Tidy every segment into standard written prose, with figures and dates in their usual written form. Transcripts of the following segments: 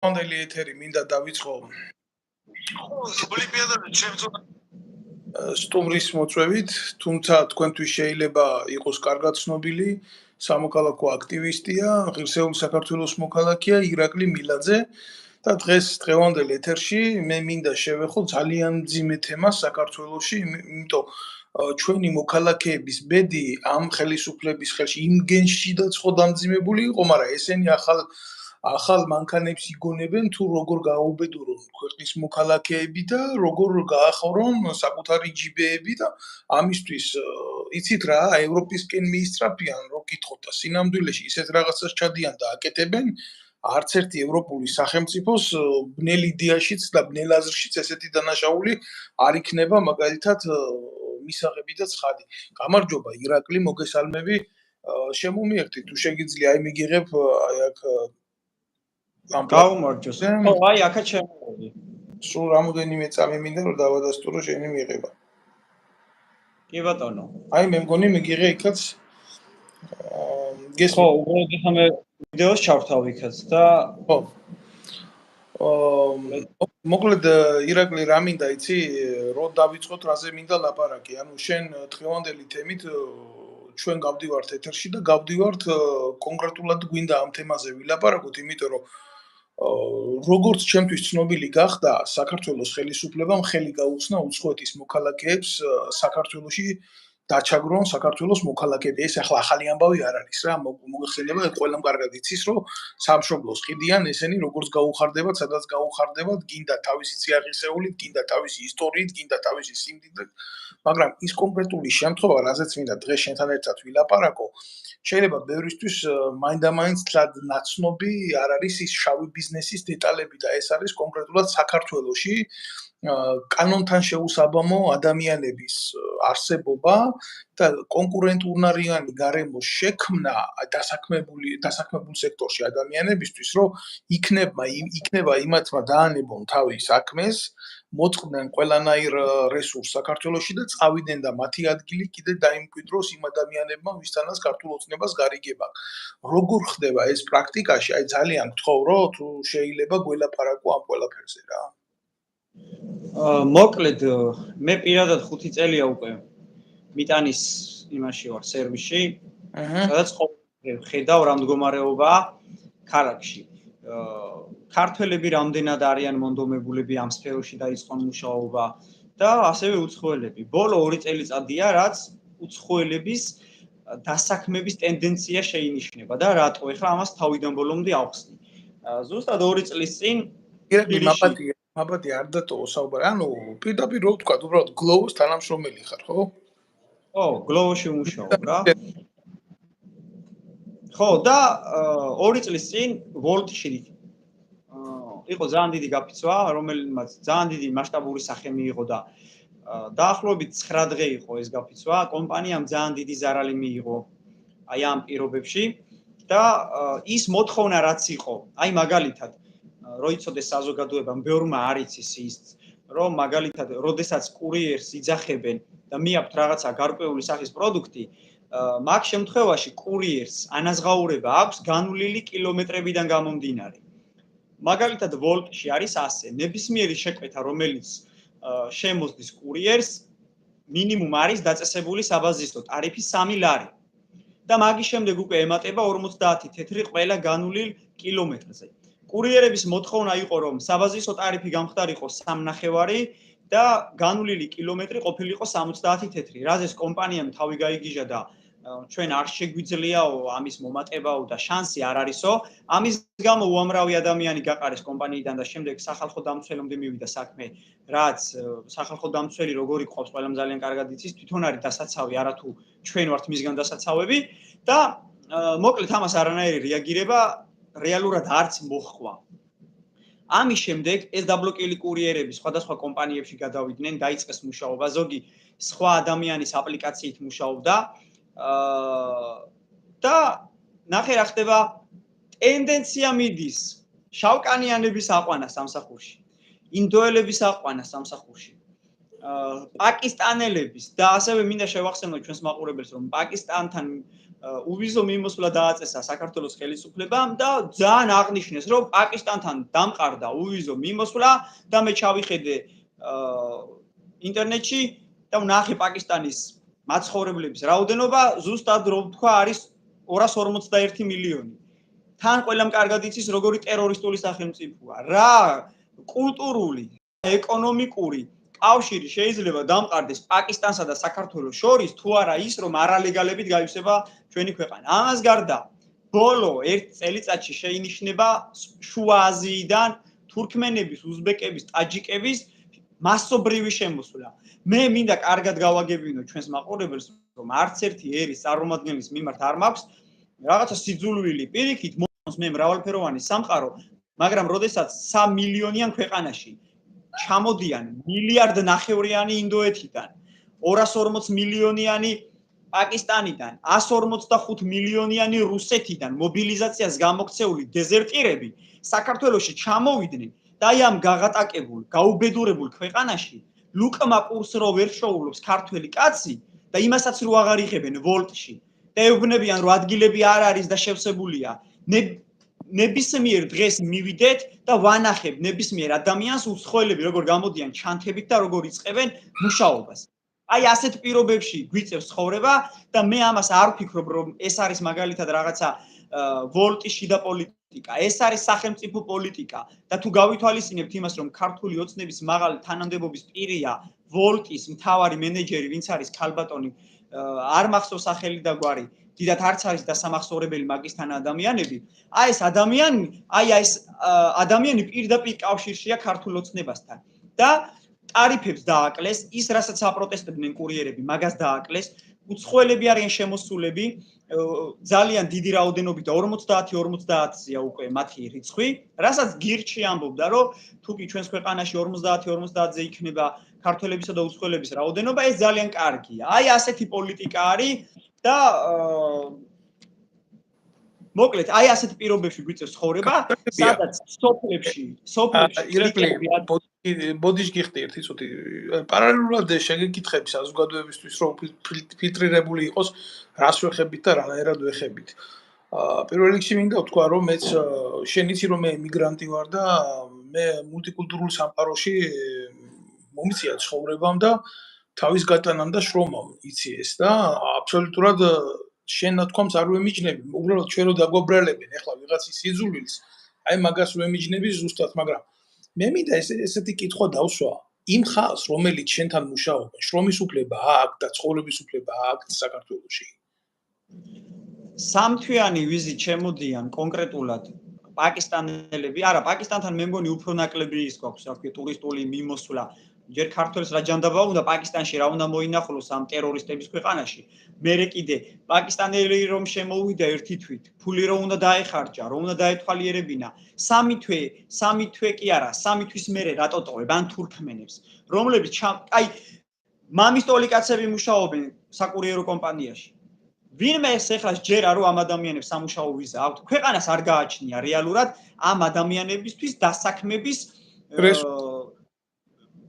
მომდელი ეთერი მინდა დავიწყო სტუმრის მოწვევით, თუმცა თქვენთვის შეიძლება იყოს კარგად ცნობილი სამოქალაქო აქტივისტია, ღირსეული საქართველოს მოქალაქეა ირაკლი მილაძე და დღევანდელ ეთერში მე მინდა შევეხო ძალიან მძიმე თემას საქართველოში, იმიტომ ჩვენი მოქალაქეების ბედი ამ ხელისუფლების ხელში იმგენში და ხო დამძიმებული იყო, მაგრამ ესენი ახალ მანქანებს იგონებენ თუ როგორ გააუბედურონ ქვეყნის მოქალაქეები და როგორ გაახორონ საკუთარი ჯიბეები და ამისთვის იცით რა ევროპისკენ მიისწრაფიან რო გითხოთ და სინამდვილეში ისეთ რაღაცას ჩადიან და აკეთებენ არც ერთი ევროპული სახელმწიფოს ბნელ იდეაშიც და ბნელ აზრშიც ესეთი დანაშაული არ იქნება მაგალითად მისაღები და ცხადი. გამარჯობა ირაკლი, მოგესალმები. შემომიერთეთ თუ შეგიძლია აი მიგიღებ აი აქ გაუმარჯოს. ხო, აი აქაც შემოვიდი. სულ რამოდენიმე წამი მინდა რომ დავადასტურო შენი მიღება. კი ბატონო. აი მე მგონი მიგიღე იქაც ხო, უბრალოდ ხამე ვიდეოს ჩავთავ იქაც და ხო. მოკლედ ირაკლი რა მინდა იცი რო დავიწყოთ რაზე მინდა ლაპარაკი. ანუ შენ დღევანდელი თემით ჩვენ გავდივართ ეთერში და გავდივართ კონკრეტულად გვინდა ამ თემაზე ვილაპარაკოთ, იმიტომ რომ როგორც ჩემთვის ცნობილი გახდა, საქართველოს ხელისუფლებამ ხელი გაუხსნა უცხოეთის მოქალაქეებს საქართველოში დაჩაგრონ საქართველოს მოქალაქეები. ეს ახლა ახალი ამბავი არ არის რა, მოგეხსენება ყველამ კარგად იცის, რომ სამშობლოს ყიდიან ესენი როგორც გაუხარდებათ, სადაც გაუხარდებათ, გინდა თავისი წიაღისეულით, გინდა თავისი ისტორიით, გინდა თავისი სიმდიდრით, მაგრამ ის კონკრეტული შემთხვევა, რაზეც მინდა დღეს შენთან ერთად ვილაპარაკო, შეიძლება ბევრისთვის მაინდა-მაინც თლად ნაცნობი არ არის ის შავი ბიზნესის დეტალები და ეს არის კონკრეტულად საქართველოში კანონთან შეუსაბამო ადამიანების არსებობა და კონკურენტუნარიანი გარემოს შექმნა დასაქმებულ სექტორში ადამიანებისთვის, რომ იქნება იმათმა დაანებონ თავის საქმეს, მოწყდნენ ყველანაირ რესურსს საქართველოში და წავიდნენ და მათი ადგილი კიდე დაიმკვიდროს იმ ადამიანებმა, ვისთანაც ქართულ ოცნებას გარიგება. როგორ ხდება ეს პრაქტიკაში? აი ძალიან გთხოვ, რომ თუ შეიძლება გველაპარაკო ამ ყველაფერზე რა. მოკლედ მე პირადად 5 წელია უკვე მიტანის იმაში ვარ სერვისში, სადაც ხედავ რა მდგომარეობაა ქალაქში. ქართველები რამდენად არიან მონდომებულები ამ სფეროში დაიწყონ მუშაობა და ასევე უცხოელები. ბოლო 2 წელიწადია, რაც უცხოელების დასაქმების ტენდენცია შეინიშნება და რატო? ეხლა ამას თავიდან ბოლომდე ავხსნი. ზუსტად 2 წლის წინ მაბატი არ დატოვო საუბარი. ანუ პირდაპირ რო ვთქვა, უბრალოდ გლოვოს თანამშრომელი ხარ, ხო? ხო, გლოვოში ვმუშაობ რა. ხო, და 2 წლის წინ ვოლტში იყო ძალიან დიდი გაფიცვა, რომელმაც ძალიან დიდი მასშტაბური სახე მიიღო და დაახლოებით 9 დღე იყო ეს გაფიცვა. კომპანიამ ძალიან დიდი ზარალი მიიღო აი ამ პირობებში და ის მოთხოვნა რაც იყო, აი მაგალითად რო იცოდეს საზოგადოებამ ბევრმა არ იცის ის, რომ მაგალითად, როდესაც კურიერს იძახებენ და მიაქვთ რაღაცა გარკვეული სახის პროდუქტი, მაგ შემთხვევაში კურიერს ანაზღაურება აქვს განვლილი კილომეტრებიდან გამომდინარე. მაგალითად, ვოლტში არის ასე, ნებისმიერი შეკვეთა, რომელიც შემოსდის კურიერს, მინიმუმ არის დაწესებული საბაზისო ტარიფი 3 ლარი. და მაგის შემდეგ უკვე ემატება 50 თეთრი ყველა განვლილ კილომეტრზე. კურიერების მოთხოვნა იყო, რომ საბაზისო ტარიფი გამხდარიყო 3.5 და განვლილი კილომეტრი ყოფილიყო 70 თეთრი. რაზეც კომპანიამ თავი გაიგიჟა და ჩვენ არ შეგვიძლიაო ამის მომატებაო და შანსი არ არისო. ამის გამო უამრავი ადამიანი გაყარეს კომპანიიდან და შემდეგ სახალხო დამცველამდე მივიდა საქმე, რაც სახალხო დამცველი როგორი ყავს, ყველამ ძალიან კარგად იცის, თვითონ არის დასაცავი, არათუ ჩვენ ვართ მისგან დასაცავები და მოკლედ ამას არანაირი რეაგირება რეალურად არც მოხდა. ამის შემდეგ ეს დაბლოკილი კურიერები სხვადასხვა კომპანიებში გადავიდნენ, დაიწყეს მუშაობა, ზოგი სხვა ადამიანის აპლიკაციით მუშაობდა და ნახე რა ხდება, ტენდენცია მიდის შავკანიანების აყვანა სამსახურში, ინდოელების აყვანა სამსახურში, პაკისტანელების და ასევე მინდა შევახსენო ჩვენს მაყურებელს, რომ პაკისტანთან უვიზო მიმოსვლა დააწესა საქართველოს ხელისუფლებამ და ძალიან აღნიშნეს, რომ პაკისტანთან დამყარდა უვიზო მიმოსვლა და მე ჩავიხედე ინტერნეტში და ვნახე პაკისტანის მაცხოვრებლების რაოდენობა ზუსტად რომ თქვა არის 251 მილიონი. თან ყველამ კარგად იცის როგორი ტერორისტული სახელმწიფოა. რა კულტურული, ეკონომიკური კავშირი შეიძლება დამყარდეს პაკისტანსა და საქართველოს შორის თუ არა ის რომ არალეგალებით გაივსება ჩვენი ქვეყანა. ამას გარდა ბოლო 1 წელიწადში შეინიშნება შუა აზიიდან თურქმენების, უზბეკების, ტაჯიკების მასობრივი შემოსვლა. მე მინდა კარგად გავაგებინო ჩვენს მაყურებელს რომ არც ერთი ერის წარმომადგენლის მიმართ არ მაქვს რაღაცა სიძულვილი პირიქით მომს მე მრავალფეროვანი სამყარო, მაგრამ როდესაც 3 მილიონიან ქვეყანაში ჩამოდიან 1.5 მილიარდიანი ინდოეთიდან, 240 მილიონიანი პაკისტანიდან, 145 მილიონიანი რუსეთიდან მობილიზაციას გამოქცეული დეზერტირები საქართველოში ჩამოვიდნენ და აი ამ გაღატაკებულ, გაუბედურებულ ქვეყანაში ლუკმა პურს რო ვერ შოულობს ქართველი კაცი და იმასაც რო აღარ იღებენ ვოლტში და ეუბნებიან რომ ადგილები არ არის და შევსებულია ნებისმიერ დღეს მივიდეთ და ვანახებ ნებისმიერ ადამიანს უცხოელები როგორ გამოდიან ჩანთებით და როგორ იწყებენ მუშაობას. აი ასეთ პირობებში გვიწევს ცხოვრება და მე ამას არ ვფიქრობ რომ ეს არის მაგალითად რაღაცა ვოლტის შიდა პოლიტიკა, ეს არის სახელმწიფო პოლიტიკა და თუ გავითვალისწინებთ იმას რომ ქართული ოცნების მაღალი თანამდებობის პირია ვოლტის მთავარი მენეჯერი ვინც არის ქალბატონი არ მახსოვს სახელი და გვარი დიდათ არც არის დასამახსოვრებელი მაგისთან ადამიანები აი ეს ადამიანი პირდაპირ კავშირშია ქართულ ოცნებასთან და ტარიფებს დააკლეს ის რასაც აპროტესტებდნენ კურიერები მაგას დააკლეს უცხოელები არიან შემოსულები ძალიან დიდი რაოდენობით და 50-50-ია უკვე მათი რიცხვი რასაც გირჩი ამბობდა რომ თუ კი ჩვენს ქვეყანაში 50-50-ზე იქნება ქართველებისა და უცხოელების რაოდენობა ეს ძალიან კარგია აი ასეთი პოლიტიკა არის და მოკლედ აი ასეთ პირობებში გვიწევს ცხოვრება სადაც სოფლებში ბოდიშ გიხდი ერთი წუთი პარალელურად შეგეკითხები საზოგადოებისთვის რომ ფილტრირებული იყოს რას ვეხებით და რანაირად ვეხებით პირველ რიგში მინდა ვთქვა რომ მეც შენ იცი რომ მე ემიგრანტი ვარ და მე მულტიკულტურულ სამყაროში მომწია ცხოვრებამ და თავის გატანამ და შრომამ იცი ეს და აბსოლუტურად შენ ნათქვამს არ ვემიჯნები უბრალოდ ჩვენ რო დაგვაბრალებენ ახლა ვიღაცის სიძულვილს აი მაგას ვემიჯნები ზუსტად მაგრამ მე მინდა ესეთი კითხვა დავსვა იმ ხალხს რომელიც შენთან მუშაობს შრომის უფლება აქვს და ცხოვრების უფლება აქვს საქართველოში სამთვიანი ვიზით შემოდიან კონკრეტულად პაკისტანელები არა პაკისტანთან მე მგონი უფრო ნაკლები ის გვაქვს რა ვთქვი ტურისტული მიმოსვლა ჯერ ქართველს რა ჯანდაბა უნდა პაკისტანში რა უნდა მოინახულოს ამ ტერორისტების ქვეყანაში მერე კიდე პაკისტანელი რომ შემოვიდა ერთი თვით ფული რომ უნდა დაეხარჯა რომ უნდა დაეთვალიერებინა სამი თვე კი არა სამი თვის მერე რატო ტოვებ ან თურქმენებს რომლებიც აი მამის ტოლიკაცები მუშაობენ საკურიერო კომპანიაში ვინმე ეს ეხლა ჯერა რომ ამ ადამიანებს სამუშაო ვიზა აქვთ ქვეყანას არ გააჩნია რეალურად ამ ადამიანებისთვის დასაქმების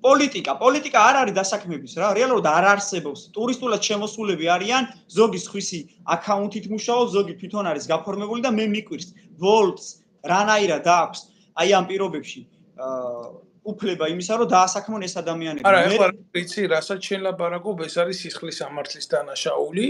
პოლიტიკა არ არის დასაქმების რა რეალურად არ არსებობს ტურისტულად შემოსულები არიან ზოგი სხვისი აკაუნთით მუშაობს ზოგი თვითონ არის გაფორმებული და მე მიკვირს ვოლტს რანაირად აქვს აი ამ პირობებში უფლება იმისა რომ დაასაქმონ ეს ადამიანები არა ეხლა ვიცი რასაც შენ ლაპარაკობ ეს არის სისხლის სამართლის დანაშაული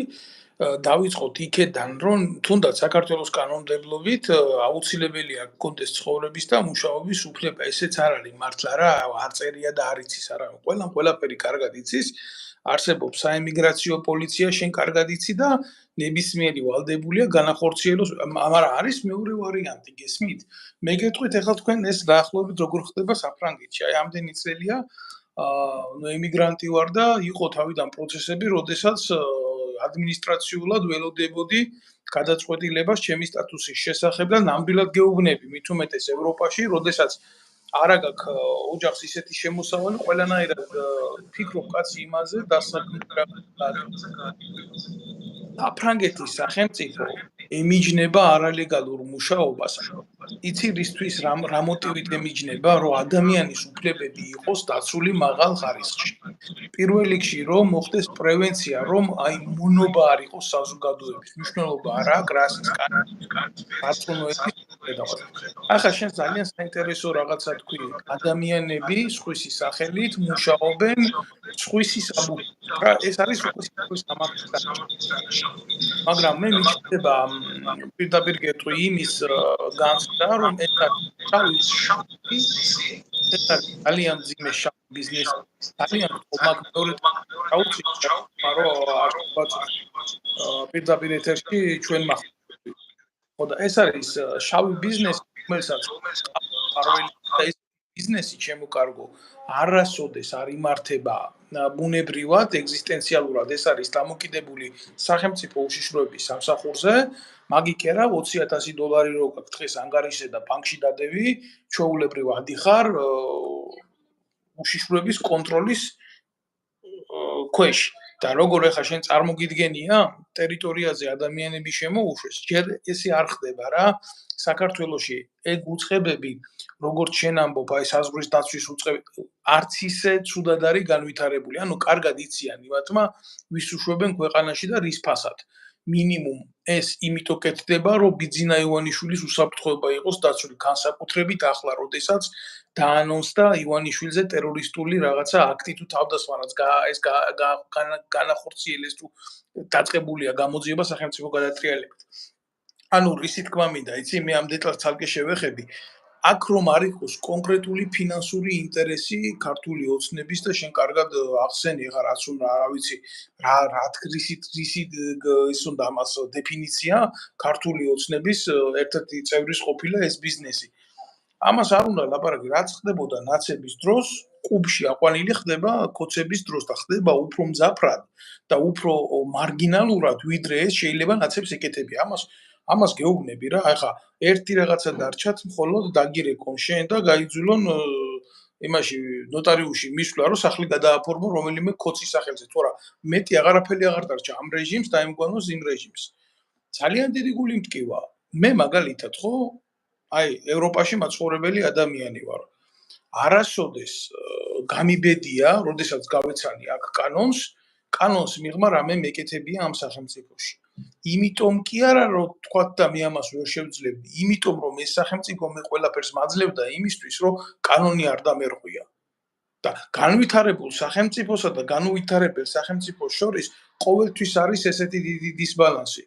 დავიწყოთ იქედან რომ თუნდაც საქართველოს კანონმდებლობით აუცილებელია გქონდეს ცხოვრების და მუშაობის უფლება ესეც არ არის მართლა რა არ წერია და არ იცის არა ყველაფერი კარგად იცის არსებობს საემიგრაციო პოლიცია შენ კარგად იცი და ნებისმიერი ვალდებულია განახორციელოს მაგრამ არის მეორე ვარიანტი გესმით მე გეტყვით ეხლა თქვენ ეს დაახლოებით როგორ ხდება საფრანგეთში აი ამდენი წელია ემიგრანტი ვარ და იყო თავიდან პროცესები როდესაც ადმინისტრაციულად ველოდებოდი გადაწყვეტილებას ჩემი სტატუსის შესახებ და ნამდვილად გეუბნები მით უმეტეს ევროპაში როდესაც არა გაქვს ოჯახს ისეთი შემოსავალი ყველანაირად ფიქრობ კაცი იმაზე დასაქმებაზე საფრანგეთის სახელმწიფო ემიჯნება არალეგალურ მუშაობას. იცი რისთვის რა მოტივით ემიჯნება, რომ ადამიანის უფლებები იყოს დაცული მაღალ ხარისხში. პირველ რიგში რომ მოხდეს პრევენცია, რომ აი მონობა არ იყოს საზოგადოების. მნიშვნელობა არა აქვს რასის გაწუნოების შედავას. ახლა შენ ძალიან საინტერესო რაღაცა თქვი, ადამიანები სხვისი სახელით მუშაობენ სხვისი საბუთი. ეს არის უკვე საკუთრის სამართლის მაგრამ მე მიჩნდება პირდაპირ გეტყვი იმის განცდა, რომ ეს არის ძალიან ძიმე ბიზნესი, ძალიან მაგ მეორე აუცი, რომ არსებობს პირდაპირ ეთერში ჩვენ მახსოვს. ხოდა ეს არის შავი ბიზნესი, რომელსაც პარალელურად და ეს ბიზნესი შემოკარგო არასოდეს არ იმართება ბუნებრივად, ეგზისტენციალურად ეს არის დამოკიდებული სახელმწიფო უშიშროების სამსახურზე, მაგი კი არა $20,000 რო გაქვს დღეს ანგარიშზე და ბანკში დადევი, ჩვეულებრივ ადიხარ უშიშროების კონტროლის ქვეშ. და როგორ ახლა შენ წარმოგიდგენია ტერიტორიაზე ადამიანები შემოუშვეს, ჯერ ესე არ ხდება რა. საქართველოში ეგ უწყებები, როგორც შენ ამბობ, აი საზღვრის დაცვის უწყებები, არც ისე ცუდად არის განვითარებული. ანუ კარგად იციან იმათმა, ვის უშვებენ ქვეყანაში და რის ფასად. მინიმუმ ეს იმიტომ კეთდება, რომ ბიძინა ივანიშვილის უსაფრთხოება იყოს დაცული, განსაკუთრებით ახლა, როდესაც დაანონსდა ივანიშვილზე ტერორისტული რაღაცა აქტი თუ თავდასხმაც ეს განახორციელეს თუ დაწყებულია გამოძიება სახელმწიფო გადატრიალებით. ანუ რისი თქმა მინდა, იცი, მე ამ დეტალს ცალკე შევეხები. აქ რომ არ იყოს კონკრეტული ფინანსური ინტერესი ქართული ოცნების და შენ კარგად ახსენი, ეხლა რაც უნდა რა ვიცი, რა რისით ის უნდა ამას დეფინიცია ქართული ოცნების ერთ-ერთი წევრის ყოფილა ეს ბიზნესი. ამას არ უნდა ლაპარაკი, რაც ხდებოდა ნაცების დროს, ყუბში აყვანილი ხდება კოცების დროს და ხდება უფრო მძაფრად და უფრო მარგინალურად, ვიდრე ეს შეიძლება ნაცებს ეკეთებია. ამას გეუბნები რა, ახლა ერთი რაღაცა დარჩათ, მხოლოდ დაგირეკონ შენ და გაიძულონ იმაში ნოტარიუსში მისვლა, რომ სახლი გადააფორმო რომელიმე კოცის სახელზე. თორა მეტი აღარაფერი აღარ დარჩა ამ რეჟიმს და იმგვანოს იმ რეჟიმს. ძალიან დიდი გული მტკივა. მე მაგალითად ხო აი ევროპაში მაცხოვრებელი ადამიანი ვარ. არასოდეს გამიბედია, როდესაც გავეცანი აქ კანონს მიღმა რამე მეკეთებია ამ სახელმწიფოში. იმიტომ კი არა რომ თქვათ და მე ამას ვერ შევძლებდი, იმიტომ რომ ეს სახელმწიფო მე ყველაფერს მაძლევდა იმისთვის, რომ კანონი არ დამერღვია. და განვითარებულ სახელმწიფოსა და განუვითარებელ სახელმწიფოს შორის ყოველთვის არის ესეთი დიდი დისბალანსი.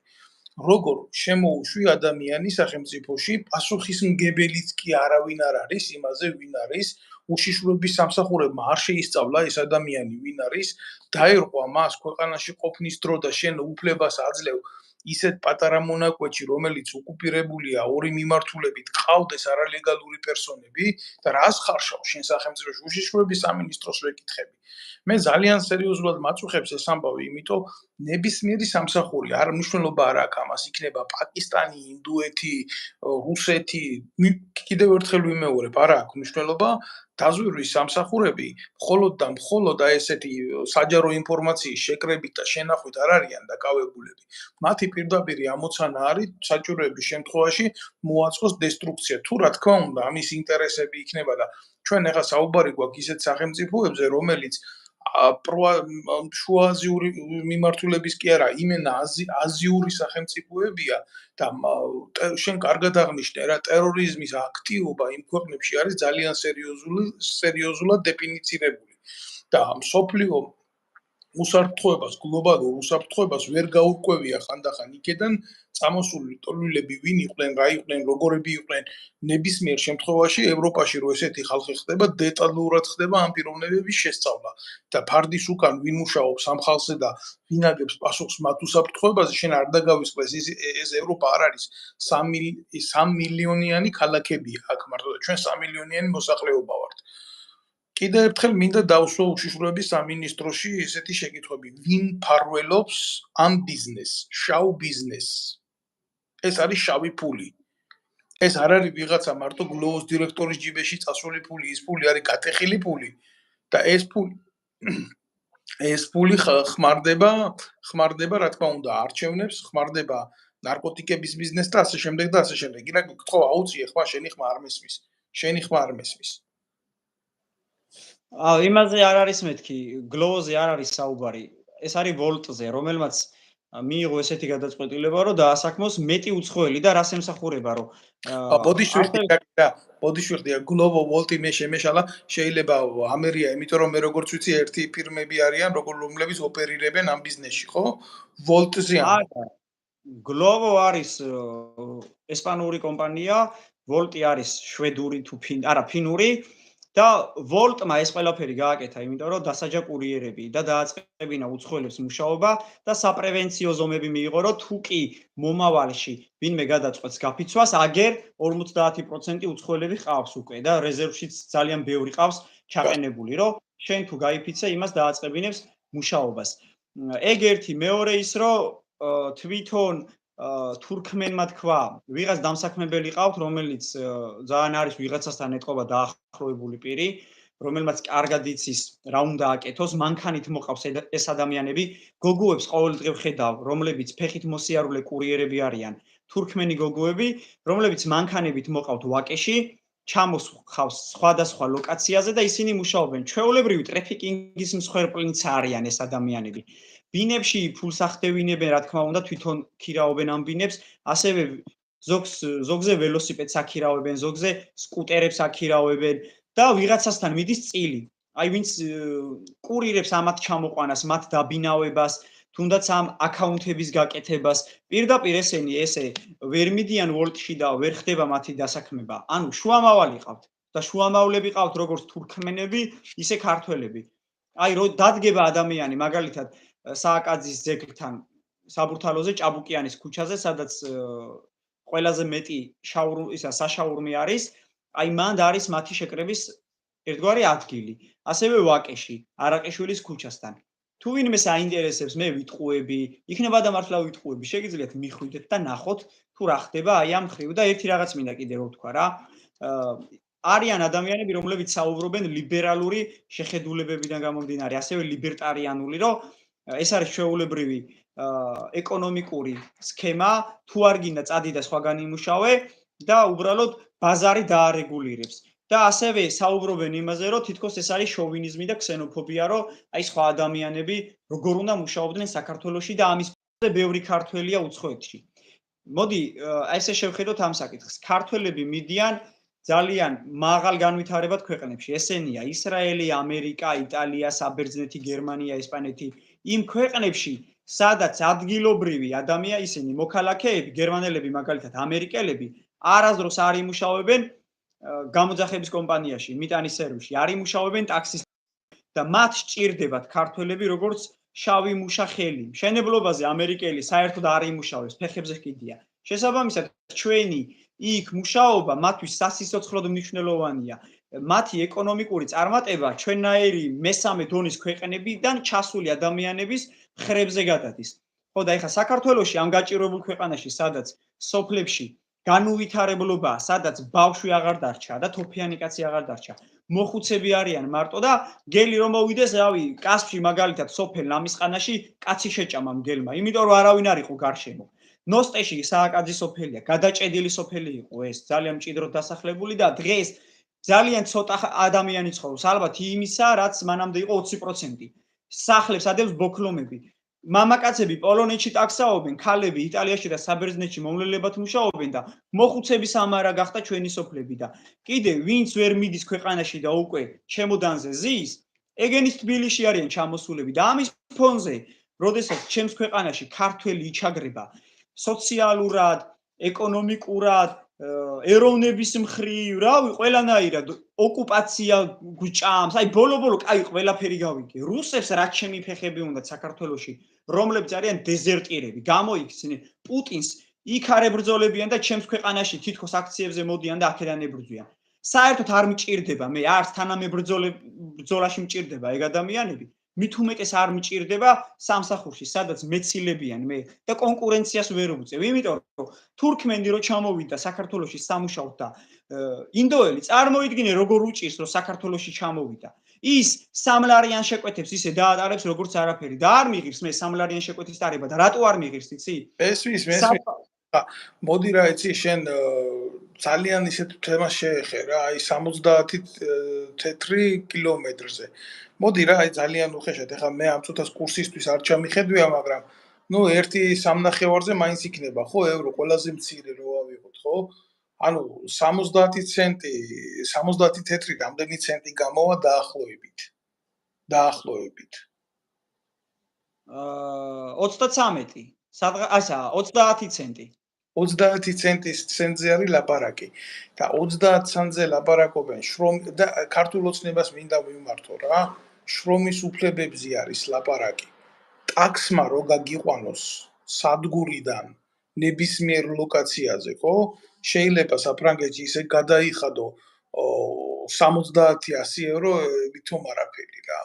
როგორ შემოუშვი ადამიანი სახელმწიფოში, პასუხისმგებელიც კი არავინ არ არის იმაზე, ვინ არის, უშიშროების სამსახურებმა არ შეისწავლა ეს ადამიანი ვინ არის, დაერყვა მას ქვეყანაში ყოფნის დრო და შენ უფლებას აძლევ ისეთ პატარა მონაკვეთში, რომელიც ოკუპირებულია ორი მიმართულებით, ყავდეს არალეგალური პერსონები და რას ხარშავ შენ სახელმწიფოში უშიშროების სამინისტროს ვეკითხები. მე ძალიან სერიოზულად მაწუხებს ეს ამბავი, იმიტომ ნებისმიერი სამსახური არ მნიშვნელობა არ აქვს ამას, იქნება პაკისტანი, ინდუეთი, რუსეთი, კიდევ ერთხელ ვიმეორებ, არ აქვს მნიშვნელობა. დაზვერვის სამსახურები მხოლოდ და ესეთი საჯარო ინფორმაციის შეკრებით და შენახვით არ არიან დაკავებულები. მათი პირდაპირი ამოცანა არის საჭიროების შემთხვევაში მოაწყოს დესტრუქცია. თუ რა თქმა უნდა, ამის ინტერესები იქნება და ჩვენ ახლა საუბარი გვაქვს ისეთ სახელმწიფოებზე, რომელიც შუააზიური მიმართულების კი არა, იმენა აზიური სახელმწიფოებია და შენ კარგად აღნიშნე რა, ტერორიზმის აქტივობა იმ ქვეყნებში არის ძალიან სერიოზულად დეფინიცირებული. და მსოფლიო უსაფრთხოებას, გლობალურ უსაფრთხოებას ვერ გაურკვევია ხანდახან იქედან წამოსული ტოლვილები ვინ იყვნენ, რა იყვნენ, როგორები იყვნენ. ნებისმიერ შემთხვევაში ევროპაში რო ესეთი ხალხი ხდება, დეტალურად ხდება ამ პიროვნებების შესწავლა და ფარდის უკან ვინ მუშაობს ამ ხალხზე და ვინ აგებს პასუხს მათ უსაფრთხოებაზე, შენ არ დაგავიწყდეს ეს ევროპა არ არის 3 მილიონიანი ქალაქებია აქ მარტო და ჩვენ 3 მილიონიანი მოსახლეობა ვართ. კიდევ ერთხელ მინდა დავსვა უშიშროების სამინისტროში ესეთი შეკითხვები, ვინ ფარველობს ამ ბიზნესს, შავ ბიზნესს. ეს არის შავი ფული. ეს არ არის ვიღაცა მარტო გლოუს დირექტორის ჯიბეში წასული ფული, ის ფული არის გატეხილი ფული და ეს ფული ხმარდება, რა თქმა უნდა, არჩევნებს, ხმარდება ნარკოტიკების ბიზნესს და ასე შემდეგ და ასე შემდეგ. ირაკლი გთხოვ აუწიე ხმა შენი ხმა არ მესმის. შენი ხმა არ მესმის. იმაზე არ არის მეთქი, გლოვოზე არ არის საუბარი. ეს არის ვოლტზე, რომელმაც მიიღო ესეთი გადაწყვეტილება, რომ დაასაქმოს მეტი უცხოელი და რას ემსახურება, რომ ბოდიშვიხდია გლოვო ვოლტი მე შემეშალა შეიძლება ამერია, იმიტომ რომ მე როგორც ვიცი ერთი ფირმები არიან, რომლებიც ოპერირებენ ამ ბიზნესში, ხო? ვოლტზე არა. გლოვო არის ესპანური კომპანია, ვოლტი არის შვედური თუ ფინური და ვოლტმა ეს ყველაფერი გააკეთა, იმიტომ რომ დასაჯა კურიერები და დააწყებინა უცხოელებს მუშაობა და საპრევენციო ზომები მიიღო, რომ თუ კი მომავალში ვინმე გადაწყვეტს გაფიცვას, აგერ 50% უცხოელები ყავს უკვე და რეზერვშიც ძალიან ბევრი ყავს ჩაყენებული, რომ შენ თუ გაიფიცე, იმას დააწყებინებს მუშაობას. ეგ ერთი, მეორე ის, რომ თვითონ თურქმენმა თქვა, ვიღაც დამსაქმებელი ყავთ, რომელიც ძალიან არის ვიღაცასთან ეტყობა დაახლოებული პირი, რომელმაც კარგად იცის რა უნდა აკეთოს, მანქანით მოყავს ეს ადამიანები, გოგოებს ყოველდღე ვხედავ, რომლებიც ფეხით მოსიარულე კურიერები არიან, თურქმენი გოგოები, რომლებიც მანქანებით მოყავთ ვაკეში, ჩამოსხავს სხვადასხვა ლოკაციაზე და ისინი მუშაობენ. ჩვეულებრივი ტრაფიკინგის მსხვერპლიც არიან ეს ადამიანები. ბინებში ფულს ახდევინებენ, რა თქმა უნდა, თვითონ ქირაობენ ამ ბინებს, ასევე ზოგზე ველოსიპედს აქირავებენ, ზოგზე სკუტერებს აქირავებენ და ვიღაცასთან მიდის წილი. აი ვინც კურირებს ამათ ჩამოყვანას, მათ დაბინავებას, თუნდაც ამ აკაუნტების გაკეთებას, პირდაპირ ესენი ესე ვერ მიდიან ვოლტში და ვერ ხდება მათი დასაქმება. ანუ შუამავალი ყავთ და შუამავლები ყავთ როგორც თურქმენები, ისე ქართველები. აი რო დადგება ადამიანი, მაგალითად სააკაძის ძეგლთან საბურთალოზე ჭაბუკიანის ქუჩაზე, სადაც ყველაზე მეტი საშაურმი არის, აი მანდ არის მათი შეკრების ერთგვარი ადგილი. ასევე ვაკეში, არაყიშვილის ქუჩასთან. თუ ვინმე საინტერესებს, მე ვიტყუები, იქნება და მართლა ვიტყუები, შეგიძლიათ მიხვიდეთ და ნახოთ თუ რა ხდება აი ამ ხრივ და ერთი რაღაც მინდა კიდე რო ვთქვა რა. არიან ადამიანები, რომლებიც საუბრობენ ლიბერალური შეხედულებებიდან გამომდინარე, ასევე ლიბერტარიანული, რომ ეს არის ჩვეულებრივი ეკონომიკური სქემა, თუ არ გინდა წადი და სხვაგან იმუშავე და უბრალოდ ბაზარი დაარეგულირებს. და ასევე საუბრობენ იმაზე, რომ თითქოს ეს არის შოვინიზმი და ქსენოფობია, რომ აი სხვა ადამიანები როგორ უნდა მუშაობდნენ საქართველოში და ამის ბევრი ქართველია უცხოეთში. მოდი, ესე შევხედოთ ამ საკითხს. ქართველები მიდიან ძალიან მაღალ განვითარებად ქვეყნებში. ესენია ისრაელი, ამერიკა, იტალია, საბერძნეთი, გერმანია, ესპანეთი. იმ ქვეყნებში, სადაც ადგილობრივი ადამიანები, ისინი მოქალაქეები, გერმანელები, მაგალითად, ამერიკელები, არასდროს არ იმუშავებენ გამოძახების კომპანიაში, მიტანის სერვისში, არ იმუშავებენ ტაქსისტ და მათ სჭირდებათ ქართველები, როგორც შავი მუშა ხელი. მშენებლობაზე ამერიკელი საერთოდ არ იმუშავებს, ფეხებზე ყიდია. შესაბამისად, ჩვენი იქ მუშაობა მათთვის სასიცოცხლოდ მნიშვნელოვანია. მათი ეკონომიკური წარმატება ჩვენნაირი მესამე დონის ქვეყნებიდან ჩასული ადამიანების ხრებზე გადადის. ხო და ეხლა საქართველოში ამ გაჭირვებულ ქვეყანაში, სადაც სოფლებში განუვითარებლობაა, სადაც ბავშვი აღარ დარჩა და თოფიანი კაცი აღარ დარჩა. მოხუცები არიან მარტო და გელი რომ მოვიდეს, რავი, კასპში მაგალითად სოფელ ნამისყანაში კაცი შეჭამა მგელმა, იმიტომ რომ არავინ არ იყო გარშემო. ნოსტეში სააკაძის სოფელია, გადაჭედილი სოფელი იყო ეს, ძალიან მჭიდროდ დასახლებული და დღეს ძალიან ცოტა ადამიანი ცხოვრობს, ალბათ იმისა, რაც მანამდე იყო 20%. სახლებს ადევს ბოქლომები. მამაკაცები პოლონეთში ტაქსაობენ, ქალები იტალიაში და საბერძნეთში მომლელებად მუშაობენ და მოხუცების ამარა გახდა ჩვენი სოფლები და კიდე ვინც ვერ მიდის ქვეყანაში და უკვე ჩემოდანზე ზის, ეგენის თბილისში არიან ჩამოსულები და ამის ფონზე, როდესაც ჩემს ქვეყანაში ქართველი იჩაგრება სოციალურად, ეკონომიკურად, ეროვნების მხრივ, რავი, ყველანაირად ოკუპაცია გვჭამს. აი ბოლო-ბოლო, კაი, ყველაფერი გავიგე. რუსებს რაც ჩემი ფეხები უნდათ საქართველოში, რომლებიც არიან დეზერტირები, გამოიქცნენ პუტინს, იქ არ ებრძოლებიან და ჩემს ქვეყანაში თითქოს აქციებზე მოდიან და აქედან ებრძვიან. საერთოდ არ მჭირდება, მე არც თანამებრძოლაში მჭირდება ეგ ადამიანები. მით უმეტეს არ მჭირდება სამსახურში, სადაც მეცილებიან მე და კონკურენციას ვერ უწევ. იმიტომ რომ თურქმენი რო ჩამოვიდა საქართველოში სამუშაოდ და ინდოელი წარმოიდგინე როგორ უჭირს რომ საქართველოში ჩამოვიდა. ის სამლარიან შეკვეთებს ისე დაატარებს როგორც არაფერი და არ მიღირს მე სამლარიან შეკვეთის ტარება და რატო არ მიღირს იცი? მესმის. მოდი რა იცი შენ ძალიან ისეთ თემას შეეხე რა, აი 70 თეთრი კილომეტრზე. მოდი რა, აი ძალიან უხეშად, ეხლა მე ამ წუთას კურსისთვის არ ჩამიხედვია, მაგრამ ნუ 1.5-ზე მაინც იქნება, ხო, ევრო ყველაზე მცირე რო ავიღოთ, ხო? ანუ 70 ცენტი, 70 თეთრი რამდენი ცენტი გამოვა დაახლოებით. დაახლოებით. 33. ასა 30 ცენტი. 30 ცენტის ცენტზე არის ლაპარაკი და 30 ცენტზე ლაპარაკობენ და ქართულ ოცნებას მინდა ვიმართო რა, შრომის უფლებებზე არის ლაპარაკი. ტაქსმა რო გაგიყვანოს სადგურიდან ნებისმიერ ლოკაციაზე, ხო? შეიძლება საფრანგეთში ისე გადაიხადო 70-100 евро ვითომ არაფერი რა.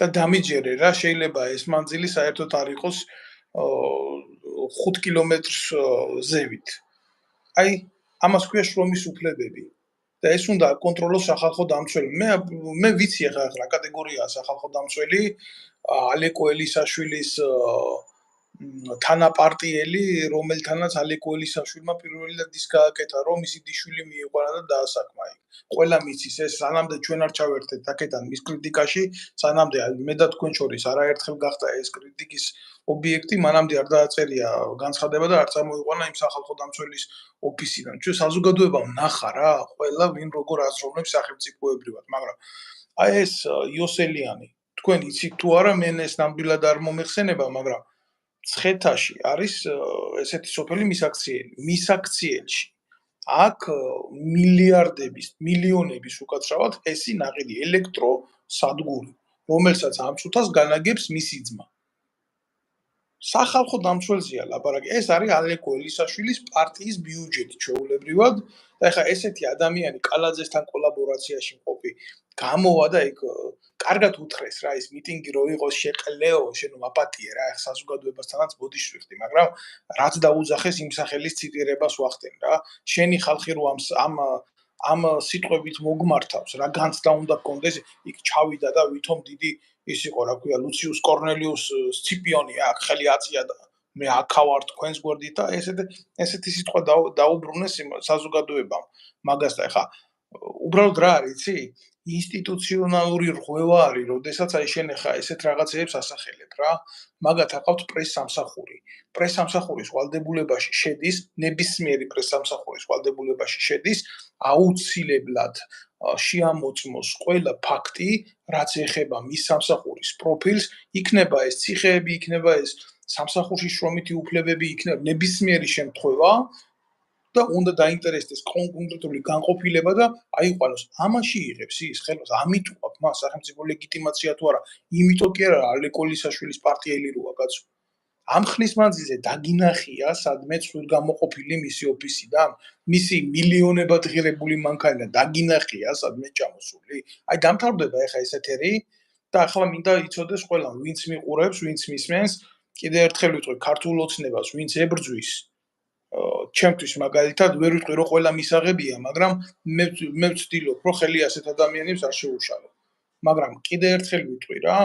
და დამიჯერე რა, შეიძლება ეს მანძილი საერთოდ არ იყოს 5 კილომეტრს ზევით. აი, ამას ქვია შრომის უფლებები. და ეს უნდა აკონტროლოს სახალხო დამცველი. მე ვიცი ახლა რა კატეგორიაა სახალხო დამცველი, ალეკო ელისაშვილის თანაპარტიელი, რომელთანაც ალეკო ელისაშვილმა პირველად ის გააკეთა, რომ მისი დიშვილი მიიყვანა და დაასაქმა. ყველა მიცის ეს სანამდე ჩვენ არ ჩავერთეთ აქედან მის კრიტიკაში, სანამდე მე და თქვენ შორის არაერთხელ გახდა ეს კრიტიკის ობიექტი, მანამდე არ დააწერია განცხადება და არ წამოიყვანა იმ სახალხო დამცველის ოფისიდან. ჩვენ საზოგადოებამ ნახა რა, ყველა ვინ როგორ აზროვნებს სახელმწიფოებრივად, მაგრამ აი ეს იოსელიანი, თქვენ იცით თუ არა, მე ეს ნამდვილად არ მომეხსენება, მაგრამ ცხეთაში არის ესეთი სოფელი მისაქციელში. აქ მილიარდების, მილიონების უკაცრავად ესი ნაყიდი ელექტროსადგური, რომელსაც ამ წუთას განაგებს მისი ძმა. სახალხო დამცველზეა ლაპარაკი. ეს არის ალეკო ელისაშვილის პარტიის ბიუჯეტი ჩვეულებრივად და ეხლა ესეთი ადამიანი კალაძესთან კოლაბორაციაში მყოფი გამოვა და იქ კარგად უთხრეს რა ის მიტინგი რო იყოს შეყლეო, შენ ვაპატიე რა, ეხლა საზოგადოებასთანაც ბოდიშს ვიხდი, მაგრამ რაც დაუძახეს იმ სახელის ციტირებას ვახდენ რა. შენი ხალხი რო ამ სიტყვებით მოგმართავს, რა განცდა უნდა გქონდეს, იქ ჩავიდა და ვითომ დიდი ის იყო რა ქვია ლუციუს კორნელიუს სციპიონი აქ ხელი აწია და მე აქა ვარ თქვენს გვერდით და ესეთი სიტყვა დაუბრუნეს საზოგადოებამ მაგას და ეხა უბრალოდ რა არის იცი ინსტიტუციონალური რღვევა არის როდესაც აი შენ ეხა ესეთ რაღაცებს ასახელებ რა მაგათ აყავთ პრესსამსახური პრესსამსახურის ვალდებულებაში შედის ნებისმიერი პრესსამსახურის ვალდებულებაში შედის აუცილებლად შეამოწმოს ყველა ფაქტი, რაც ეხება მის სამსახურის პროფილს, იქნება ეს ციხეები, იქნება ეს სამსახურში შრომითი უფლებები, იქნება ნებისმიერი შემთხვევა და უნდა დაინტერესდეს კონკრეტული განყოფილება და აიყვანოს. ამაში იღებს ის ხელს, ამიტომ აქვს მას სახელმწიფო ლეგიტიმაცია თუ არა, იმიტომ კი არა ალეკო ელისაშვილის პარტიელი როა კაცო. ამ ხნის მანძილზე დაგინახია სადმე ცუდ გამოყოფილი მისი ოფისიდან, მისი მილიონებად ღირებული მანქანა დაგინახია სადმე ჩამოსული. აი დამთავრდება ახლა ეს ეთერი და ახლა მინდა იცოდეს ყველა, ვინც მიყურებს, ვინც მისმენს, კიდე ერთხელ ვიტყვი ქართულ ოცნებას, ვინც ებრძვის ჩემთვის მაგალითად ვერ ვიტყვი რომ ყველა მისაღებია, მაგრამ მე ვცდილობ რომ ხელი ასეთ ადამიანებს არ შეუშალო. მაგრამ კიდე ერთხელ ვიტყვი რა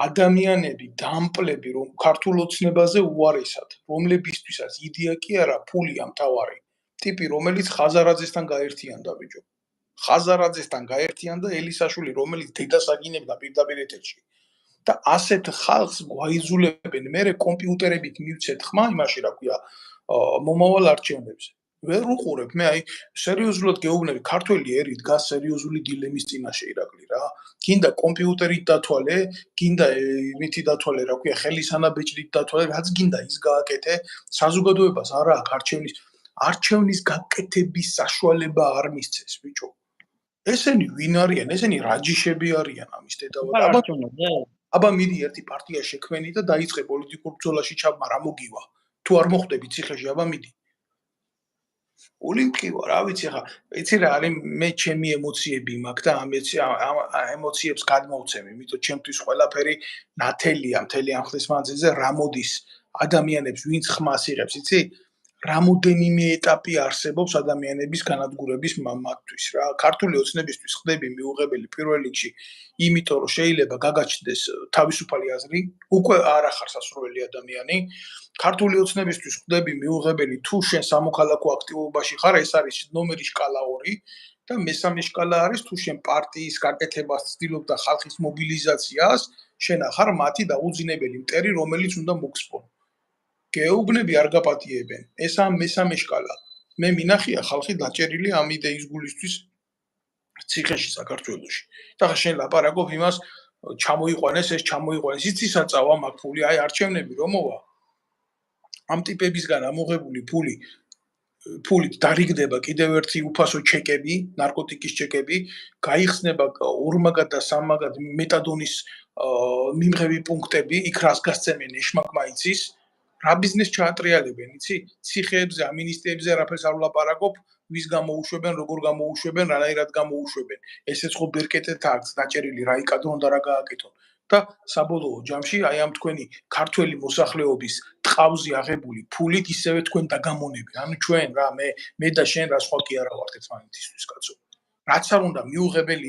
ადამიანები, დამპლები, რომ ქართულ ოცნებაზე უარესად, რომლებისთვისაც იდეა კი არა, ფულია მთავარი. ტიპი, რომელიც ხაზარაძესთან გაერთიანდა ბიჭო. ხაზარაძესთან გაერთიანდა ელისაშვილი, რომელიც დედას აგინებდა პირდაპირ ეთერში. და ასეთ ხალხს გვაიძულებენ მერე კომპიუტერებით მივცეთ ხმა იმაში რა ქვია, მომავალ არჩევნებზე. ვერ უყურებ, მე აი სერიოზულად გეუბნები, ქართველი ერი დგას სერიოზული დილემის წინაშე ირაკლი რა. გინდა კომპიუტერით დათვალე, გინდა იმითი დათვალე, რა ქვია, ხელისანაბეჭდით დათვალე, რაც გინდა ის გააკეთე, საზოგადოებას არა აქვს არჩევნის გაკეთების საშუალება არ მისცეს, ბიჭო. ესენი ვინ არიან? ესენი რაჯიშები არიან ამის დედავად. აბა მიდი ერთი პარტია შექმენი და დაიწყე პოლიტიკურ ბრძოლაში ჩაბმა, რა მოგივა? თუ არ მოხვდები ციხეში, აბა მიდი. ოლიმპიო რა ვიცი ხა იცი რა არის მე ჩემი ემოციები მაქვს და ამ ემოციებს გადმოვცემ იმიტომ ჩემთვის ყველაფერი ნათელია მთელი ამ ხნის მანძილზე რა მოდის ადამიანებს ვინც ხმას იღებს იცი რამოდენიმე ეტაპი არსებობს ადამიანების განადგურების მათთვის რა. ქართული ოცნებისთვის ხდები მიუღებელი პირველ რიგში, იმიტომ რომ შეიძლება გაგაჩნდეს თავისუფალი აზრი, უკვე არ ახარ სასურველი ადამიანი. ქართული ოცნებისთვის ხდები მიუღებელი თუ შენ სამოქალაქო აქტივობაში ხარ, ეს არის ნომერი შკალა 2 და მესამე შკალა არის თუ შენ პარტიის გაკეთებას ცდილობ და ხალხის მობილიზაციას, შენ ახარ მათი დაუძინებელი მტერი, რომელიც უნდა მოგსპო. გეუბნები არ გაპატიებენ. ესაა მესამე შკალა. მე მინახია ხალხი დაჭერილი ამ იდეის გულისთვის ციხეში საქართველოში. და შენ ლაპარაკობ იმას ჩამოიყვანეს, ეს ჩამოიყვანეს. იცი საწავა მაგ ფული, აი არჩევნები რომ მოვა. ამ ტიპებისგან ამოღებული ფულით დარიგდება კიდევ ერთი უფასო ჩეკები, ნარკოტიკის ჩეკები, გაიხსნება ორმაგად და სამმაგად მეტადონის მიმღები პუნქტები, იქ რას გასცემენ ეშმაკმაიცის. რა ბიზნეს ჩაატრიალებენ, იცი? ციხეებზე, ამინისტიებზე არაფერს არ ვლაპარაკობ, ვის გამოუშვებენ, როგორ გამოუშვებენ, რანაირად გამოუშვებენ. ესეც ხო ბერკეტეთ აქვს დაჭერილი რა იკადრონ და რა გააკეთონ. და საბოლოო ჯამში აი ამ თქვენი ქართველი მოსახლეობის ტყავზე აღებული ფულით ისევე თქვენ დაგამონები. ანუ ჩვენ რა მე და შენ რა სხვა კი არა ვართ ერთმანეთისთვის კაცო. რაც არ უნდა მიუღებელი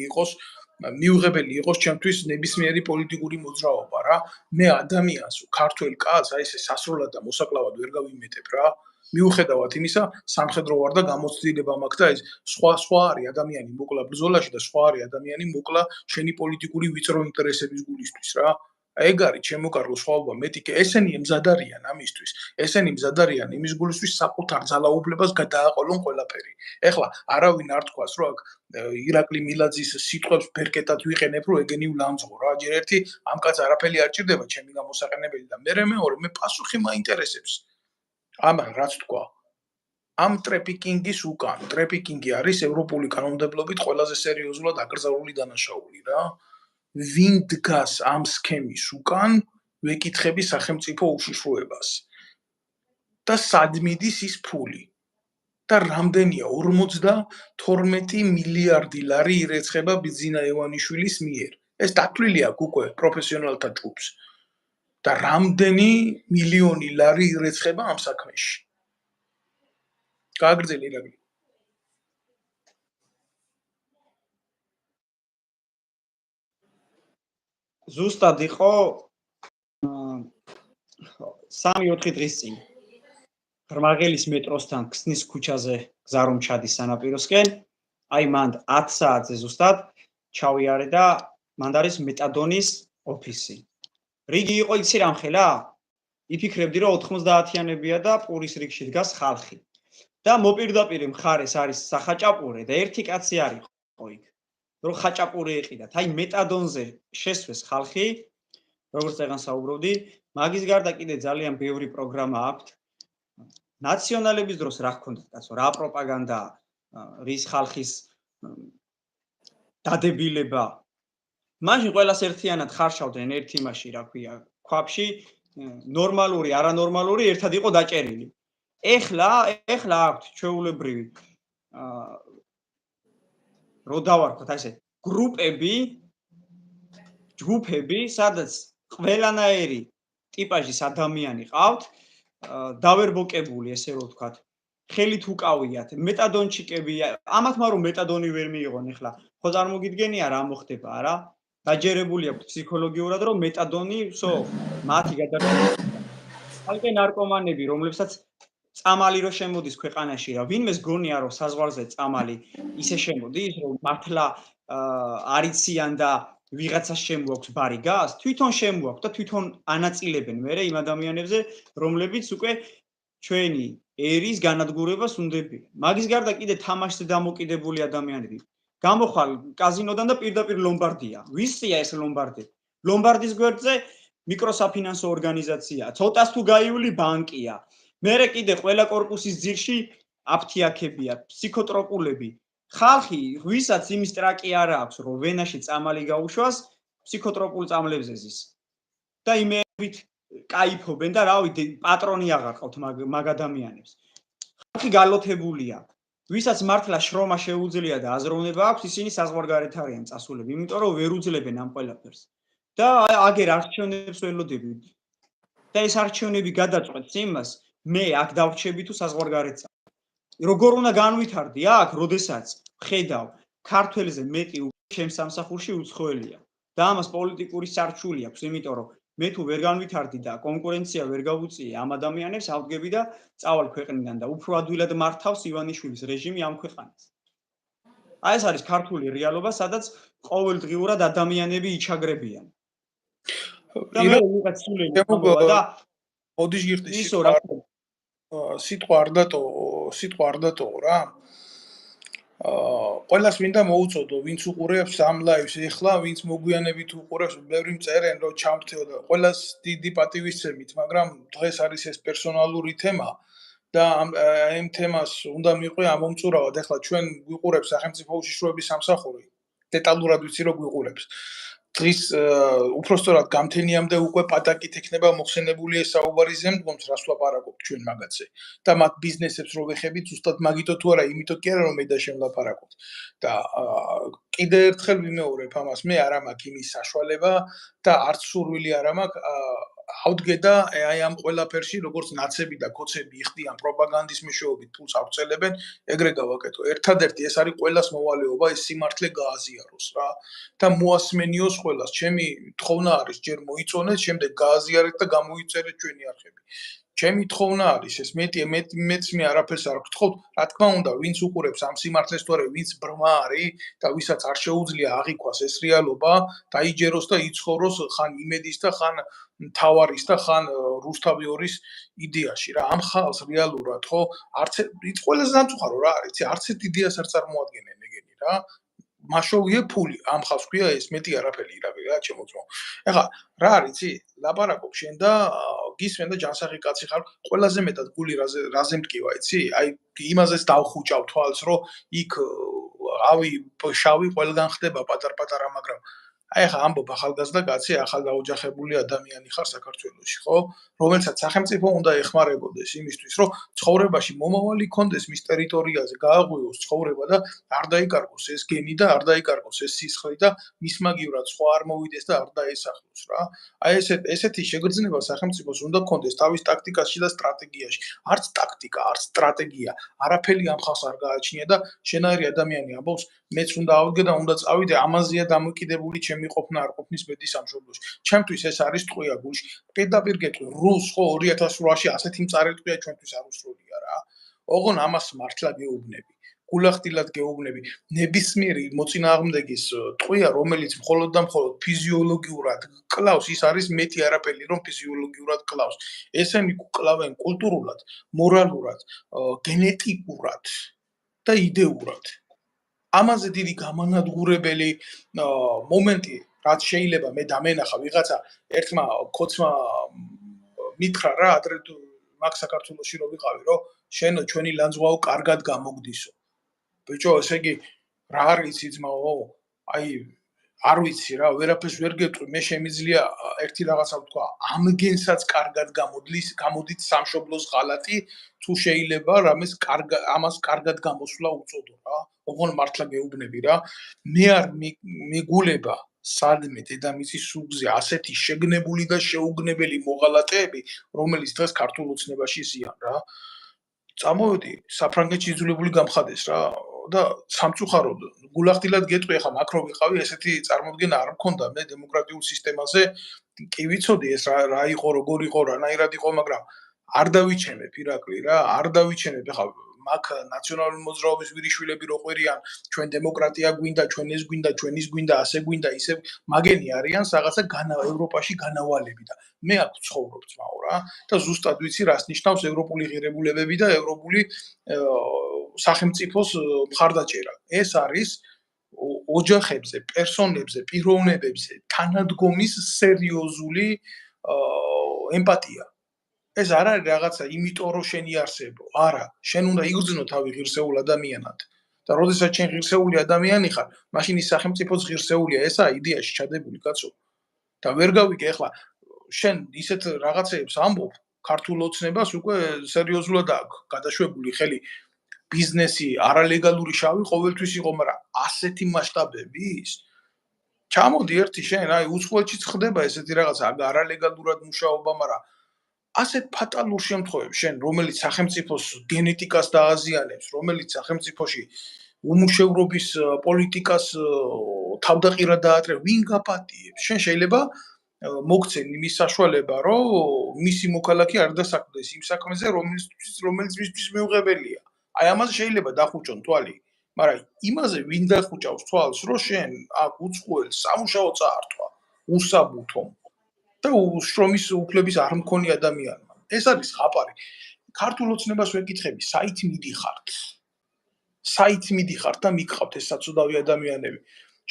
იყოს ჩემთვის ნებისმიერი პოლიტიკური მოძრაობა რა. მე ადამიანს ქართველ კაცს აი ესე სასრულად და მოსაკლავად ვერ გავიმეტებ რა. მიუხედავად იმისა, სამხედრო ვარ და გამოცდილება მაქვს და ეს სხვა არის ადამიანი მოკლა ბრძოლაში და სხვა არის ადამიანი მოკლა შენი პოლიტიკური ვიწრო ინტერესების გულისთვის რა. ეგ არის ჩემო კარგო სხვაობა მეტი ესენი მზად არიან ამისთვის. ესენი მზად არიან იმის გულისთვის საკუთარ ძალაუფლებას გადააყოლონ ყველაფერი. ეხლა არავინ არ თქვას რომ აქ ირაკლი მილაძის სიტყვებს ბერკეტად ვიყენებ რომ ეგენი ვლამძღო რა. ჯერ ერთი ამ კაც არაფერი არ ჭირდება ჩემი გამოსაყენებელი და მე მეორე მე პასუხი მაინტერესებს. ამან რაც თქვა ამ ტრეფიკინგის უკან ტრეფიკინგი არის ევროპული კანონმდებლობით ყველაზე სერიოზულად აკრძალული დანაშაული რა. ვინ დგას ამ სქემის უკან ვეკითხები სახელმწიფო უშიშროებას და სად მიდის ის ფული და რამდენია 52 მილიარდი ლარი ირეცხება ბიძინა ივანიშვილის მიერ. ეს დათვლილი აქვს უკვე პროფესიონალთა ჯგუფს. და რამდენი მილიონი ლარი ირეცხება ამ საქმეში. გააგრძელი ირაკლი. ზუსტად იყო 3-4 დღის წინ ღრმაღელის მეტროსთან ქსნის ქუჩაზე გზა რომ ჩადის სანაპიროსკენ, აი მან 10 საათზე ზუსტად ჩავიარე და მან არის მეტადონის ოფისი. რიგი იყო იცი რამხელა? იფიქრებდი რომ 90-იანებია და პურის რიგში დგას ხალხი. და მოპირდაპირე მხარეს არის სახაჭაპურე და ერთი კაცი არისო იქ. რომ ხაჭაპური ეყიდათ. აი მეტადონზე შესვეს ხალხი, როგორც წეგან საუბრობდი, მაგის გარდა კიდე ძალიან ბევრი პროგრამა აქვთ. ნაციონალების დროს რა გქონდათ კაცო, რა პროპაგანდა, რის ხალხის დადებილება. მაშინ ყველას ერთიანად ხარშავდნენ ერთ იმაში, რა ქვია, ქვაბში, ნორმალური, არანორმალური ერთად იყო დაჭერილი. ეხლა აქვთ ჩვეულებრივი რო დავარქოთ აი ესე გრუპები, ჯგუფები, სადაც ყველანაირი ტიპაჟის ადამიანი ყავთ, დავერბოკებული, ესე რომ ვთქვათ. ხელით უკავიათ, მეტადონჩიკები, ამათმა რომ მეტადონი ვერ მიიღონ ეხლა, ხო წარმოგიდგენია რა მოხდება, არა? დაჯერებული აქვთ ფსიქოლოგიურად, რომ მეტადონი, მათი გადარჩენა. ალკე ნარკომანები, რომლებსაც წამალი რო შემოდის ქვეყანაში რა, ვინმეს გონია რომ საზღვარზე წამალი ისე შემოდის, რომ მართლა არიციან და ვიღაცას შემოაქვს ბარი გას, თვითონ შემოაქვს და თვითონ ანაწილებენ მერე იმ ადამიანებზე, რომლებიც უკვე ჩვენი ერის განადგურებას უნდებიან. მაგის გარდა კიდე თამაშზე დამოკიდებული ადამიანები. გამოხვალ კაზინოდან და პირდაპირ ლომბარდია. ვისია ეს ლომბარდი? ლომბარდის გვერდზე მიკროსაფინანსო ორგანიზაცია, ცოტას თუ გაიული ბანკია. მერე კიდე ყველა კორპუსის ძირში აფთიაქებია, ფსიქოტროპულები. ხალხი, ვისაც იმის ტრაკი არ აქვს, რომ ვენაში წამალი გაუშვას, ფსიქოტროპულ წამლებზე ზის. და იმებით კაიფობენ და რავი, პატრონი აღარ ყავთ მაგ ადამიანებს. ხალხი გალოთებულია. ვისაც მართლა შრომა შეუძლია და აზროვნება აქვს, ისინი საზღვარგარეთ არიან წასულები, იმიტომ რომ ვერ უძლებენ ამ ყველაფერს. და აგერ არჩევნებს ველოდებით. და ეს არჩევნები გადაწყვეტს იმას, მე აქ დავრჩები თუ საზღვარგარეთსა. როგორ უნდა განვითარდი აქ, როდესაც ხედავ ქართველზე მეტი ჩემს სამსახურში უცხოელია და ამას პოლიტიკური სარჩული აქვს, იმიტომ რომ მე თუ ვერ განვითარდი და კონკურენცია ვერ გავუწიე ამ ადამიანებს, ავდგები და წავალ ქვეყნიდან და უფრო ადვილად მართავს ივანიშვილის რეჟიმი ამ ქვეყანას. აი ეს არის ქართული რეალობა, სადაც ყოველდღიურად ადამიანები იჩაგრებიან. და მე ვიღაც სულელი ხმობა და ოდის გიხდი ისო რა სიტყვა არ დატოვო რა. ყველას მინდა მოუწოდო, ვინც უყურებს ამ ლაივს ეხლა, ვინც მოგვიანებით უყურებს, ბევრი მწერენ, რომ ჩამრთეო და ყველას დიდი პატივისცემით, მაგრამ დღეს არის ეს პერსონალური თემა და ამ თემას უნდა მიყვე ამომწურავად. ეხლა ჩვენ გვიყურებს სახელმწიფო უშიშროების სამსახური, დეტალურად ვიცი რომ გვიყურებს. დღის უпростоრად გამთენიამდე უკვე პატაკით ექნება მოხსენებული ეს საუბარი ზემდგომს, რას ვლაპარაკობთ ჩვენ მაგაზე. და მათ ბიზნესებს რო ვეხებით, ზუსტად მაგითო თუ არა, იმიტომ კი არა რომ მე და შენ ვლაპარაკობთ. და კიდე ერთხელ ვიმეორებ ამას, მე არ მაქვს იმის საშუალება და არც სურვილი არ მაქვს ავდგე და აი ამ ყველაფერში როგორც ნაცები და კოცები იხდიან პროპაგანდის მეშვეობით ფულს აღწელებენ, ეგრე გავაკეთო. ერთადერთი ეს არის ყველას მოვალეობა, ეს სიმართლე გააზიაროს რა და მოასმენიოს ყველას. ჩემი თხოვნა არის ჯერ მოიწონეთ, შემდეგ გააზიარეთ და გამოიწერეთ ჩვენი არხები. ჩემი თხოვნა არის ეს მეც მე არაფერს არ გთხოვთ, რა თქმა უნდა, ვინც უყურებს ამ სიმართლეს თუ არა, ვინც ბრმა არის და ვისაც არ შეუძლია აღიქვას ეს რეალობა, დაიჯეროს და იცხოვროს ხან იმედის და ხან მთავარის და ხან რუსთავიორის იდეაში რა. ამ ხალხს რეალურად ხო არც ყველაზე დამწუხარო რა არის, არც ერთ იდეას არ წარმოადგენენ ეგენი რა. მაშოვია ფული, ამ ხალხს ქვია ეს მეტი არაფერი რა ჩემოწმო. ეხლა რა არის იცი? ლაპარაკობ შენ და გისმენ და ჯანსაღი კაცი ხარ, ყველაზე მეტად გული რაზე მტკივა, იცი? აი იმაზეც დავხუჭავ თვალს, რომ იქ ავი შავი ყველგან ხდება პატარ-პატარა, მაგრამ აი ახლა ამბობ ახალგაზრდა კაცი, ახალ დაოჯახებული ადამიანი ხარ საქართველოში, ხო? რომელსაც სახელმწიფო უნდა ეხმარებოდეს იმისთვის, რომ ცხოვრებაში მომავალი კონდეს მის ტერიტორიაზე, გააღვიოს ცხოვრება და არ დაიკარგოს ეს გენი და არ დაიკარგოს ეს სისხლი და მის მაგივრად სხვა არ მოვიდეს და არ დაესახლოს რა. აი ესეთი შეგრძნება სახელმწიფოს უნდა კონდეს თავის ტაქტიკაში და სტრატეგიაში. არც ტაქტიკა, არც სტრატეგია, არაფერი ამ ხალხს არ გააჩნია და შენაირი ადამიანი ამბობს, მეც უნდა ავდგე და უნდა წავიდე, ამაზეა დამოკიდებული ჩემი ყოფნა არ ყოფნის ბედის სამშობლოში. ჩემთვის ეს არის ტყვია გულში. პირდაპირ გეტყვი, რუს ხო 2008-ში ასეთი მწარე ტყვია ჩვენთვის არ უსროლია რა. ოღონ ამას მართლა გეუბნები. გულახდილად გეუბნები. ნებისმიერი მოწინააღმდეგის ტყვია, რომელიც მხოლოდ და მხოლოდ ფიზიოლოგიურად კლავს, ის არის მეტი არაფერი, რომ ფიზიოლოგიურად კლავს. ესენი კლავენ კულტურულად, მორალურად, გენეტიკურად და იდეურად. ამაზე დიდი გამანადგურებელი მომენტი რაც შეიძლება მე დამენახა ვიღაცა ერთმა კოცმა მითხრა რა ადრე მაგ საქართველოში რო ვიყავი რომ შენო ჩვენი ლანძღვაო კარგად გამოგდისო ბიჭო ესე იგი რა არის ძმაო აი არ ვიცი რა ვერაფერს ვერ გეტყვი მე შემიძლია ერთი რაღაცა ვთქვა ამგენსაც კარგად გამოდით სამშობლოს ღალატი თუ შეიძლება რამეს ამას კარგად გამოსვლა უწოდო რა ოღონ მართლა გეუბნები რა მე არ მეგულება სადმე დედამიწის სუგზე ასეთი შეგნებული და შეუგნებელი მოღალატეები რომელიც დღეს ქართულ ოცნებაში ზიან რა წამოვედი საფრანგეთში იძულებული გამხადეს რა და სამწუხაროდ გულახდილად გეტყვი ახლა მაკრო ვიყავი ესეთი წარმოდგენა არ მქონდა მე დემოკრატიულ სისტემაზე კი ვიცოდი ეს რა იყო როგორ იყო რანაირად იყო მაგრამ არ დავიჩენებ ირაკლი რა არ დავიჩენებ ახლა მაგ ნაციონალური მოძრაობის ვირიშვილები რო ყვირიან ჩვენ დემოკრატია გვინდა ჩვენ ეს გვინდა ჩვენ ის გვინდა ასე გვინდა ისე მაგენი არიან რაღაცა ევროპაში განავალები და მე აქ ვცხოვრობ ძმაო რა და ზუსტად ვიცი რას ნიშნავს ევროპული ღირებულებები და ევროპული სახელმწიფოს მხარდაჭერა ეს არის ოჯახებზე პერსონებზე პიროვნებებზე თანადგომის სერიოზული ემპათია ეს არ არის რაღაცა იმიტომ რომ შენი არსებო არა შენ უნდა იგრძნო თავი ღირსეულ ადამიანად და როდესაც შენ ღირსეული ადამიანი ხარ მაშინ ის სახელმწიფოც ღირსეულია ესაა იდეაში ჩადებული კაცო და ვერ გავიგე ახლა შენ ისეთ რაღაცებს ამბობ ქართულ ოცნებას უკვე სერიოზულად აქვს გადაშვებული ხელი ბიზნესი არალეგალური შავი ყოველთვის იყო მაგრამ ასეთი მასშტაბების ჩამოდი ერთი შენ აი უცხოეთშიც ხდება ესეთი რაღაცა არალეგალურად მუშაობა მაგრამ ასეთ ფატალურ შემთხვევებში შენ რომელიც სახელმწიფოს გენეტიკას დააზიანებს, რომელიც სახელმწიფოში უმუშევრობის პოლიტიკას თავდაყირად დაატრევ, ვინ გაპატიებს? შენ შეიძლება მოგცენ იმის საშუალება, რომ მისი მოქალაქე არ დასაქმდეს იმ საქმეზე, რომელიც მისთვის მიუღებელია. აი ამაზე შეიძლება დახუჭონ თვალი, მაგრამ იმაზე ვინ დახუჭავს თვალს, რომ შენ აქ უცხოელს სამუშაო წაართვა, უსაბუთო და შრომის უფლების არ მქონი ადამიანმა. ეს არის ხაპარი. ქართულ ოცნებას ვეკითხები, საით მიდიხართ? საით მიდიხართ და მიგყავთ ეს საცუდავი ადამიანები.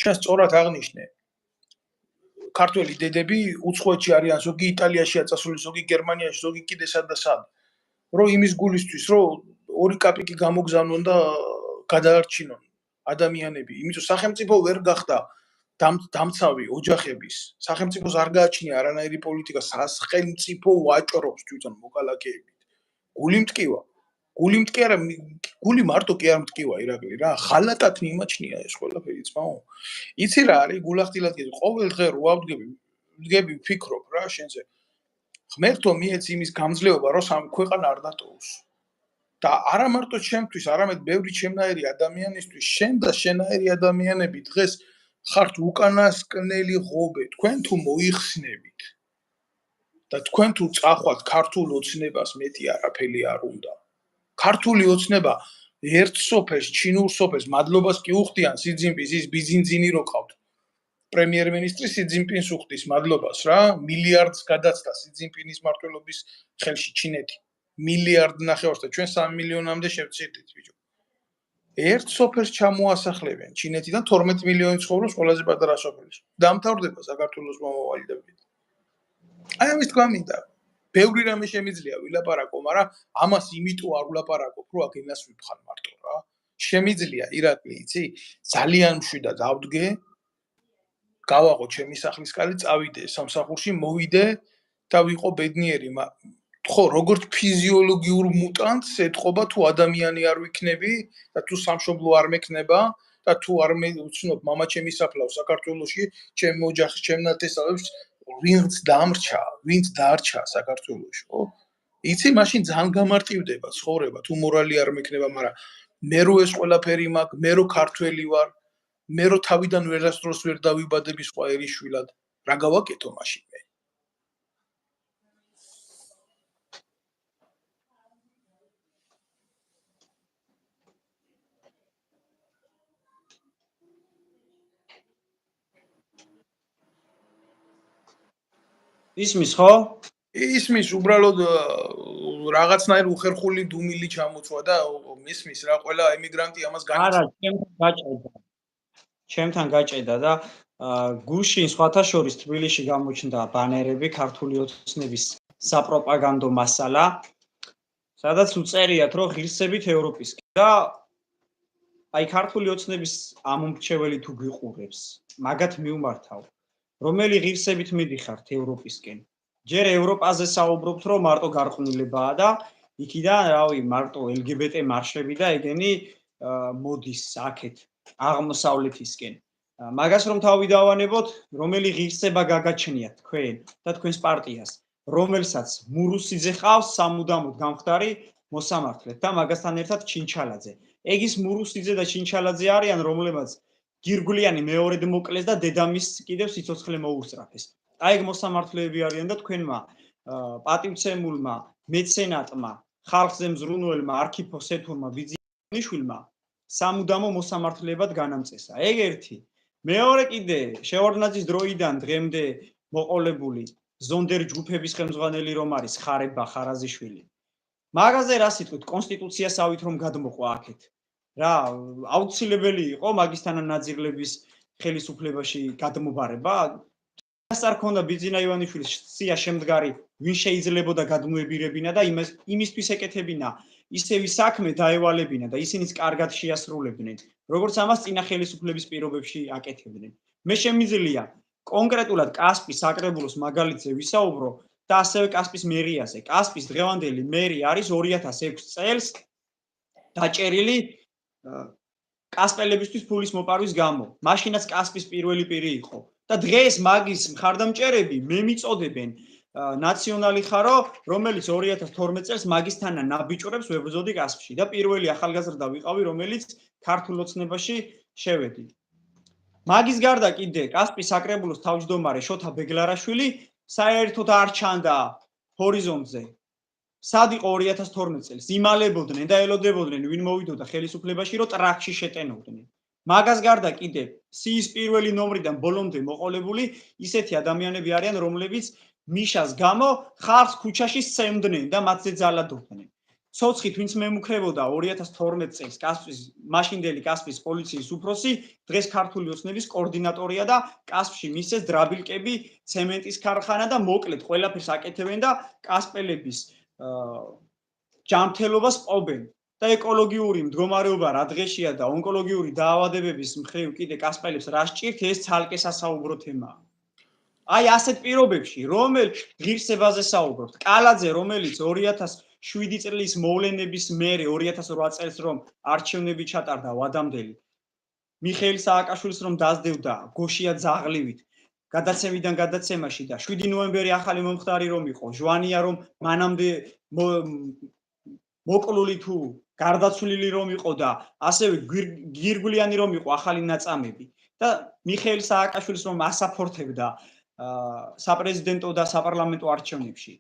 შენ სწორად აღნიშნე. ქართველი დედები უცხოეთში არიან, ზოგი იტალიაშია წასული, ზოგი გერმანიაში, ზოგი კიდე სად და სად. რომ იმის გულისთვის, რომ 2 კაპიკი გამოგზავნონ და გადაარჩინონ ადამიანები, იმიტომ სახელმწიფო ვერ გახდა დამცავი ოჯახების. სახელმწიფოს არ გააჩნია არანაირი პოლიტიკა, სახელმწიფო ვაჭრობს თვითონ მოქალაქეებით. გული მტკივა. გული მტკი არა, გული მარტო კი არ მტკივა ირაკლი რა, ხალატად მიმაჩნია ეს ყველაფერი ძმაო. იცი რა არის გულახდილად გეტყვი, ყოველ დღე რო ავდგები ვფიქრობ რა შენზე. ღმერთო მიეც იმის გამძლეობა, რომ სამ ქვეყანა არ დატოვოს. და არა მარტო ჩემთვის, არამედ ბევრი ჩემნაირი ადამიანისთვის, შენ და შენაირი ადამიანები დღეს ხართ უკანასკნელი ღობე, თქვენ თუ მოიხსნებით და თქვენ თუ წახვათ ქართულ ოცნებას, მეტი არაფერი არ უნდა. ქართული ოცნება ერთ სოფელს, ჩინურ სოფელს მადლობას კი უხდიან სი ძინპინს, ის ბიზინძინი რო ყავთ. პრემიერ-მინისტრი სი ძინპინს უხდის მადლობას რა, მილიარდს გადაცდა სი ძინპინის მმართველობის ხელში ჩინეთი. მილიარდ ნახევარს და ჩვენ 3 მილიონამდე შევწირდით ბიჭო. ერთ სოფელს ჩამოასახლებენ ჩინეთიდან 12 მილიონი ცხოვრობს ყველაზე პატარა სოფელში. დამთავრდება საქართველოს მომავალი და ბედი. აი ამის თქვა მინდა. ბევრი რამე შემიძლია ვილაპარაკო, მაგრამ ამას იმიტომ არ ვლაპარაკობ, რომ აქ იმას ვიფხარ მარტო რა. შემიძლია ირაკლი, იცი? ძალიან მშვიდად ავდგე. გავაღო ჩემი სახლის კალი, წავიდე სამსახურში, მოვიდე და ვიყო ბედნიერი, ხო, როგორც ფიზიოლოგიურ მუტანტს ეთყობა თუ ადამიანი არ ვიქნები და თუ სამშობლო არ მექნება და თუ არ მეუცნობ მამა ჩემი საფლავს საქართველოში, ჩემ ოჯახს, ჩემ ნათესავებს, ვინც დამრჩა, ვინც დარჩა საქართველოში, ხო? იცი, მაშინ ძალიან გამარტივდება ცხოვრება, თუ მორალი არ მექნება, მაგრამ მე რო ეს ყველაფერი მაქვს, მე რო ქართველი ვარ, მე რო თავიდან ვერასდროს ვერ დავიბადები სხვა ერისშვილად, რა გავაკეთო მაშინ მე? ისმის ხო? ისმის უბრალოდ რაღაცნაირ უხერხული დუმილი ჩამოწვა და ისმის რა ყველა ემიგრანტი ამას არა, ჩემთან გაჭედა და გუშინ სხვათა შორის თბილისში გამოჩნდა ბანერები ქართული ოცნების საპროპაგანდო მასალა, სადაც უწერიათ, რომ ღირსებით ევროპისკენ და აი ქართული ოცნების ამომრჩეველი თუ გიყურებს, მაგათ მიუმართავ, რომელი ღირსებით მიდიხართ ევროპისკენ. ჯერ ევროპაზე საუბრობთ, რომ მარტო გარყვნილებაა და იქიდან, რავი, მარტო LGBT მარშები და ეგენი მოდის აქეთ აღმოსავლეთისკენ. მაგას რომ თავი დავანებოთ, რომელი ღირსება გაგაჩნიათ თქვენ და თქვენს პარტიას, რომელსაც მურუსიძე ყავს სამუდამოდ გამხდარი მოსამართლედ და მაგასთან ერთად ჩინჩალაძე. ეგის მურუსიძე და ჩინჩალაძე არიან, რომლებაც გირგვლიანი მეორედ მოკლეს და დედამის კიდევ სიცოცხლე მოუსწრაფეს. აი ეგ მოსამართლეები არიან და თქვენმა პატივცემულმა მეცენატმა, ხალხზე მზრუნველმა არქიფო სეთურმა ბიძინიშვილმა სამუდამო მოსამართლეებად განამწესა. ეგ ერთი. მეორე კიდე შევარდნაძის დროიდან დღემდე მოყოლებული ზონდერ ჯგუფების ხელმძღვანელი რომ არის ხარება ხარაზიშვილი. მაგაზე რა სიტყვით, კონსტიტუციას ავით რომ გადმოყვა აქეთ. რა, აუცილებელი იყო მაგისთან ნაძირლების ხელისუფლებაში გადმობარება? რას არ ქონდა ბიძინა ივანიშვილის სია შემდგარი, ვინ შეიძლებოდა გადმოებირებინა და იმისთვის ეკეთებინა ისევი საქმე დაევალებინა და ისინიც კარგად შეასრულებდნენ, როგორც ამას წინა ხელისუფლების პირობებში აკეთებდნენ. მე შემიძლია კონკრეტულად კასპის საკრებულოს მაგალითზე ვისაუბრო და ასევე კასპის მერიაზე. კასპის დღევანდელი მერი არის 2006 წელს დაჭერილი კასპელებისთვის ფულის მოპარვის გამო. მაშინაც კასპის პირველი პირი იყო. და დღეს მაგის მხარდამჭერები მე მიწოდებენ ნაციონალი ხარო, რომელიც 2012 წელს მაგისთანა ნაბიჭრებს ვებრძოდი კასპში და პირველი ახალგაზრდა ვიყავი, რომელიც ქართულ ოცნებაში შევედი. მაგის გარდა კიდე კასპის საკრებულოს თავმჯდომარე შოთა ბეგლარაშვილი საერთოდ არ ჩანდა ჰორიზონტზე. სად იყო 2012 წელს იმალებოდნენ და ელოდებოდნენ ვინ მოვიდოდა ხელისუფლებაში, რომ ტრაქში შეტენოდნენ. მაგას გარდა კიდე სიის პირველი ნომრიდან ბოლომდე მოყოლებული ისეთი ადამიანები არიან, რომლებიც მიშას გამო ხალხს ქუჩაში სცემდნენ და მათზე ძალადობდნენ. ცოცხით ვინც მემუქრებოდა 2012 წელს კასპის მაშინდელი კასპის პოლიციის უფროსი, დღეს ქართული ოცნების კოორდინატორია და კასპში მისცეს დრაბილკები, ცემენტის ქარხანა და მოკლედ ყველაფერს აკეთებენ და კასპელების ჯანმრთელობას პობენ. და ეკოლოგიური მდგომარეობა რა დღეშია და ონკოლოგიური დაავადებების მხრივ კიდე კასპელებს რა სჭირთ, ეს ცალკე სასაუბრო თემაა. აი ასეთ პირობებში, რომელ ღირსებაზე საუბრობთ? კალაძე, რომელიც 2007 წლის მოვლენების მერე 2008 წელს რომ არჩევნები ჩატარდა ვადამდელი, მიხეილ სააკაშვილის რომ დაძდევდა გოშია ძაღლივით, გადაცემიდან გადაცემაში და 7 ნოემბერი ახალი მომხდარი რომ იყო, ჟვანია რომ მანამდე მოკლული თუ გარდაცვლილი რომ იყო და ასევე გირგვლიანი რომ იყო ახალი ნაწამები და მიხეილ სააკაშვილის რომ ასაფორთებდა საპრეზიდენტო და საპარლამენტო არჩევნებში.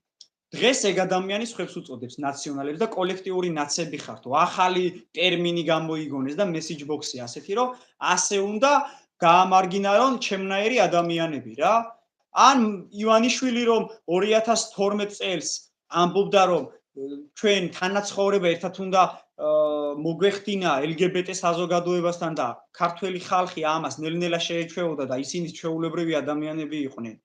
დღეს ეგ ადამიანი სხვებს უწოდებს ნაციონალებს და კოლექტიური ნაცები ხართო. ახალი ტერმინი გამოიგონეს და მესიჯ ბოქსი ასეთი რომ ასე უნდა გაამარგინარონ ჩემნაირი ადამიანები რა. ან ივანიშვილი რომ 2012 წელს ამბობდა რომ ჩვენ თანაცხოვრება ერთად უნდა მოგვეხდინა LGBT საზოგადოებასთან და ქართველი ხალხი ამას ნელ-ნელა შეეჩვეოდა და ისინი ჩვეულებრივი ადამიანები იყვნენ.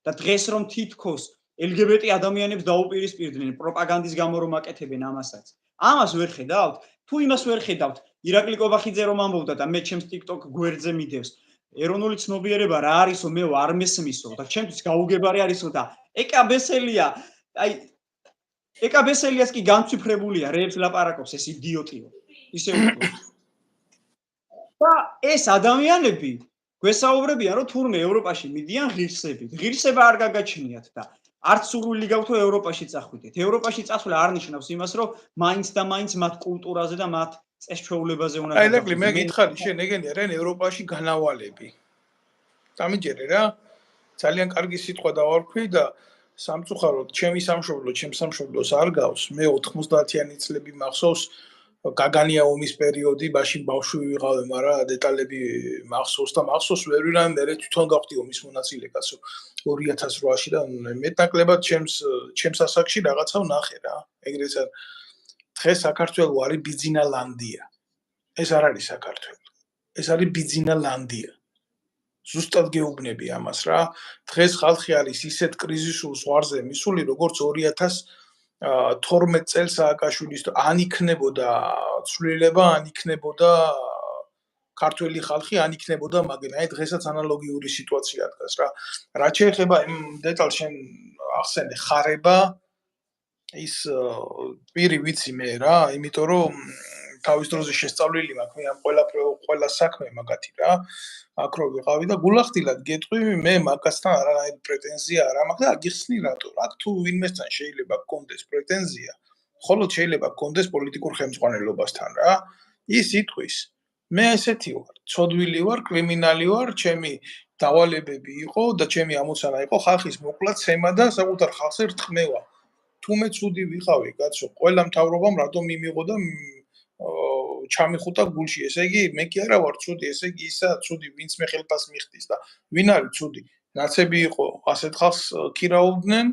და დღეს რომ თითქოს LGBT ადამიანებს დაუპირისპირდნენ პროპაგანდის გამო რომ აკეთებენ ამასაც. ამას ვერ ხედავთ? თუ იმას ვერ ხედავთ, ირაკლი კობახიძე რომ ამბობდა და მე ჩემს TikTok გვერდზე მიდევს. ეროვნული ცნობიერება რა არისო, მე არ მესმისო და ჩემთვის გაუგებარი არისო და ეკაბესელია, აი ეკაბესელიას კი განცვიფრებულია, რეებს ლაპარაკობს ეს იდიოტიო. ისე უყურებს. და ეს ადამიანები გვესაუბრებიან, რომ თურმე ევროპაში მიდიან ღირსებით. ღირსება არ გაგაჩნიათ და არც სურვილი გაქვთ რომ ევროპაში წახვიდეთ. ევროპაში წასვლა არ ნიშნავს იმას, რომ მაინც და მაინც მათ კულტურაზე და მათ წესჩვეულებაზე უნდა აი ლეკლი მე გითხარი შენ ეგენი არიან ევროპაში განავალები. დამიჯერე რა. ძალიან კარგი სიტყვა დავარქვი და სამწუხაროდ ჩემი სამშობლო, ჩემს სამშობლოს არ გავს. მე 90-იანი წლები მახსოვს გაგანია ომის პერიოდი, მაშინ ბავშვი ვიყავი, მაგრამ დეტალები მახსოვს და მახსოვს ვერ ვირან მე თვითონ გავხდი ომის მონაწილე კაცო 2008-ში და მეტნაკლებად ჩემს ასაკში რაღაცა ვნახე რა. ეგრეც არ დღეს საქართველო არის ბიძინალანდია. ეს არ არის საქართველო. ეს არის ბიძინალანდია. ზუსტად გეუბნები ამას რა. დღეს ხალხი არის ისეთ კრიზისულ ზღვარზე მისული, როგორც 2012 წელს სააკაშვილის ან იქნებოდა ცვლილება, ან იქნებოდა ქართველი ხალხი, ან იქნებოდა მაგინა. აი დღესაც ანალოგიური სიტუაცია დგას რა. რაც შეეხება იმ დეტალს შენ ახსენე ხარება ის პირი ვიცი მე რა, იმიტომ რომ თავის დროზე შესწავლილი მაქვს მე ამ ყველა საქმე მაგათი რა. აქ რო ვიყავი და გულახდილად გეტყვი მე მაგასთან არანაირი პრეტენზია არ მაქვს და აგიხსნი რატო. აქ თუ ვინმესთან შეიძლება გქონდეს პრეტენზია, ხოლო შეიძლება გქონდეს პოლიტიკურ ხელმძღვანელობასთან რა. ის იტყვის მე ესეთი ვარ, ცოდვილი ვარ, კრიმინალი ვარ, ჩემი დავალებები იყო და ჩემი ამოცანა იყო ხალხის მოკლა, ცემა და საკუთარ ხალხზე რთმევა. თუ მე ცუდი ვიყავი, კაცო, ყველა მთავრობამ რატომ მიმიღო და ჩამიხუტა გულში. ესე იგი, მე კი არა ვარ ცუდი, ესე იგი ისა ცუდი, ვინც მე ხელფას მიხდის და ვინ არის ცუდი? ნაცები იყო, ასეთ ხალხს ქირაობდნენ,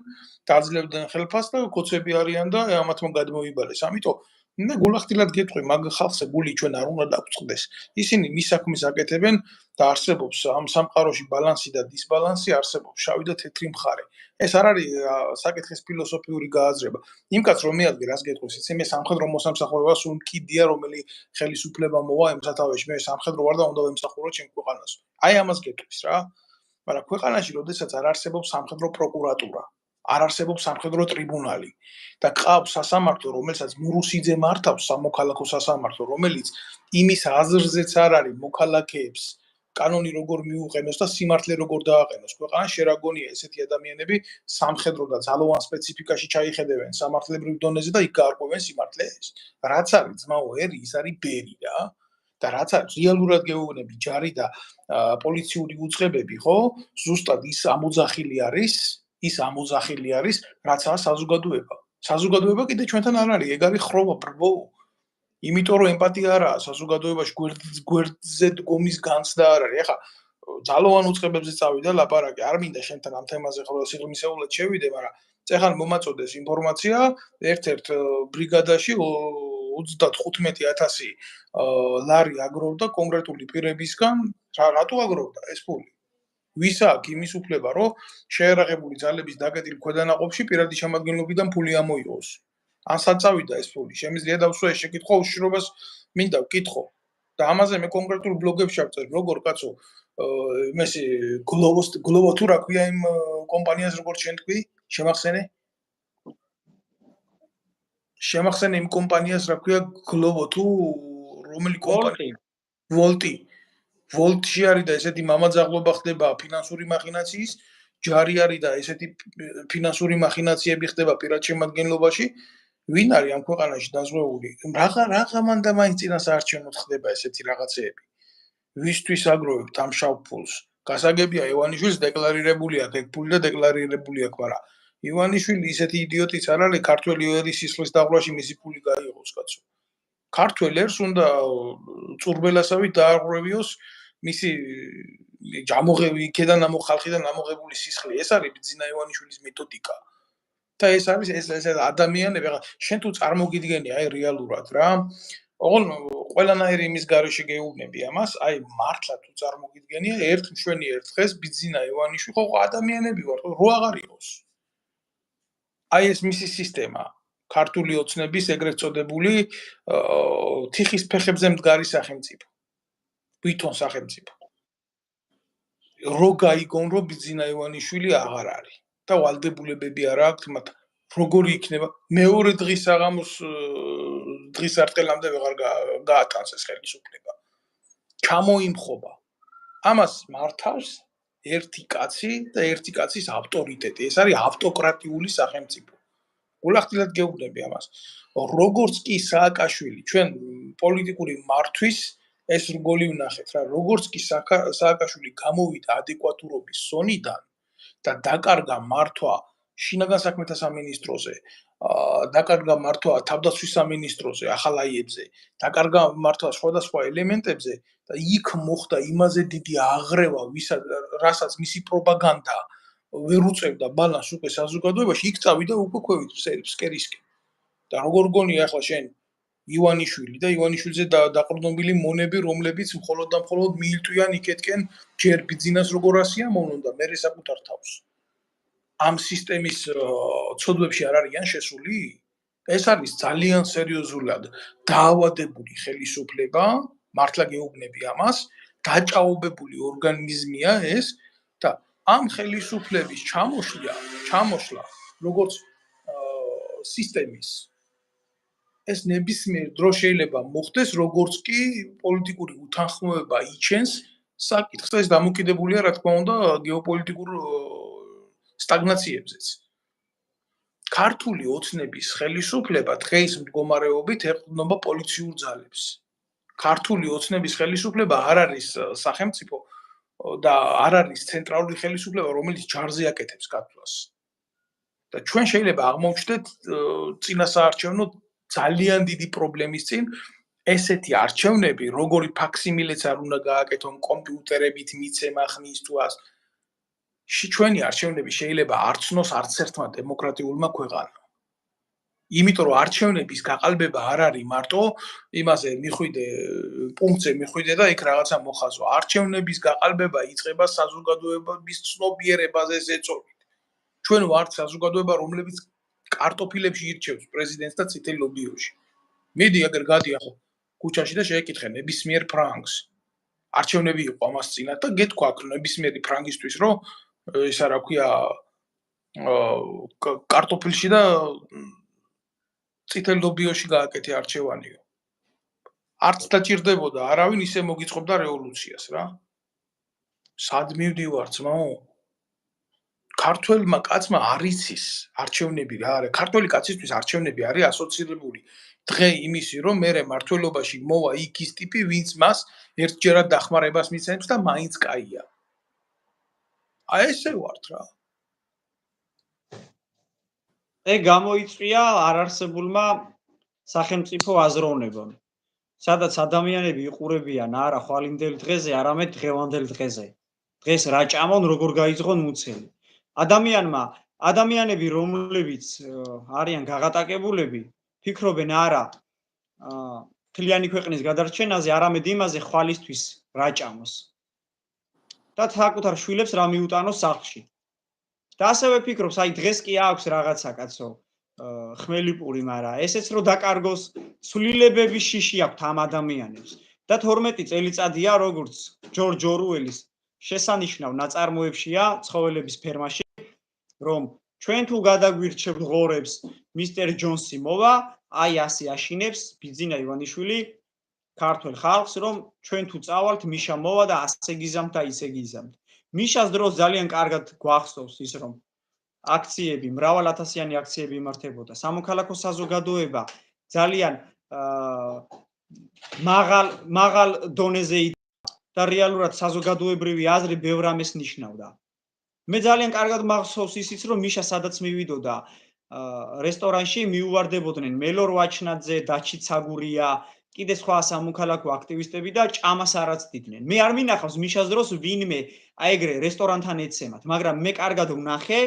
დაძლებდნენ ხელფას და კოცები არიან და ამათ გადმოიბალეს. ამიტომ მე გულახდილად გეტყვი, მაგ ხალხზე გული ჩვენ არ უნდა დაგვწყდეს. ისინი მის საქმეს აკეთებენ და არსებობს ამ სამყაროში ბალანსი და დისბალანსი, არსებობს შავი და თეთრი მხარე. ეს არ არის საკითხის ფილოსოფიური გააზრება. იმ კაც რომ მეადგე რას გეტყვის, იცი მე სამხედრო მოსამსახურებას უმკიდია რომელი ხელისუფლება მოვა იმ სათავეში. მე სამხედრო ვარ და უნდა ვემსახურო ჩემ ქვეყანას. აი ამას გეტყვის რა. მაგრამ ქვეყანაში როდესაც არ არსებობს სამხედრო პროკურატურა, არ არსებობს სამხედრო ტრიბუნალი და ყავს სასამართლო, რომელსაც მურუსიძე მართავს, სამოქალაქო სასამართლო, რომელიც იმის აზრზეც არ არის მოქალაქეებს კანონი როგორ მიუყენოს და სიმართლე როგორ დააყენოს ქვეყანას, შერაგონია ესეთი ადამიანები სამხედრო და ძალოვან სპეციფიკაში ჩაიხედებენ სამართლებრივ დონეზე და იქ გაარკვევენ სიმართლეს. რაც არის ძმაო ერი, ის არის ბერი რა. და რაც არის რეალურად გეუბნები ჯარი და პოლიციური უწყებები, ხო? ზუსტად ის ამოძახილი არის, რაცაა საზოგადოება. საზოგადოება კიდე ჩვენთან არ არის, ეგ არის ხროვა, ბრბო. იმიტომ რომ ემპათია არაა საზოგადოებაში გვერდზე დგომის განცდა არ არის. ეხლა ძალოვან უწყებებზე წავიდა ლაპარაკი, არ მინდა შენთან ამ თემაზე ხოლმე სიღრმისეულად შევიდე, მაგრამ წეხან მომაწოდეს ინფორმაცია, ერთ-ერთ ბრიგადაში 35,000 ლარი აგროვდა კონკრეტული პირებისგან, რატო აგროვდა ეს ფული? ვის აქვს იმის უფლება, რომ შეერაღებული ძალების დაკეტილ ქვედანაყოფში პირადი შემადგენლობიდან ფული ამოიღოს? ან საწავიდა ეს ფული, შემიძლია დავსვა ეს შეკითხვა უშიშრობას მინდა ვკითხო. და ამაზე მე კონკრეტულ ბლოგებში ავწერ, როგორ კაცო, იმასე გლოვო თუ რა ქვია იმ კომპანიას როგორც შენ თქვი, შემახსენე? შემახსენე იმ კომპანიას რა ქვია გლოვო თუ რომელი კომპანია? ვოლტი. ვოლტში არის და ესეთი მამაძაღლობა ხდება ფინანსური მახინაციის, ჯარი არის და ესეთი ფინანსური მახინაციები ხდება პირად შემადგენლობაში. ვინ არის ამ ქვეყანაში დაზღვეული? რაღა მანდა მაინც წინასაარჩევნოდ ხდება ესეთი რაღაცეები. ვისთვის აგროვებთ ამ შავ ფულს? გასაგებია ივანიშვილს დეკლარირებული აქვს ეგ ფული და დეკლარირებული აქვს, მაგრამ ივანიშვილი ისეთი იდიოტიც არ არის, ქართველი ერის სისხლის დაღვრაში მისი ფული გაიღოს, კაცო. ქართველ ერს უნდა წურბელასავით დააღვევიოს მისი იქედან ხალხიდან ამოღებული სისხლი. ეს არის ბიძინა ივანიშვილის მეთოდიკა. და ეს არის ეს ადამიანები, ახლა შენ თუ წარმოგიდგენი აი რეალურად რა, ყველანაირი იმის გარეშე გეუბნები ამას, აი მართლა თუ წარმოგიდგენია ერთ მშვენიერ დღეს ბიძინა ივანიშვილი ხო ადამიანები ვარ, რო აღარ იყოს. აი ეს მისი სისტემა, ქართული ოცნების ეგრეთ წოდებული თიხის ფეხებზე მდგარი სახელმწიფო. ვითომ სახელმწიფო. რო გაიგონ რომ ბიძინა ივანიშვილი აღარ არის და ვალდებულებები არ აქვს მათ როგორი იქნება მეორე დღის საღამოს დღის არტყელამდე ვეღარ გაატანს ეს ხელისუფლება. ჩამოიმხობა. ამას მართავს ერთი კაცი და ერთი კაცის ავტორიტეტი. ეს არის ავტოკრატიული სახელმწიფო. გულახდილად გეუბნები ამას. როგორც კი სააკაშვილი ჩვენ პოლიტიკური მართვის ეს რგოლი ვნახეთ რა, როგორც კი სააკაშვილი გამოვიდა ადეკვატურობის ზონიდან და დაკარგა მართვა შინაგან საქმეთა სამინისტროზე, დაკარგა მართვა თავდაცვის სამინისტროზე, ახალაიებზე, დაკარგა მართვა სხვადასხვა ელემენტებზე და იქ მოხდა იმაზე დიდი აღრევა, რასაც მისი პროპაგანდა ვერ უწევდა ბალანს უკვე საზოგადოებაში, იქ წავიდა უკვე ქვევით ფსკერისკენ. და როგორ გონია ახლა შენ ივანიშვილი და ივანიშვილზე დაყრდნობილი მონები, რომლებიც მხოლოდ და მხოლოდ მიილტვიან იქეთკენ ჯერ ბიძინას როგორ ასიამოვნონ და მერე საკუთარ თავს. ამ სისტემის ცოდვებში არ არიან შესული? ეს არის ძალიან სერიოზულად დაავადებული ხელისუფლება, მართლა გეუბნები ამას, დაჭაობებული ორგანიზმია ეს და ამ ხელისუფლების ჩამოშლა როგორც სისტემის ეს ნებისმიერ დროს შეიძლება მოხდეს, როგორც კი პოლიტიკური უთანხმოება იჩენს საკითხს და ეს დამოკიდებულია, რა თქმა უნდა, გეოპოლიტიკურ სტაგნაციებზეც. ქართული ოცნების ხელისუფლება დღეის მდგომარეობით ეყრდნობა პოლიციურ ძალებს. ქართული ოცნების ხელისუფლება არ არის სახელმწიფო და არ არის ცენტრალური ხელისუფლება, რომელიც ჯარზე აკეთებს გათვლას. და ჩვენ შეიძლება აღმოვჩნდეთ წინასაარჩევნო ძალიან დიდი პრობლემის წინ ესეთი არჩევნები, როგორი ფაქსიმილეც არ უნდა გააკეთონ კომპიუტერებით მიცემა ხმის თუ ას. ჩვენი არჩევნები შეიძლება არ ცნოს არც ერთმა დემოკრატიულმა ქვეყანამ. იმიტომ რომ არჩევნების გაყალბება არ არის მარტო იმაზე მიხვიდე პუნქტზე მიხვიდე და იქ რაღაცა მოხაზო. არჩევნების გაყალბება იწყება საზოგადოების ცნობიერებაზე ზეწოლით. ჩვენ ვართ საზოგადოება, რომლებიც კარტოფილებში ირჩევს პრეზიდენტს და წითელ ლობიოში. მიდი აგერ გადი ახლა ქუჩაში და შეეკითხე ნებისმიერ ფრანგს. არჩევნები იყო ამას წინათ და გეთქვა აქ ნებისმიერი ფრანგისთვის, რომ ისა რა ქვია კარტოფილში და წითელ ლობიოში გააკეთე არჩევანიო. არც დაჭირდებოდა არავინ ისე მოგიწყობდა რევოლუციას რა. სად მივდივარ ძმაო? ქართველმა კაცმა არ იცის არჩევნები რა არის. ქართველი კაცისთვის არჩევნები არის ასოცირებული დღე იმისი, რომ მე მართლობაში მოვა იქ ის ტიპი, ვინც მას ერთჯერად დახმარებას მიცემს და მაინც კაია. აი ესე ვართ რა. გამოიწვია არარსებულმა სახელმწიფო აზროვნებამ, სადაც ადამიანები იყურებიან არა ხვალინდელ დღეზე, არამედ დღევანდელ დღეზე. დღეს რა ჭამონ, როგორ გაიძღონ მუცელი. ადამიანები, რომლებიც არიან გაღატაკებულები, ფიქრობენ არა მთლიანი ქვეყნის გადარჩენაზე, არამედ იმაზე ხვალისთვის რა ჭამოს. და საკუთარ შვილებს რა მიუტანოს სახლში. და ასევე ფიქრობს, აი დღეს კი აქვს რაღაცა კაცო, ხმელიპური, მაგრამ ესეც რომ დაკარგოს, ცვლილებების შიში აქვს ამ ადამიანებს. და 12 წელიწადია, როგორც ჯორჯ ორუელის შესანიშნავ ნაწარმოებშია ცხოველების ფერმაში, რომ ჩვენ თუ გადაგვირჩევთ ღორებს, მისტერ ჯონსი მოვა, აი ასე აშინებს ბიძინა ივანიშვილი ქართულ ხალხს, რომ ჩვენ თუ წავალთ, მიშა მოვა და ასე გიზამთ და ისე გიზამთ. მიშას დროს ძალიან კარგად გვახსოვს ის, რომ აქციები, მრავალათასიანი აქციები იმართებოდა. სამოქალაქო საზოგადოება ძალიან მაღალ დონეზე და რეალურად საზოგადოებრივი აზრი ბევრ რამეს ნიშნავდა. მე ძალიან კარგად მახსოვს ისიც, რომ მიშა სადაც მივიდოდა რესტორანში მიუვარდებოდნენ მელორ ვაჩნაძე, დაჩი ცაგურია, კიდე სხვა სამოქალაქო აქტივისტები და ჭამას არ აცდიდნენ. მე არ მინახავს მიშას დროს ვინმე აი ეგრე რესტორანთან ეცემათ, მაგრამ მე კარგად ვნახე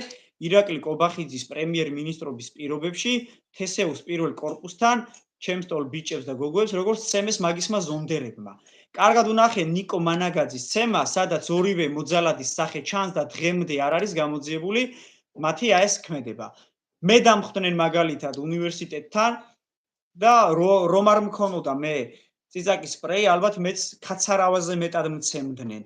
ირაკლი კობახიძის პრემიერ-მინისტრობის პირობებში თესეუს პირველ კორპუსთან ჩემს ტოლ ბიჭებს და გოგოებს, როგორც ცემეს მაგისმა ზონდერებმა. კარგად ვნახე ნიკო მანაგაძის ცემა, სადაც ორივე მოძალადის სახე ჩანს და დღემდე არ არის გამოძიებული მათი ეს ქმედება. მე დამხვდნენ მაგალითად უნივერსიტეტთან და რომ არ მქონოდა მე წიწაკის სპრეი, ალბათ მეც ქაცარავაზე მეტად მცემდნენ.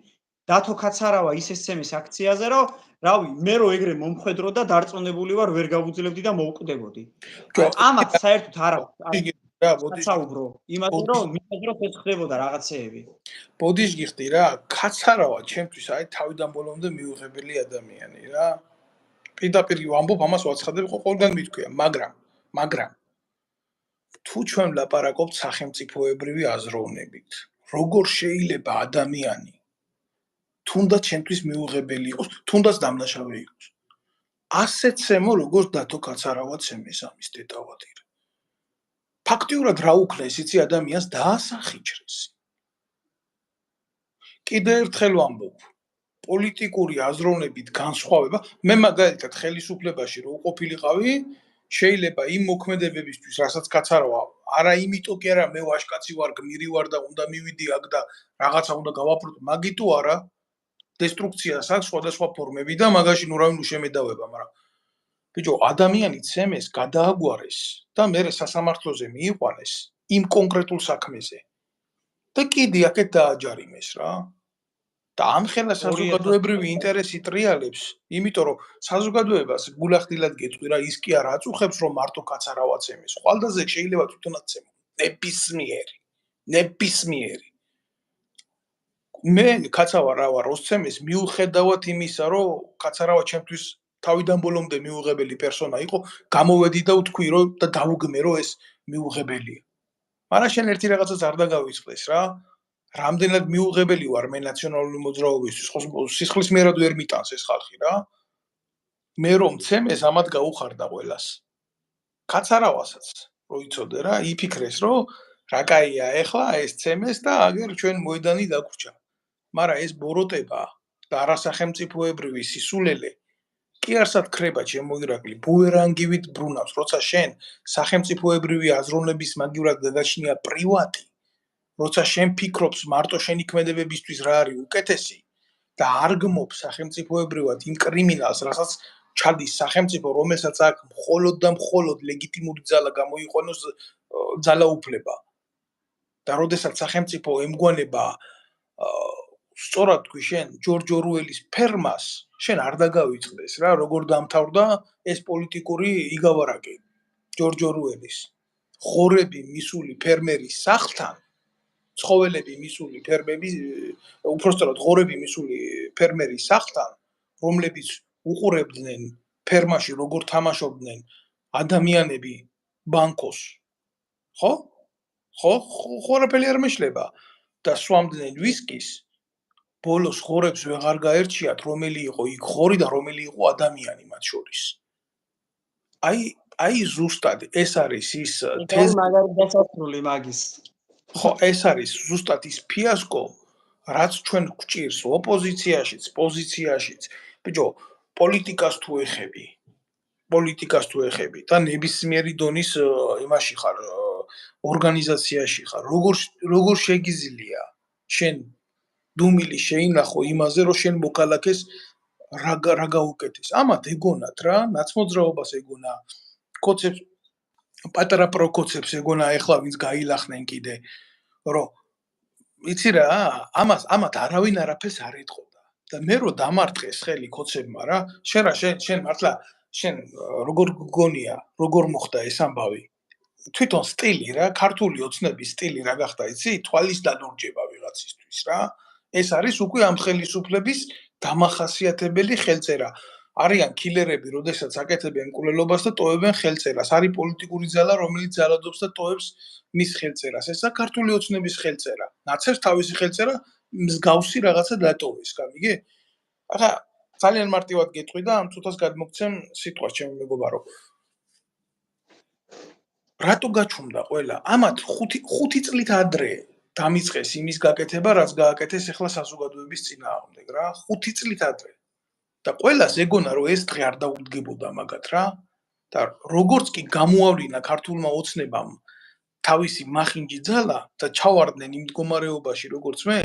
დათო ქაცარავა ისე ცემეს აქციაზე, რომ რავი, მე რო ეგრე მომხვედრო და დარწმუნებული ვარ, ვერ გავუძლებდი და მოვკვდებოდი. ამათ საერთოდ არ აქვს. რა, ბოდიშ საუბრო, იმაზე რომ მიწედრო ეს ხდებოდა რაღაცეები. ბოდიშ გიხდი რა, ქაცარავა ჩემთვის აი თავიდან ბოლომდე მიუღებელი ადამიანი რა. პირდაპირ ვამბობ, ამას ვაცხადებ, ყველგან მithქვია, მაგრამ თუ ჩვენ ვლაპარაკობთ სახელმწიფოებრივი აზროვნებით, როგორ შეიძლება ადამიანი თუნდაც ჩემთვის მიუღებელი იყოს, თუნდაც დამნაშავე იყოს. ასე ცემო, როგორც დათო ქაცარავა ცემეს ამის დეტავადირ. ფაქტიურად რა უქნეს იცი ადამიანს დაასახიჭრეს. კიდე ერთხელ ვამბობ, პოლიტიკური აზროვნებით განსხვავება, მე მაგალითად ხელისუფლებაში რო უყოფილიყავი, შეიძლება იმ მოქმედებებისთვის, რასაც ქაცარავა, არა იმიტომ კი არა, მე ვაშკაცი ვარ, გმირი ვარ და უნდა მივიდი აქ და რაღაცა უნდა გავაპროტო, მაგიტო არა, დესტრუქციას აქვს სხვადასხვა ფორმები და მაგაში ნუ რავი შემედავება, მაგრამ ბიჭო, ადამიანი ცემეს, გადააგვარეს და მე სასამართლოზე მიიყვანეს იმ კონკრეტულ საქმეზე. და კიდე აქეთ დააჯარიმეს რა. და ამხელა საზოგადოებრივი ინტერესი ტრიალებს, იმიტომ რომ საზოგადოებას გულახდილად გეტყვი რა, ის კი არ აწუხებს, რომ მარტო ქაცარავა ცემეს. ხვალდაზე შეიძლება თვითონაც ცემო. ნებისმიერი. მე ქაცავა რა ვარ, როს ცემეს, მიუხედავად იმისა, რომ ქაცარავა ჩემთვის თავიდან ბოლომდე მიუღებელი პერსონა იყო, გამოვედი და ვთქვი, რომ და დაუგმე, რომ ეს მიუღებელია. მაგრამ შენ ერთი რაღაცას არ დაგავიწყდეს რა. რამდენად მიუღებელი ვარ მე ნაციონალური მოძრაობისთვის, სისხლის მიერად ვერ მიტანს ეს ხალხი რა. მე რომ ცემეს, ამათ გაუხარდა ყველას. ქაცარავასაც რო იცოდე რა, იფიქრეს, რომ რა კაია, ეხლა ეს ცემეს და აგერ ჩვენ მოედანი დაგვრჩა. მაგრამ ეს ბოროტება და არასახელმწიფოებრივი სისულელე კი არსად ხრება ჩემო ირაკლი, ბუერანგივით ბრუნავს, როცა შენ სახელმწიფოებრივი აზროვნების მაგივრად გადაჩნია პრივატი, როცა შენ ფიქრობს მარტო შენი ქმედებებისთვის რა არის უკეთესი და არ გმობ სახელმწიფოებრივად იმ კრიმინალს, რასაც ჩადის სახელმწიფო, რომელსაც აქვს მხოლოდ და მხოლოდ ლეგიტიმური ძალა გამოიყვანოს ძალაუფლება. და როდესაც სახელმწიფო ემგვანება სწორად თქვი შენ ჯორჯ ორუელის ფერმას, შენ არ დაგავიწყდეს რა, როგორ დამთავრდა ეს პოლიტიკური იგავარაკი ჯორჯ ორუელის. ხორები მისული ფერმერის სახლთან ცხოველები მისული ფერმები, უпростоრად ღორები მისული ფერმერის სახლთან, რომლებიც უყურებდნენ ფერმაში როგორ თამაშობდნენ ადამიანები ბანკოს. ხო? ხო არაფერი არ მეშლება და სვამდნენ ვისკის. ბოლოს ღორებს ვეღარ გაერჩიათ რომელი იყო იქ ღორი და რომელი იყო ადამიანი მათ შორის. აი ზუსტად ეს არის ის თეზი მაგარი დასასრული მაგის. ხო, ეს არის ზუსტად ის ფიასკო, რაც ჩვენ გვჭირს ოპოზიციაშიც, პოზიციაშიც. ბიჭო, პოლიტიკას თუ ეხები და ნებისმიერი დონის იმაში ხარ, ორგანიზაციაში ხარ. როგორ შეგიძლია შენ დუმილი შეინახო იმაზე, რომ შენ მოკალაქეს რა გაუკეთეს. ამათ ეგონათ რა, ნაცმოძრაობას ეგონა, კოცებს პატარა პროკოცებს ეგონა ეხლა ვინც გაილახნენ კიდე, რომ იცი რა, ამათ არავინ არაფერს არ ეთყოდა. და მე რო დამარტყეს ხელი კოცებმა რა, შენ მართლა შენ როგორ გგონია, როგორ მოხდა ეს ამბავი? თვითონ სტილი რა, ქართული ოცნების სტილი რა გახდა, იცი? თვალის დანურჯება ვიღაცისთვის რა. ეს არის უკვე ამ ხელისუფლების დამახასიათებელი ხელწერა. არიან კილერები, როდესაც აკეთებენ მკვლელობას და ტოვებენ ხელწერას. არის პოლიტიკური ძალა, რომელიც ძალადობს და ტოვებს მის ხელწერას. ესა ქართული ოცნების ხელწერა. ნაცებს თავისი ხელწერა მსგავსი რაღაცა დატოვეს, გამიგე? ახლა ძალიან მარტივად გეტყვი და ამ წუთას გადმოგცემ სიტყვას ჩემი მეგობარო. რატო გაჩუმდა ყველა? ამათ 5 წლით ადრე დამიწყეს იმის გაკეთება, რაც გააკეთეს ახლა საზოგადოების წინააღმდეგ რა, 5 წლით ადრე. და ყველას ეგონა რომ ეს დღე არ დაუდგებოდა მაგათ რა. და როგორც კი გამოავლინა ქართულმა ოცნებამ თავისი მახინჯი ძალა და ჩავარდნენ იმ მდგომარეობაში როგორც მე,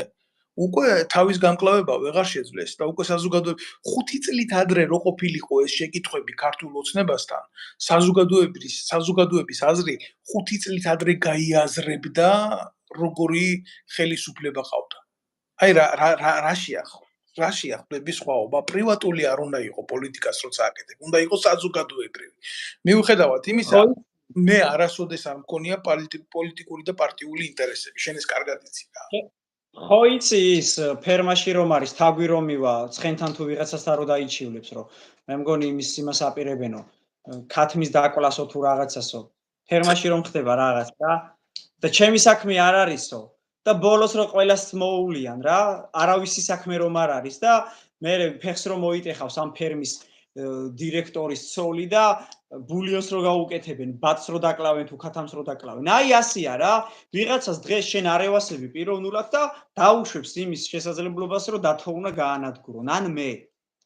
უკვე თავის განკლავება ვეღარ შეძლეს და უკვე საზოგადოების 5 წლით ადრე რო ყოფილიყო ეს შეკითხვები ქართულ ოცნებასთან, საზოგადოების აზრი 5 წლით ადრე გაიაზრებდა როგორი ხელისუფლება ყავდა. აი რა შეახბლები სხვაობა, პრივატული არ უნდა იყოს პოლიტიკას როცა აკეთებ, უნდა იყოს საზოგადოებრივი. მიუხედავად იმისა, მე არასოდეს არ მქონია პოლიტიკური და პარტიული ინტერესები, შენ ეს კარგად იცი რა. ხო იცი ის ფერმაში რომ არის თაგვი რომ მივა ცხენთან თუ ვიღაცასთან რომ დაიჩივლებს რომ მე მგონი იმას აპირებენო ქათმის დაკლასო თუ რაღაცასო ფერმაში რომ ხდება რაღაც და ჩემი საქმე არ არისო და ბოლოს რომ ყველას მოულიან რა არავისი საქმე რომ არ არის და მე ფეხს რომ მოიტეხავს ამ ფერმის დირექტორის ცოლი და ბულიონს რო გაუკეთებენ, ბათს რო დაკლავენ თუ ქათამს რო დაკლავენ. აი ასია რა. ვიღაცას დღეს შენ არევასები პიროვნულად და დაუშვებს იმის შესაძლებლობას რომ დათოვნა გაანადგურონ. ან მე.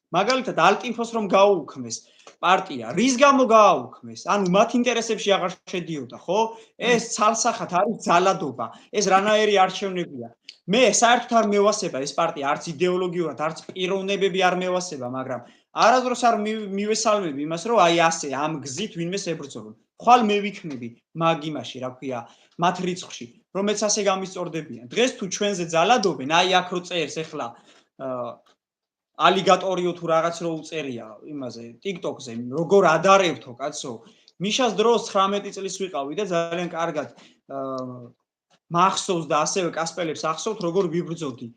მაგალითად ალტინფოს რომ გააუქმეს პარტია, რის გამო გააუქმეს? ანუ მათ ინტერესებში აღარ შედიოდა, ხო? ეს ცალსახად არის ძალადობა. ეს რანაირი არჩევნებია. მე საერთოდ არ მევასება ეს პარტია, არც იდეოლოგიურად, არც პიროვნებები არ მევასება, მაგრამ არასდროს არ მივესალმები იმას, რომ აი ასე ამ გზით ვინმეს ებრძოლო. ხვალ მე ვიქნები მაგ იმაში, რა ქვია, მათ რიცხვში, რომელიც ასე გამისწორდებიან. დღეს თუ ჩვენზე ძალადობენ, აი აქ რო წერს ახლა ალიგატორიო თუ რაღაც რო უწერია იმაზე, TikTok-ზე, როგორ ადარებთო, კაცო. მიშას დროს 19 წლის ვიყავი და ძალიან კარგად მახსოვს და ასევე კასპელებს ახსოვთ, როგორ ვიბრძოდი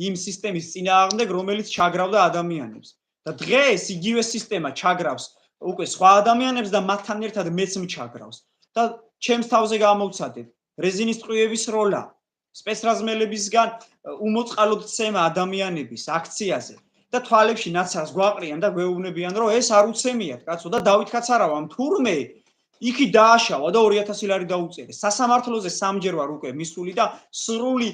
იმ სისტემის წინააღმდეგ, რომელიც ჩაგრავდა ადამიანებს. და დღეს იგივე სისტემა ჩაგრავს უკვე სხვა ადამიანებს და მათთან ერთად მეც მჩაგრავს. და ჩემს თავზე გამოვცადებ რეზინის ტყვიების როლა, სპეცრაზმელებისგან უმოწყალოდ ცემა ადამიანების აქციაზე და თვალებში ნაცარს გვაყრიან და გვეუბნებიან, რომ ეს არ უცემიათ, კაცო და დავით კაცარავამ თურმე იქი დააშავა და 2000 ლარი დაუწერეს. სასამართლოზე სამჯერ ვარ უკვე მისული და სრული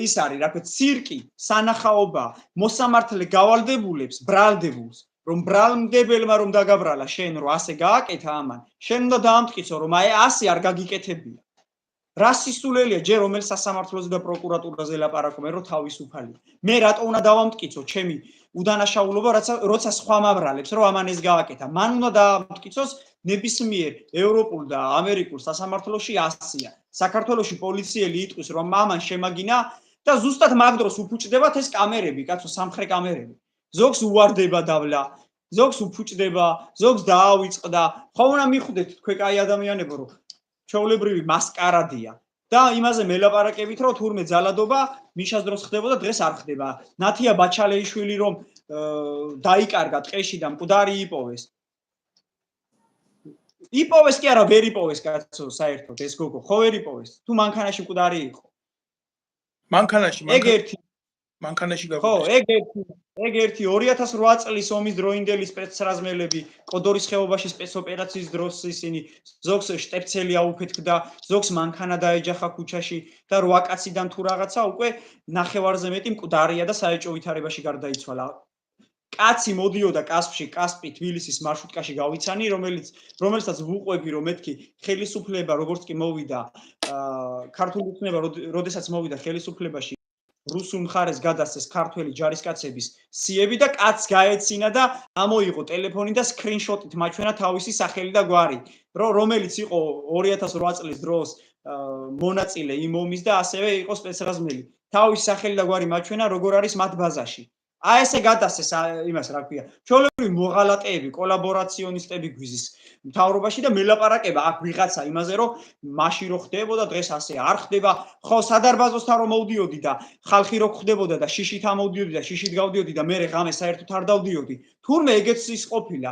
ის არის, რა ქვია, ცირკი, სანახაობა, მოსამართლე გავალდებულებს, ბრალდებულს, რომ ბრალმდებელმა რომ დაგაბრალა შენ რომ ასე გააკეთა ამან, შენ უნდა დაამტკიცო რომ აი ასე არ გაგიკეთებია. რა სისულელია ჯერ რომელ სასამართლოზე და პროკურატურაზე ლაპარაკობენ რომ თავისუფალია. მე რატო უნდა დავამტკიცო ჩემი უდანაშაულობა, როცა სხვა მაბრალებს რომ ამან ეს გააკეთა. მან უნდა დაამტკიცოს ნებისმიერ ევროპულ და ამერიკულ სასამართლოში ასია. საქართველოში პოლიციელი იტყვის რომ ამან შემაგინა და ზუსტად მაგ დროს უფუჭდებათ ეს კამერები, კაცო, სამხრე კამერები. ზოგს უვარდება დავლა, ზოგს უფუჭდება, ზოგს დაავიწყდა. ხო უნდა მიხვდეთ თქვენ კაი ადამიანებო რომ ჩვეულებრივი მასკარადია. და იმაზე მელაპარაკებით, რომ თურმე ძალადობა მიშას დროს ხდებოდა, დღეს არ ხდება. ნათია ბაჩალეიშვილი რომ დაიკარგა ტყეში და მკვდარი იპოვეს. იპოვეს კი არა, ვერ იპოვეს კაცო, საერთოდ ეს გოგო, ხო ვერ იპოვეს. თუ მანქანაში მკვდარი იყო. მანქანაში ხო, ეგ ერთი 2008 წლის ომის დროინდელი სპეცრაზმელები კოდორის ხეობაში სპეცოპერაციის დროს ისინი ზოგს შტეფცელი აუფეთქდა, ზოგს მანქანა დაეჯახა ქუჩაში და 8 კაციდან თუ რაღაცა უკვე ნახევარზე მეტი მკვდარია და საეჭვო ვითარებაში გარდაიცვალა. კაცი მოდიოდა კასპში, კასპი თბილისის მარშრუტკაში გავიცანი, რომელსაც ვუყვები, რომ მეთქი ხელისუფლება როგორც კი მოვიდა, ქართული ოცნება, როდესაც მოვიდა ხელისუფლებაში რუსულ მხარეს გადასცეს ქართველი ჯარისკაცების სიები და კაცს გაეცინა და ამოიღო ტელეფონი და სკრინშოტით მაჩვენა თავისი სახელი და გვარი, რომელიც იყო 2008 წლის დროს მონაწილე იმ ომის და ასევე იყო სპეცრაზმელი. თავისი სახელი და გვარი მაჩვენა როგორ არის მათ ბაზაში. აი ესე გადასცეს იმას რა ქვია. ჩვეულებრივი მოღალატეები, კოლაბორაციონისტები გვიზის მთავრობაში და მელაპარაკება აქ ვიღაცა იმაზე, რომ მაშინ რო ხდებოდა, დღეს ასე არ ხდება. ხო, სადარბაზოსთან რომ მოვდიოდი და ხალხი რო ხდებოდა და შიშით ამოვდიოდი და შიშით გავდიოდი და მე ღამე საერთოდ არ დავდიოდი. თურმე ეგეც ის ყოფილა.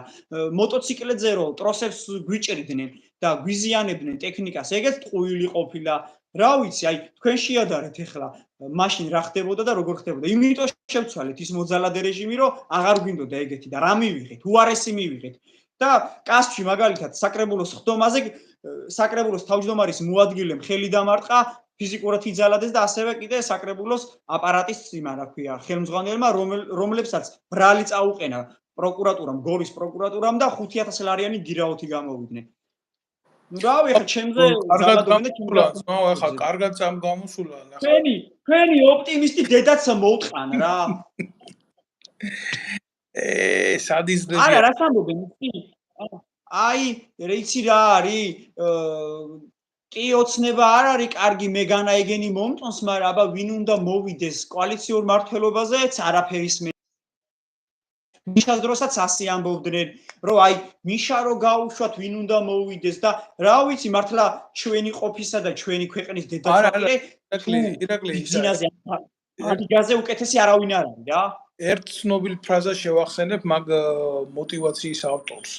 მოტოციკლებზე რო ტროსებს გვიჭრიდნენ და გვიზიანებდნენ ტექნიკას, ეგეც ტყუილი ყოფილა. რა ვიცი, აი თქვენ შეადარეთ ახლა მაშინ რა ხდებოდა და როგორ ხდებოდა. იმიტომ შევცვალეთ ის მოძალადე რეჟიმი, რომ აღარ გვინდოდა ეგეთი და რა მივიღეთ, უარესი მივიღეთ. და კასპში მაგალითად საკრებულოს ხდომაზე საკრებულოს თავმჯდომარის მოადგილემ ხელი დამარტყა, ფიზიკურად იძალადეს და ასევე კიდე საკრებულოს აპარატის იმა რა ქვია, ხელმძღვანელმა, რომლებსაც ბრალი წაუყენა პროკურატურამ, გორის პროკურატურამ და 5000 ლარიანი გირაოთი გამოვიდნენ. ნუ რავი, ახლა ჩემზე კარგად გამოსულა, ახლა კარგად გამოსულა. თქვენი ოპტიმისტი დედაც მოუტყან რა. სადიზდები. არა, რა სამბობენ იცი? აი, იცი რა არის? კი ოცნება არ არის კარგი მეგანა ეგენი მომწონს, მაგრამ აბა ვინ უნდა მოვიდეს კოალიციურ მართლობაზეც არაფერის მიშას დროსაც ასე ამბობდნენ, რომ აი მიშა რო გაუშვათ ვინ უნდა მოვიდეს და რა ვიცი მართლა ჩვენი ყოფისა და ჩვენი ქვეყნის დედაცვალი ირაკლი ბიზნესზე ადიგაზე უკეთესი არავინ არ არის რა. ერთ ცნობილ ფრაზას შევახსენებ მაგ მოტივაციის ავტორს.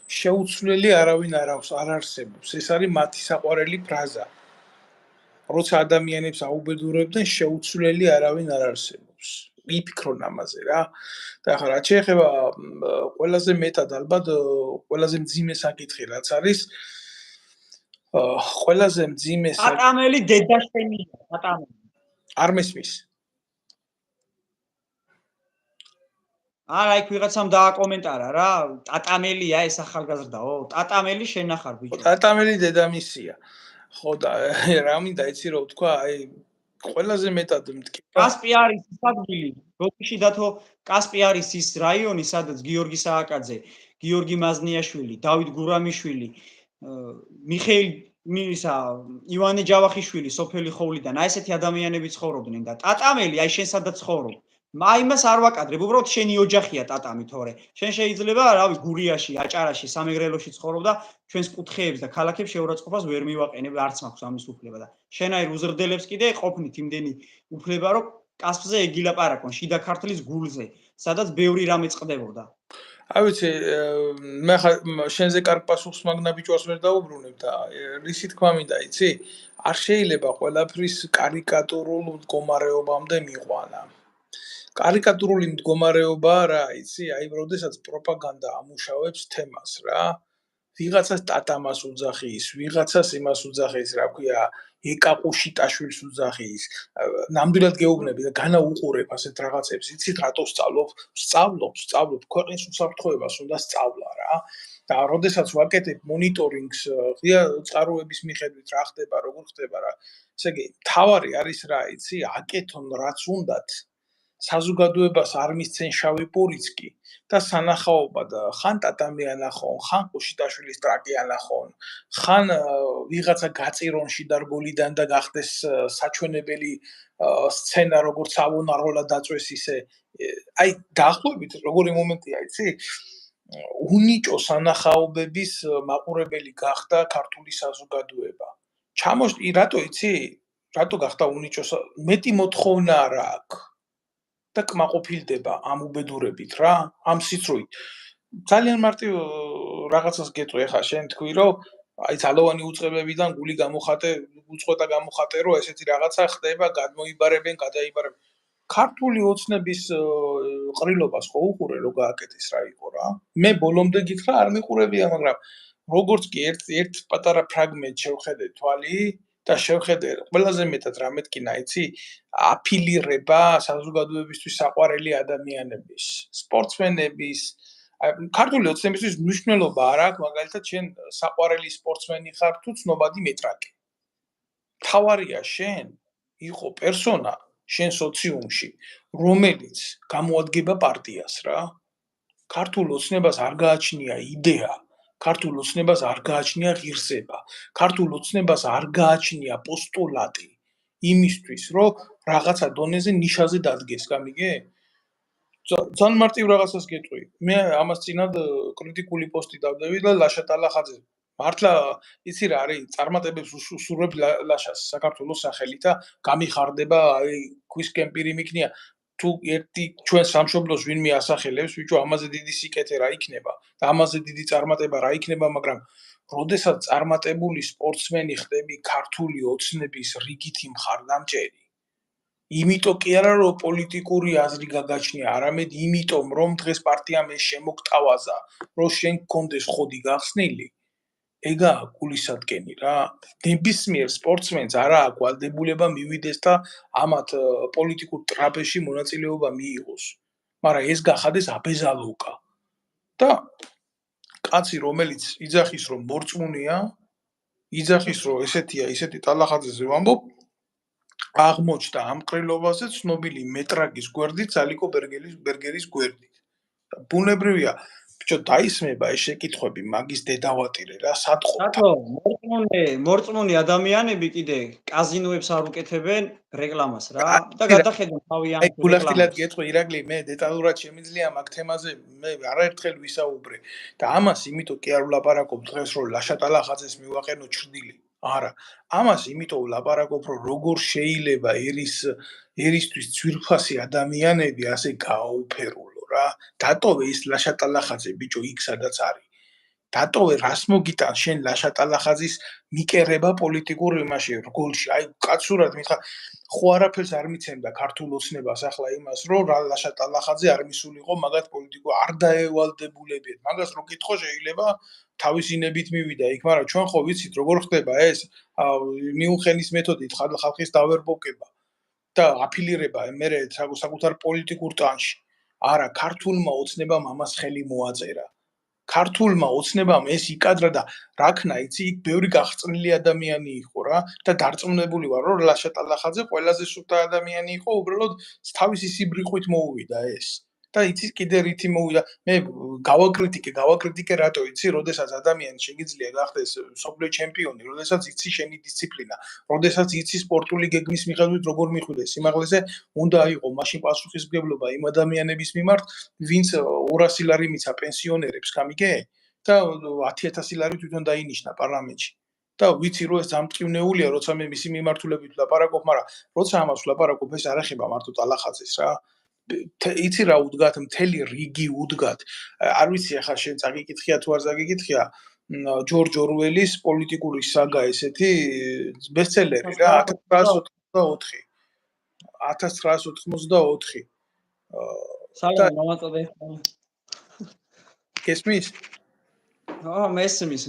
შეუცვლელი არავინ არ აქვს, არ არსებობს. ეს არის მათი საყვარელი ფრაზა. როცა ადამიანებს აუბედურებდნენ, შეუცვლელი არავინ არ არსებობს. მიფიქრონ ამაზე რა. და ახლა რაც შეეხება ყველაზე მეტად ალბათ ყველაზე მძიმე საკითხი რაც არის ყველაზე მძიმე ტატამელი დედაშენია, ტატამელი. არ მესმის. არა, იქ ვიღაცამ დააკომენტარა რა, ტატამელია ეს ახალგაზრდაო, ტატამელი შენახარ ბიჭო. ტატამელი დედამისია. ხო და რა მინდა იცი რომ თქვა, აი ყველაზე მეტად მტკივა. კასპი არის ის ადგილი, როქში დათო კასპი არის ის რაიონი, სადაც გიორგი სააკაძე, გიორგი მაზნიაშვილი, დავით გურამიშვილი, მიხეილ ივანე ჯავახიშვილი, სოფელი ხოვლიდან, აი ესეთი ადამიანები ცხოვრობდნენ და ტატამელი, აი შენ სადაც ცხოვრობ. მაიმას არ ვაკადრებ, უბრალოდ შენი ოჯახია ტატამი თორე. შენ შეიძლება, რავი, გურიაში, აჭარაში, სამეგრელოში ცხოვრობ და ჩვენს კუთხეებს და ქალაქებს შეურაცხყოფას ვერ მივაყენებ, არც მაქვს ამის უფლება და შენაირ უზრდელებს კიდე ყოფნით იმდენი უფლება, რომ კასპზე ეგილაპარაკონ, შიდა ქართლის გულზე, სადაც ბევრი რამე წყდებოდა. აი ვიცი, მე ხა შენზე კარგ პასუხს მაგნა ბიჭვას ვერ დაუბრუნებ და რისი თქმა მინდა, იცი? არ შეიძლება ყველაფრის კარიკატურულ მდგომარეობამდე მიყვანა. კარიკატურული მდგომარეობა რა, იცი? აი, როდესაც პროპაგანდა ამუშავებს თემას რა. ვიღაცას ტატამას უძახის, ვიღაცას იმას უძახის, რა ქვია, ეკაყუშიტაშვილს უძახის. ნამდვილად გეუბნები და განაუყურებ ასეთ რაღაცებს. იცით რატო სწავლობ? სწავლობ, ქვეყნის უსაფრთხოებას უნდა სწავლა რა. და როდესაც ვაკეთებ მონიტორინგს ღია წყაროების მიხედვით რა ხდება, როგორ ხდება რა. ესე იგი, თავარი არის რა, იცი? აკეთონ რაც უნდათ. საზოგადოებას არ მისცენ შავი პურიცკი და სანახაობა და ხან ტატამი ანახონ, ხან ყუშიტაშვილის ტრაკი ანახონ, ხან ვიღაცა გაწირონში დარგოლიდან და გახდეს საჩვენებელი სცენა როგორც ავონაროლა დაწვეს ისე. აი, დაახლოებით როგორი მომენტია, იცი? უნიჭო სანახაობების მაყურებელი გახდა ქართული საზოგადოება. ჩამოშტი რატო იცი? რატო გახდა უნიჭოს? მეტი მოთხოვნა რა აქვს და კმაყოფილდება ამ უბედურებით რა, ამ სიცრუით. ძალიან მარტივ რაღაცას გეტყვი ახლა შენ თქვი რომ აი ძალოვანი უწყებებიდან გული გამოხატე, უწყვეტა გამოხატე რომ ესეთი რაღაცა ხდება, გადმოიბარებენ, გადაიბარებენ. ქართული ოცნების ყრილობას ხო უყურე რო გააკეთეს რა იყო რა. მე ბოლომდე გითხრა არ მიყურებია, მაგრამ როგორც კი ერთ პატარა ფრაგმენტ შევხედე თვალი და შევხედე ყველაზე მეტად რა მეთქინა იცი? აფილირება საზოგადოებისთვის საყვარელი ადამიანების, სპორტსმენების ქართული ოცნებისთვის მნიშვნელობა არ აქვს, მაგალითად შენ საყვარელი სპორტსმენი ხარ თუ ცნობადი მეტრაკი. თავარია შენ იყო პერსონა შენ სოციუმში, რომელიც გამოადგება პარტიას რა. ქართულ ოცნებას არ გააჩნია იდეა, ქართულ ოცნებას არ გააჩნია ღირსება, ქართულ ოცნებას არ გააჩნია პოსტულატი იმისთვის, რომ რაღაცა დონეზე ნიშაზე დადგეს, გამიგე? ძალიან მარტივ რაღაცას გეტყვი. მე ამას წინად კრიტიკული პოსტი დავდევი და ლაშა ტალახაძე მართლა იცი რა არის წარმატებებს უსურვებ ლაშას საქართველოს სახელით და გამიხარდება აი ქვის კემპირი მიქნია თუ ერთი ჩვენ სამშობლოს ვინმე ასახელებს ბიჭო ამაზე დიდი სიკეთე რა იქნება და ამაზე დიდი წარმატება რა იქნება მაგრამ როდესაც წარმატებული სპორტსმენი ხდები ქართული ოცნების რიგითი მხარდამჭერი იმიტომ კი არა რომ პოლიტიკური აზრი გაგაჩნია, არამედ იმიტომ რომ დღეს პარტიამ ეს შემოგტავაზა, რომ შენ გქონდეს ხოდი გახსნილი. ეგაა გულისადგენი რა. ნებისმიერ სპორტსმენს არა აქვს ვალდებულება მივიდეს და ამათ პოლიტიკურ ტრაპეზში მონაწილეობა მიიღოს. მაგრამ ეს გახადეს აბეზალოკა. და კაცი რომელიც იძახის რომ მორწმუნეა, იძახის რომ ესეთი ტალახაძეზე ვამბობ აღმოჩნდა ამ ყრილობაზე ცნობილი მეტრაკის გვერდით, ალიკო ბერგერის გვერდით. და ბუნებრივია, ბიჭო, დაისმება ეს შეკითხვები, მაგის დედავატირე რა, სადღობ. რატო მორწმუნე ადამიანები კიდე კაზინოებს არ უკეთებენ რეკლამას რა და გადახედონ თავიანთ რეკლამას. აი, გულახდილად გეტყვი, ირაკლი, მე დეტალურად შემიძლია მაგ თემაზე მე არაერთხელ ვისაუბრე და ამას იმიტომ კი არ ვლაპარაკობ დღეს რომ ლაშა ტალახაძეს მივაყენო ჩრდილი. არა, ამას იმიტომ ვლაპარაკობ, რომ როგორ შეიძლება ერისთვის ძვირფასი ადამიანები ასე გააუფერულო რა. დატოვე ის ლაშა ტალახაძე ბიჭო იქ სადაც არის. დატოვე რას მოგიტან შენ ლაშა ტალახაძის მიკერება პოლიტიკურ იმაში რგოლში. აი კაცურად მითხა ხო არაფერს არ მიცემდა ქართულ ოცნებას ახლა იმას რომ რა ლაშა ტალახაძე არ მისულიყო მაგათ პოლიტიკურ არ დაევალდებულებიათ. მაგას რო კითხო შეიძლება თავისინებით მივიდა იქ, მაგრამ ჩვენ ხო ვიცით როგორ ხდება ეს მიუნხენის მეთოდით ხალხის დავერბოკება და აფილირება მერე საკუთარ პოლიტიკურ ტანში. არა, ქართულმა ოცნებამ ამას ხელი მოაწერა. ქართულმა ოცნებამ ეს იკადრა და რაქნა იცი იქ ბევრი გახწნილი ადამიანი იყო რა და დარწმუნებული ვარ რომ ლაშა ტალახაძე ყველაზე სუფთა ადამიანი იყო უბრალოდ თავისი სიბრიყვით მოუვიდა ეს და იცი კიდე რითი მოუვიდა მე გავაკრიტიკე რატო იცი როდესაც ადამიანი შეიძლება გახდეს სოფლიო ჩემპიონი როდესაც იცი შენი დისციპლინა როდესაც იცი სპორტული გეგმის მიხედვით როგორ მიხვდეს სიმაღლეზე უნდა იყო მაშინ პასუხისმგებლობა იმ ადამიანების მიმართ ვინც 200 ლარი მიცა პენსიონერებს გამიგე და 10000 ლარი თვითონ დაინიშნა პარლამენტში და ვიცი რომ ეს დამტკივნეულია როცა მე მისი მიმართულებით ვლაპარაკობ მაგრამ როცა ამას ვლაპარაკობ ეს არ ეხება მარტო ტალახაძეს რა იცი რა უდგათ მთელი რიგი უდგათ არ ვიცი ახლა შენ წაგიკითხია თუ არ წაგიკითხია ჯორჯ ორველის პოლიტიკური საგა ესეთი ბესტსელერი რა 1984 საგა მომაწოდე გესმის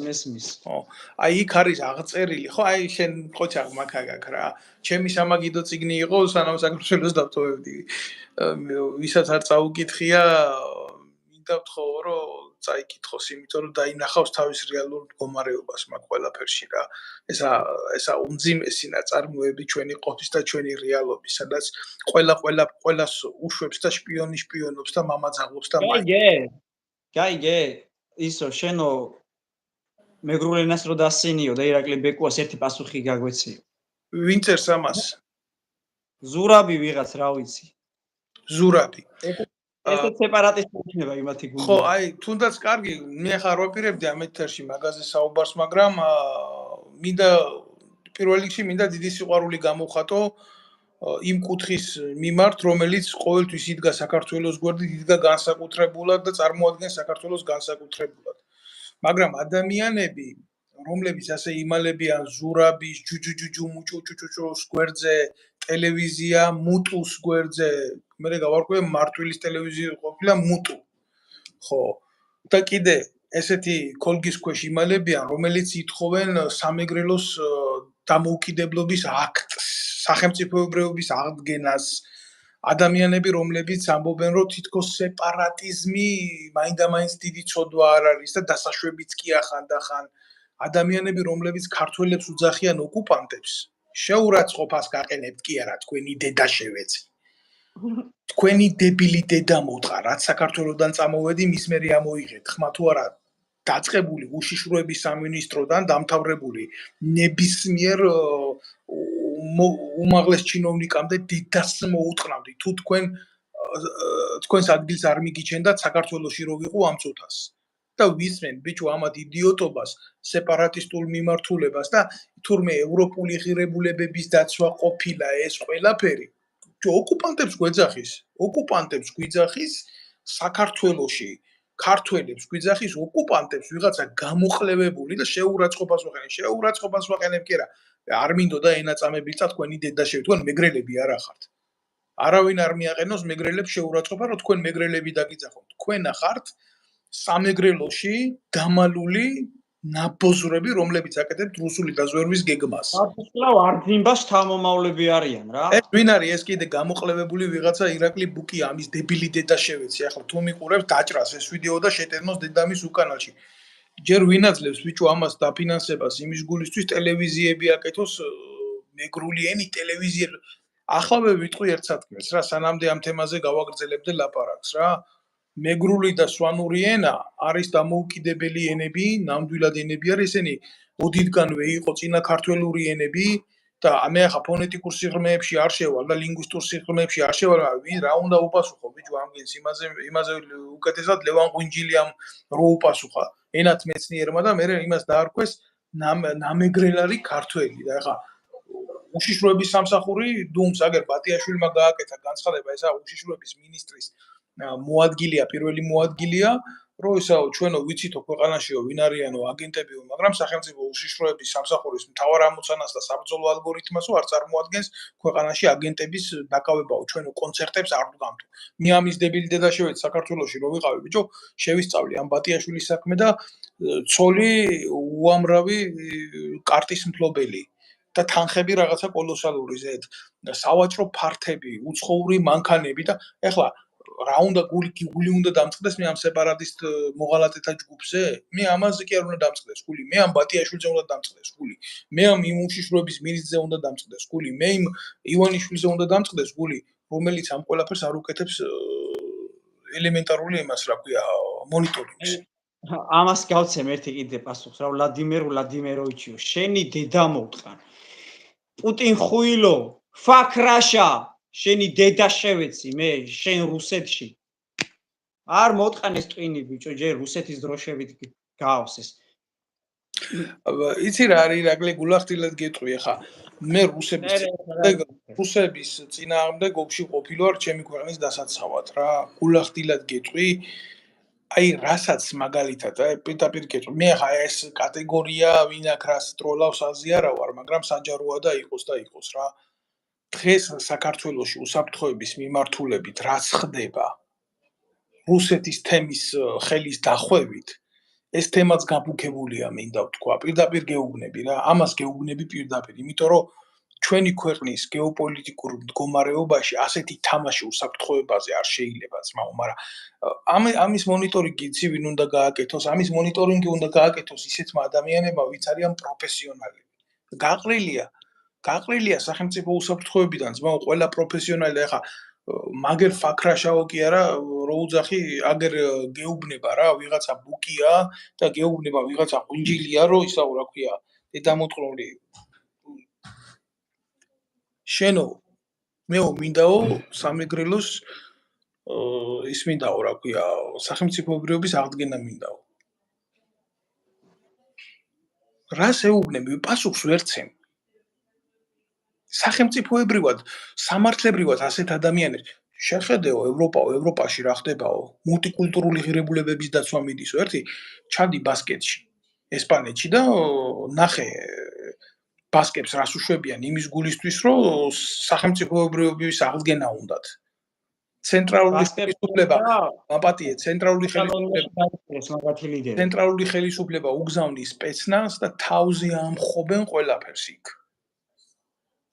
მესმის. აი იქ არის აღწერილი, ხო, აი შენ ყოჩა მაგაგაკ რა. ჩემი სამაგიდო ციგნი იყო, სანამ საქართველოს დავტოვებდი. ვისაც არ წაუკითხია, მინდა ვთხოვო, რომ წაიკითხოს, იმიტომ რომ დაინახავს თავის რეალურ მდგომარეობას მაგ ყველაფერში რა. ესა უმძიმესი ნაწარმოები ჩვენი ყოფის და ჩვენი რეალობის, სადაც ყველას უშვებს და შპიონობს და მამაძაღლობს და გაიგე ისო შენო მეგრულ ენას რო დასინიო და ირაკლი ბეკუას ერთი პასუხი გაგვეციო. ვინ წერს ამას? ზურაბი ვიღაც რა ვიცი. ზურაბი. ესეც სეპარატისტი იქნება იმათი გუნდი. ხო, აი, თუნდაც კარგი, მე ახლა არ ვაპირებდი ამ ეთერში მაგაზე საუბარს, მაგრამ მინდა პირველ რიგში მინდა დიდი სიყვარული გამოვხატო იმ კუთხის მიმართ, რომელიც ყოველთვის იდგა საქართველოს გვერდით, იდგა განსაკუთრებულად და წარმოადგენს საქართველოს განსაკუთრებულად. მაგრამ ადამიანები, რომლებიც ასე იმალებიან ზურაბის, ჯუჯუჯუჯუ, მუჭუჭუჭუჭუს გვერდზე, ტელევიზია მუტუს გვერდზე, მე გავარკვევ მარტვილის ტელევიზია ყოფილა მუტუ. ხო. და კიდე ესეთი ქოლგის ქვეშ იმალებიან, რომელიც ითხოვენ სამეგრელოს დამოუკიდებლობის აქტს, სახელმწიფოებრიობის აღდგენას, ადამიანები, რომლებიც ამბობენ, რომ თითქოს სეპარატიზმი მაინდამაინც დიდი ცოდვა არ არის და დასაშვებიც კი ახანდახან, ადამიანები, რომლებიც ქართველებს უძახიან ოკუპანტებს, შეურაცხყოფას გაყენებთ კი არა, თქვენი დედა შევეცი. თქვენი დებილი დედა მოტყა, რაც საქართველოსდან წამოვედი, მის მერე ამოიღეთ, ხმა თუ არა დაწყებული უშიშროების სამინისტროდან დამთავრებული ნებისმიერ უმაღლეს ჩინოვნიკამდე დედას მოუტყნავდი, თუ თქვენს ადგილს არ მიგიჩენდათ საქართველოში რო ვიყო ამ წუთას. და ვისმენ ბიჭო ამათ იდიოტობას, სეპარატისტულ მიმართულებას და თურმე ევროპული ღირებულებების დაცვა ყოფილა ეს ყველაფერი. ოკუპანტებს გვიძახის საქართველოში ქართველებს გვიძახის ოკუპანტებს ვიღაცა გამოყლევებული და შეურაცხყოფას ვაყენებ კი არა არ მინდოდა ენაწამებიცა თქვენი დედა თქვენ მეგრელები არ ახართ არავინ არ მიაყენოს მეგრელებს შეურაცხყოფა რომ თქვენ მეგრელები დაგიძახოთ თქვენ ახართ სამეგრელოში დამალული ნაბოზრები, რომლებიც აკეთებთ რუსული დაზვერვის გეგმას. აბსოლუტურად არძიმბას თამომავლები არიან რა. ეს ვინ არის ეს კიდე გამოყლევებული ვიღაცა ირაკლი ბუკი ამის დებილი დედა შევეცი. ახლა თუ მიყურებს დაჭრას ეს ვიდეო და შეტანოს დედამის უკანალში. ჯერ ვინ აძლევს ბიჭო ამას დაფინანსებას იმის გულისთვის ტელევიზიები აკეთოს მეგრული ენი ტელევიზიები. ახლა ვიტყვი ერთ სათქმეს რა სანამდე ამ თემაზე გავაგრძელებდე ლაპარაკს რა. მეგრული და სვანური ენა არის დამოუკიდებელი ენები, ნამდვილად ენები არის ესენი. ოდითგანვე იყო წინა ქართველური ენები და მე ახლა ფონეტიკურ სიღრმეებში არ შევალ და ლინგვისტურ სიღრმეებში არ შევალ, რა უნდა უპასუხო ბიჭო ამგენს იმაზე უკეთესად ლევან ღვინჯილიამ რო უპასუხა ენათ მეცნიერმა და მე იმას დაარქვეს ნამეგრელარი ქართველი და ახლა უშიშროების სამსახური დუმს აგერ ბატიაშვილმა გააკეთა განცხადება ესა უშიშროების მინისტრის მოადგილეა პირველი მოადგილეა რომ ისაო ჩვენო ვიცითო ქვეყანაშიო ვინ არიანო აგენტებიო მაგრამ სახელმწიფო უშიშროების სამსახურის მთავარ ამოცანას და საბრძოლო ალგორითმასო არ წარმოადგენს ქვეყანაში აგენტების დაკავებაო ჩვენო კონცერტებს არ ვდგამთ მე ამის დებილი დედა შევეცი საქართველოში რო ვიყავი ბიჭო შევისწავლი ამ ბატიაშვილის საქმე და ცოლი უამრავი კარტის მფლობელი და თანხები რაღაცა კოლოსალური ზედ სავაჭრო ფართები უცხოური მანქანები და ეხლა რა უნდა გული უნდა დამწყდეს მე ამ სეპარატისტ მოღალატეთა ჯგუფზე მე ამაზე კი არ უნდა დამწყდეს გული მე ამ ბატიაშვილზე უნდა დამწყდეს გული მე ამ იმუშიშროების მინისტრზე უნდა დამწყდეს გული მე იმ ივანიშვილზე უნდა დამწყდეს გული რომელიც ამ ყველაფერს არ უკეთებს ელემენტარული იმას რა ქვია მონიტორინგს ამას გავცემ ერთი კიდე პასუხს რა ვლადიმიროვიჩიო შენი დედა მოუტყან პუტინ ხუილო ფაქრაშა შენი დედა შევეცი მე შენ რუსეთში არ მოტყანეს ტვინი ბიჭო ჯერ რუსეთის დროშებით გაავს ეს იცი რა არის ირაკლი გულახდილად გეტყვი ახლა მე რუსების წინააღმდეგ ოფში ყოფილი ვარ ჩემი ქვეყნის დასაცავად რა გულახდილად გეტყვი აი რასაც მაგალითად პირდაპირ გეტყვი მე ახლა ეს კატეგორია ვინ აქ რას ტროლავს აზიარა ვარ მაგრამ საჯაროა და იყოს რა დღეს საქართველოში უსაფრთხოების მიმართულებით რაც ხდება რუსეთის თემის ხელის დახვევით ეს თემაც გაბუქებულია მინდა ვთქვა პირდაპირ გეუბნები რა ამას გეუბნები პირდაპირ იმიტომ რომ ჩვენი ქვეყნის გეოპოლიტიკურ მდგომარეობაში ასეთი თამაში უსაფრთხოებაზე არ შეიძლება ძმაო მაგრამ ამის მონიტორინგი იცი ვინ უნდა გააკეთოს ამის მონიტორინგი უნდა გააკეთოს ისეთმა ადამიანებმა ვინც არიან პროფესიონალები გაყრილია სახელმწიფო უსაფრთხოებიდან ძმაო ყველა პროფესიონალი ახლა მაგერ ფაქრაშაო კი არა რო უძახი აგერ გეუბნება რა ვიღაცა ბუკია და გეუბნება ვიღაცა ღვინჯილია რო ისაო რა ქვია დედამოწყრული შენო მეო მინდაო სამეგრელოს ის მინდაო რა ქვია სახელმწიფოებრიობის აღდგენა მინდაო რას ეუბნები პასუხს ვერცემ სახელმწიფოებრივად, სამართლებრივად ასეთ ადამიანებს შეხედეო ევროპაში რა ხდებაო, მულტიკულტურული ღირებულებების დაცვა მიდისო, ერთი ჩადი ბასკეთში, ესპანეთში და ნახე ბასკებს რას უშვებიან იმის გულისთვის, რომ სახელმწიფოებრიობის აღდგენა უნდათ. ცენტრალური ხელისუფლება, აპატიე, ცენტრალური ხელისუფლება უგზავნის სპეცნაზს და თავზე ამხობენ ყველაფერს იქ.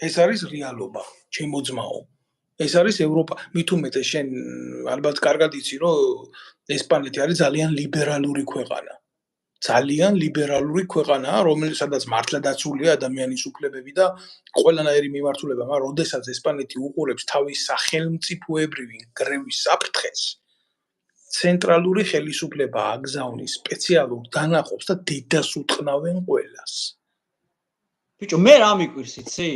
ეს არის რეალობა, ჩემო ძმაო. ეს არის ევროპა. მით უმეტეს შენ ალბათ კარგად იცი, რომ ესპანეთი არის ძალიან ლიბერალური ქვეყანა. ძალიან ლიბერალური ქვეყანაა, რომელსაც მართლა დაცულია ადამიანის უფლებები და ყველანაირი მიმართულება, მაგრამ როდესაც ესპანეთი უყურებს თავის სახელმწიფოებრივი გრევის საფრთხეს, ცენტრალური ხელისუფლება აგზავნის სპეციალურ დანაყოფს და დედას უტყნავენ ყველას. ბიჭო, მე რა მიკვირს იცი?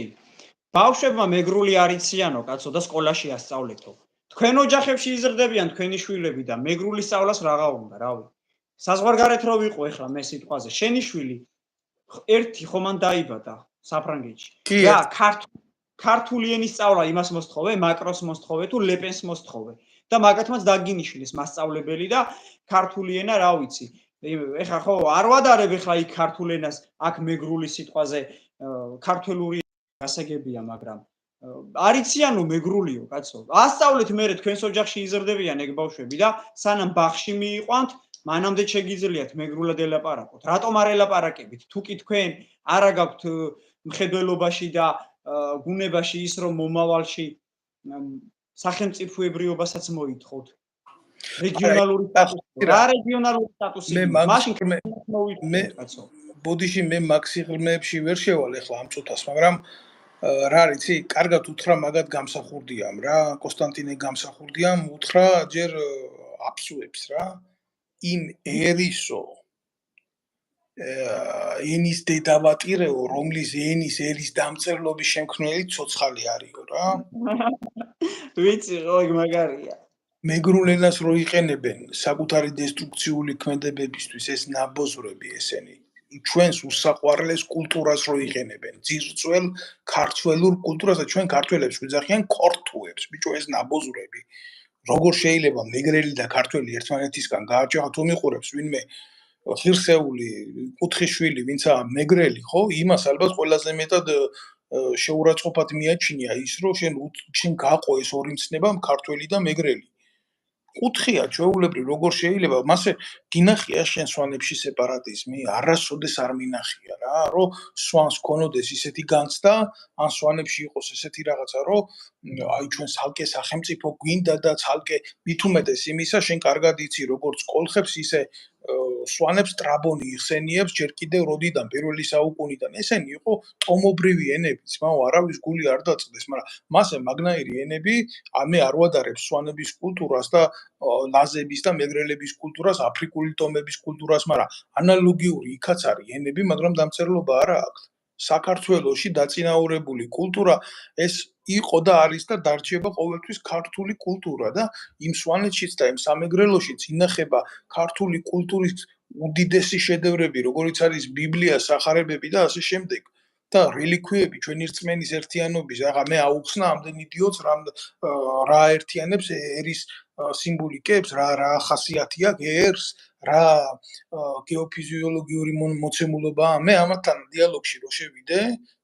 ბავშვებმა მეგრული არ იციანო, კაცო და სკოლაში ასწავლეთო. თქვენ ოჯახებში იზრდებიან თქვენი შვილები და მეგრული სწავლას რაღა უნდა, რავი. საზღვარგარეთ რო ვიყო ეხლა მე სიტყვაზე, შენი შვილი ერთი ხომან დაიბადა საფრანგეთში. და ქართული ენის სწავლა იმას მოსთხოვე, მაკროს მოსთხოვე თუ ლეპენს მოსთხოვე. და მაგათმაც დაგინიშნეს მასწავლებელი და ქართული ენა რა ვიცი. ეხლა ხო არ ვადარებ ეხლა იქ ქართულ ენას, აქ მეგრული სიტყვაზე ქართული გასაგებია, მაგრამ არიციანო მეგრულიო, კაცო. ასწავლეთ მე თქვენს ოჯახში იზრდებიან ეგ ბავშვები და სანამ ბაღში მიიყვანთ, მანამდე შეგიძლიათ მეგრულად ელაპარაკოთ. რატომ არ ელაპარაკებით? თუ კი თქვენ არა გაქვთ მხედველობაში და გუნებაში ის რომ მომავალში სახელმწიფოებრიობასაც მოითხოვთ. რეგიონალური სტატუსი. რა რეგიონალური სტატუსი? მაშინ მე ბოდიში მე მაქსიღრმეებში ვერ შევალ ეხლა ამ წუთას, მაგრამ რა რიცი, კარგად უთხრა მაგათ გამსახურდიამ რა, კონსტანტინე გამსახურდიამ უთხრა ჯერ აფსუებს რა. იმ ერისო ენის დედავატირეო, რომლის ენის ერის დამწერლობის შემქმნელი ცოცხალი არისო რა. ვიცი, ხო, მაგარია. მეგრულ ენას რო იყენებენ საკუთარი დესტრუქციული ქმედებებისთვის, ეს ნაბოზრები ესენი. ჩვენს უსაყვარლეს კულტურას რო იყენებენ, ძირწველ ქართველურ კულტურას და ჩვენ ქართველებს ვიძახიან ქორთუებს, ბიჭო ეს ნაბოზრები. როგორ შეიძლება მეგრელი და ქართველი ერთმანეთისგან გააჭაღოთ, თუ მიყურებს ვინმე ღირსეული კუთხიშვილი, ვინცა მეგრელი, ხო? იმას ალბათ ყველაზე მეტად შეურაცხყოფად მიაჩნია ის, რომ შენ გაყო ეს ორი მცნება, ქართველი და მეგრელი. კუთხია ჩვეულებრივ როგორ შეიძლება მასე გინახია შენ სვანებში სეპარატიზმი არასოდეს არ მინახია რა რომ სვანს ქონოდეს ისეთი განცდა ან სვანებში იყოს ესეთი რაღაცა რომ აი ჩვენ ცალკე სახელმწიფო გვინდა და ცალკე მით უმეტეს იმისა შენ კარგად იცი როგორც კოლხებს ისე სვანებს ტრაბონი იხსენიებს ჯერ კიდევ როდიდან პირველი საუკუნიდან ესენი იყო ტომობრივი ენებიც მაო არავის გული არ დაწყდეს მაგრამ მასე მაგნაირი ენები მე არ ვადარებ სვანების კულტურას და ლაზების და მეგრელების კულტურას აფრიკული ტომების კულტურას მაგრამ ანალოგიური იქაც არის ენები მაგრამ დამწერლობა არა აქვს საქართველოში დაწინაურებული კულტურა ეს იყო და არის და დარჩება ყოველთვის ქართული კულტურა და იმ სვანეთშიც და იმ სამეგრელოშიც ინახება ქართული კულტურის უდიდესი შედევრები როგორიც არის ბიბლია, სახარებები და ასე შემდეგ და რელიქვიები ჩვენი რწმენის ერთიანობის აღა მე აუხსნა ამდენ იდიოტს რა ერთიანებს ერის სიმბოლიკებს რა ხასიათი აქვს ერს რა გეოფიზიოლოგიური მოცემულობა მე ამათთან დიალოგში რო შევიდე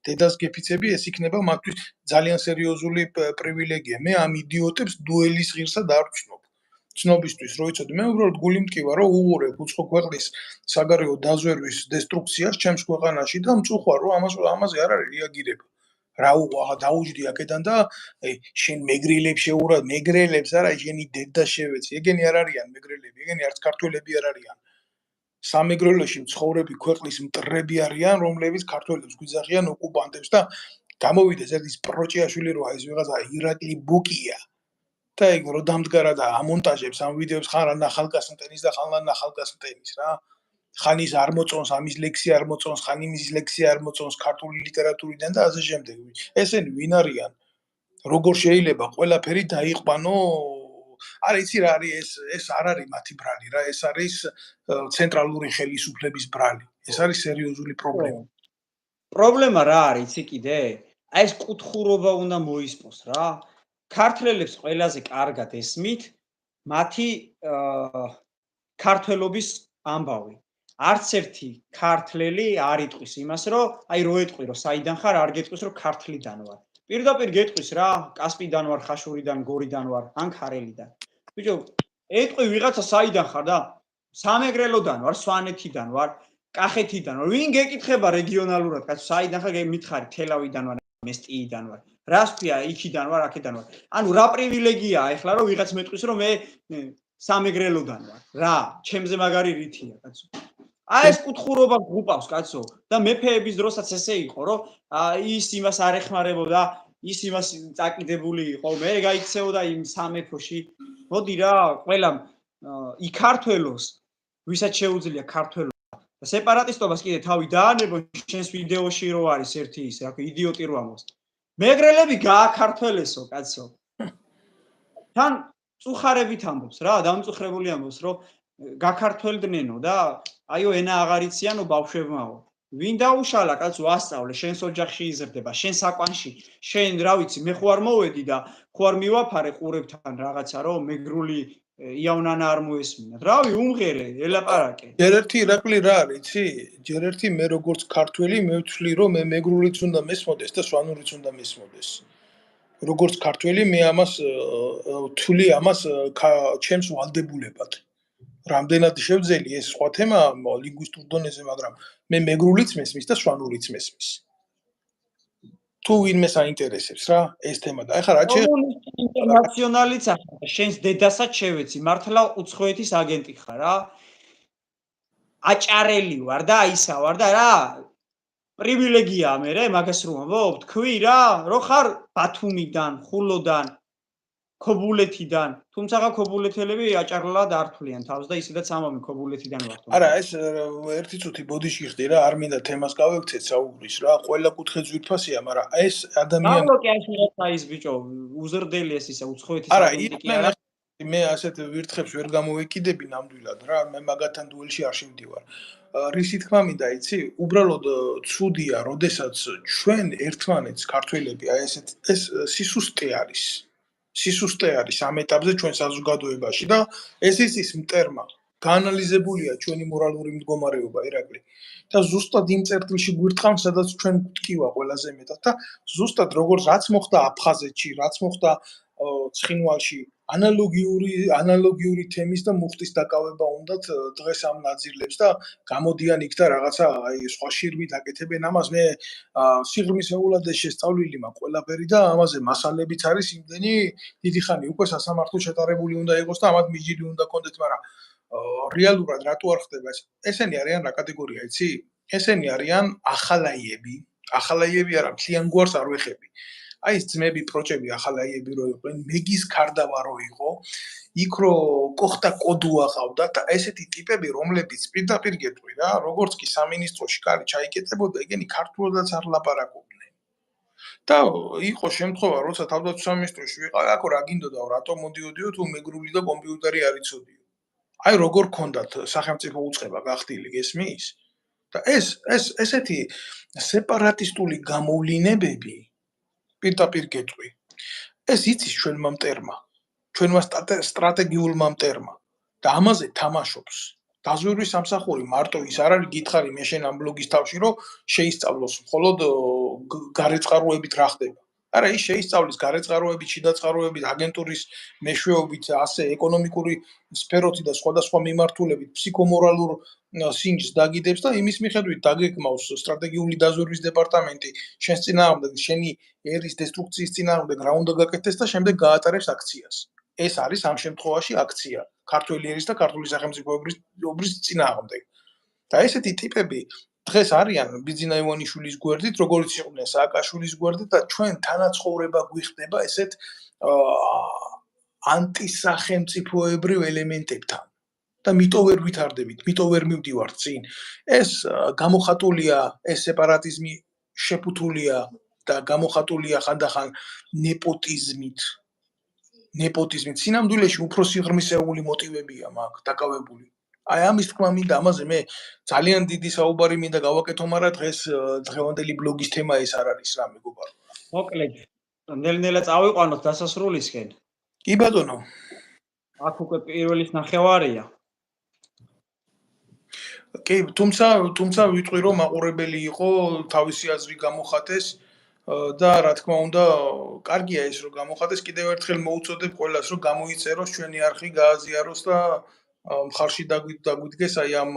დედას გეფიცები ეს იქნება მათთვის ძალიან სერიოზული პრივილეგია მე ამ იდიოტებს დუელის ღირსად არ ვცნობ ცნობისთვის რო იცოდი მე უბრალოდ გული მტკივა რომ უყურებ უცხო ქვეყნის საგარეო დაზვერვის დესტრუქციას ჩემს ქვეყანაში და მწუხარ რომ ამაზე არ არის რეაგირება რა უყვა დაუჯდი აქედან და შენ მეგრელებს შეურა მეგრელებს არა შენი დედა შევეცი ეგენი არ არიან მეგრელები ეგენი არც ქართველები არ არიან სამეგრელოში მცხოვრები ქვეყნის მტრები არიან რომლებიც ქართველებს გვიძახიან ოკუპანტებს და გამოვიდეს ერთის პროჭიაშვილი როა ეს ვიღაცა ირაკლი ბუკია და ეგ რო დამდგარა და ამონტაჟებს ამ ვიდეოებს ხან ნახალკასმტენის და ხან ნახალკასმტენის რა ხან ის არ მოწონს ამის ლექსი არ მოწონს ხან იმის ლექსი არ მოწონს ქართული ლიტერატურიდან და ასე შემდეგ ესენი ვინ არიან როგორ შეიძლება ყველაფერი დაიყვანო არა იცი რა არის ეს არ არის მათი ბრალი რა ეს არის ცენტრალური ხელისუფლების ბრალი ეს არის სერიოზული პრობლემა პრობლემა რა არის იცი კიდე აი ეს კუთხურობა უნდა მოისპოს რა. ქართველებს ყველაზე კარგად ესმით მათი ქართველობის ამბავი. არც ერთი ქართველი არ იტყვის იმას, რომ აი რო ეტყვი, რომ საიდან ხარ, არ გეტყვის, რომ ქართლიდან ვარ. პირდაპირ გეტყვის რა, კასპიდან ვარ, ხაშურიდან, გორიდან ვარ, ან ქარელიდან. ბიჭო, ეტყვი ვიღაცა საიდან ხარ და სამეგრელოდან ვარ, სვანეთიდან ვარ, კახეთიდან ვარ. ვინ გეკითხება რეგიონალურად, კაცო, საიდან ხარ, მითხარი, თელავიდან ვარ, მესტიიდან ვარ. რას ქვია, იქიდან ვარ, აქედან ვარ. ანუ რა პრივილეგიაა ეხლა, რომ ვიღაც მეტყვის, რომ მე სამეგრელოდან ვარ. რა, ჩემზე მაგარი რითია, კაცო. აი ეს კუთხურობა გუპავს, კაცო. და მეფეების დროსაც ესე იყო, რომ ის იმას არ ეხმარებოდა, ის იმას წაკიდებული იყო, მე გაიქცეოდა იმ სამეფოში. მოდი რა, ყველამ იქართველოს, ვისაც შეუძლია ქართველობა. და სეპარატისტობას კიდე თავი დაანებო, შენს ვიდეოში რო არის ერთი ის, რა ქვია, იდიოტი რო ამბობს. მეგრელები გააქართველესო, კაცო. თან წუხარებით ამბობს რა, დამწუხრებული ამბობს, რომ გაქართველდნენო და აიო ენა აღარ იციანო ბავშვებმაო. ვინ დაუშალა კაცო ასწავლე, შენს ოჯახში იზრდება, შენ საკვანში, შენ რა ვიცი, მე ხო არ მოვედი და ხო არ მივაფარე ყურებთან რაღაცა, რომ მეგრული იავნანა არ მოესმინათ. რავი, უმღერე, ელაპარაკე. ჯერ ერთი ირაკლი რა არის, იცი? ჯერ ერთი მე როგორც ქართველი მე ვთვლი, რომ მე მეგრულიც უნდა მესმოდეს და სვანურიც უნდა მესმოდეს. როგორც ქართველი მე ამას ვთვლი ამას ჩემს ვალდებულებად. რამდენად შევძელი ეს სხვა თემაა ლინგვისტურ დონეზე, მაგრამ მე მეგრულიც მესმის და სვანურიც მესმის. თუ ვინმე საინტერესებს რა ეს თემა და ეხლა რა ინტერნაციონალიც ახლა შენს დედასაც შევეცი, მართლა უცხოეთის აგენტი ხარ რა. აჭარელი ვარ და აისა ვარ და რა პრივილეგიაა მე მაგას რომ ამბობ, თქვი რა, რო ხარ ბათუმიდან, ხულოდან, ქობულეთიდან, თუმცა ქობულეთელები აჭარლად არ თვლიან თავს და ისედაც ამბობენ ქობულეთიდან ვარ. არა, ეს ერთი წუთი ბოდიში ხდი რა, არ მინდა თემას გავექცეთ საუბრის რა, ყველა კუთხე ძვირფასია, მაგრამ ეს ადამიანი ამბობ კი ის ბიჭო, უზრდელი ეს ისა უცხოეთის აგენტი კი არა. მე ასეთ ვირთხებს ვერ გამოვეკიდები ნამდვილად რა, მე მაგათთან დუელში არ შევდივარ. რისი თქმა მინდა, იცი? უბრალოდ ცუდია, როდესაც ჩვენ ერთმანეთს ქართველები აი ეს სისუსტე არის. სისუსტე არის ამ ეტაპზე ჩვენ საზოგადოებაში და ეს ის მტერმა გაანალიზებულია ჩვენი მორალური მდგომარეობა ირაკლი და ზუსტად იმ წერტილში გვირთხავ სადაც ჩვენ გვტკივა ყველაზე მეტად და ზუსტად როგორც რაც მოხდა აფხაზეთში, რაც მოხდა ცხინვალში, ანალოგიური თემის და მუხტის დაკავება უნდათ დღეს ამ ნაძილებს და გამოდიან იქ და რაღაცა აი სხვა შირმით აკეთებენ ამას. მე სიღრმისეულად შესწავლილი მაქვს ყველაფერი და ამაზე მასალებიც არის იმდენი დიდი ხანი უკვე სასამართლო შეტარებული უნდა იყოს და ამათ მიჯილი უნდა კონდეთ, მაგრამ რეალურად რატო არ ხდება ეს? ესენი არიან რა კატეგორია, იცი? ესენი არიან ახალაიები. ახალაიები არა, მთლიან გვარს არ ვეხები. აი ეს ძმები პროჭები ახალაიები რო იყვნენ, მეგის ქარდავა რო იყო, იქ რო კოხტა კოდუა ყავდა და ესეთი ტიპები, რომლებიც პირდაპირ გეტყვი რა, როგორც კი სამინისტროში კარი ჩაიკეტებოდა, ეგენი ქართულადაც არ ლაპარაკობდნენ. და იყო შემთხვევა, როცა თავდაცვის სამინისტროში ვიყავ, აქ რა გინდოდა, რატომ მოდიოდიო თუ მეგრული და კომპიუტერი არ იცოდიო. აი როგორ ქონდათ სახელმწიფო უწყება გახდილი, გესმის? და ესეთი სეპარატისტული გამოვლინებები პირდაპირ გეტყვი. ეს იცის ჩვენმა მტერმა, ჩვენმა სტრატეგიულმა მტერმა და ამაზე თამაშობს. დაზვერვის სამსახური მარტო ის არ არის გითხარი მე შენ ამ ბლოგის თავში რომ შეისწავლოს მხოლოდ გარეწყაროებით რა ხდება. არა, ის შეისწავლის გარეწყაროებით, შიდაწყაროებით, აგენტურის მეშვეობით, ასე ეკონომიკური სფეროთი და სხვადასხვა მიმართულებით ფსიქომორალურ სინჯს დაგიდებს და იმის მიხედვით დაგეკმავს სტრატეგიული დაზვერვის დეპარტამენტი შენს წინააღმდეგ, შენი ერის დესტრუქციის წინააღმდეგ რა უნდა გაკეთდეს და შემდეგ გაატარებს აქციას. ეს არის ამ შემთხვევაში აქცია ქართველი ერის და ქართული სახელმწიფოების წინააღმდეგ. და ესეთი ტიპები დღეს არიან ბიძინა ივანიშვილის გვერდით, როგორც იყვნენ სააკაშვილის გვერდით და ჩვენ თანაცხოვრება გვიხდება ესეთ ანტისახელმწიფოებრივ ელემენტებთან. და მიტო ვერ ვითარდებით, მიტო ვერ მივდივართ წინ. ეს გამოხატულია, ეს სეპარატიზმი შეფუთულია და გამოხატულია ხანდახან ნეპოტიზმით. ნეპოტიზმით. სინამდვილეში უფრო სიღრმისეული მოტივებია მაგ დაკავებული. აი ამის თქმა მინდა ამაზე მე ძალიან დიდი საუბარი მინდა გავაკეთო, მაგრამ დღეს დღევანდელი ბლოგის თემა ეს არ არის რა მეგობარო. მოკლედ, ნელ-ნელა წავიყვანოთ დასასრულისკენ. კი ბატონო. აქ უკვე პირველის ნახევარია. კი, თუმცა ვიტყვი რომ მაყურებელი იყო, თავისი აზრი გამოხატეს და რა თქმა უნდა, კარგია ეს რომ გამოხატეს, კიდევ ერთხელ მოუწოდებ ყველას რომ გამოიწეროს ჩვენი არხი, გააზიაროს და მხარში დაგვიდგეს აი ამ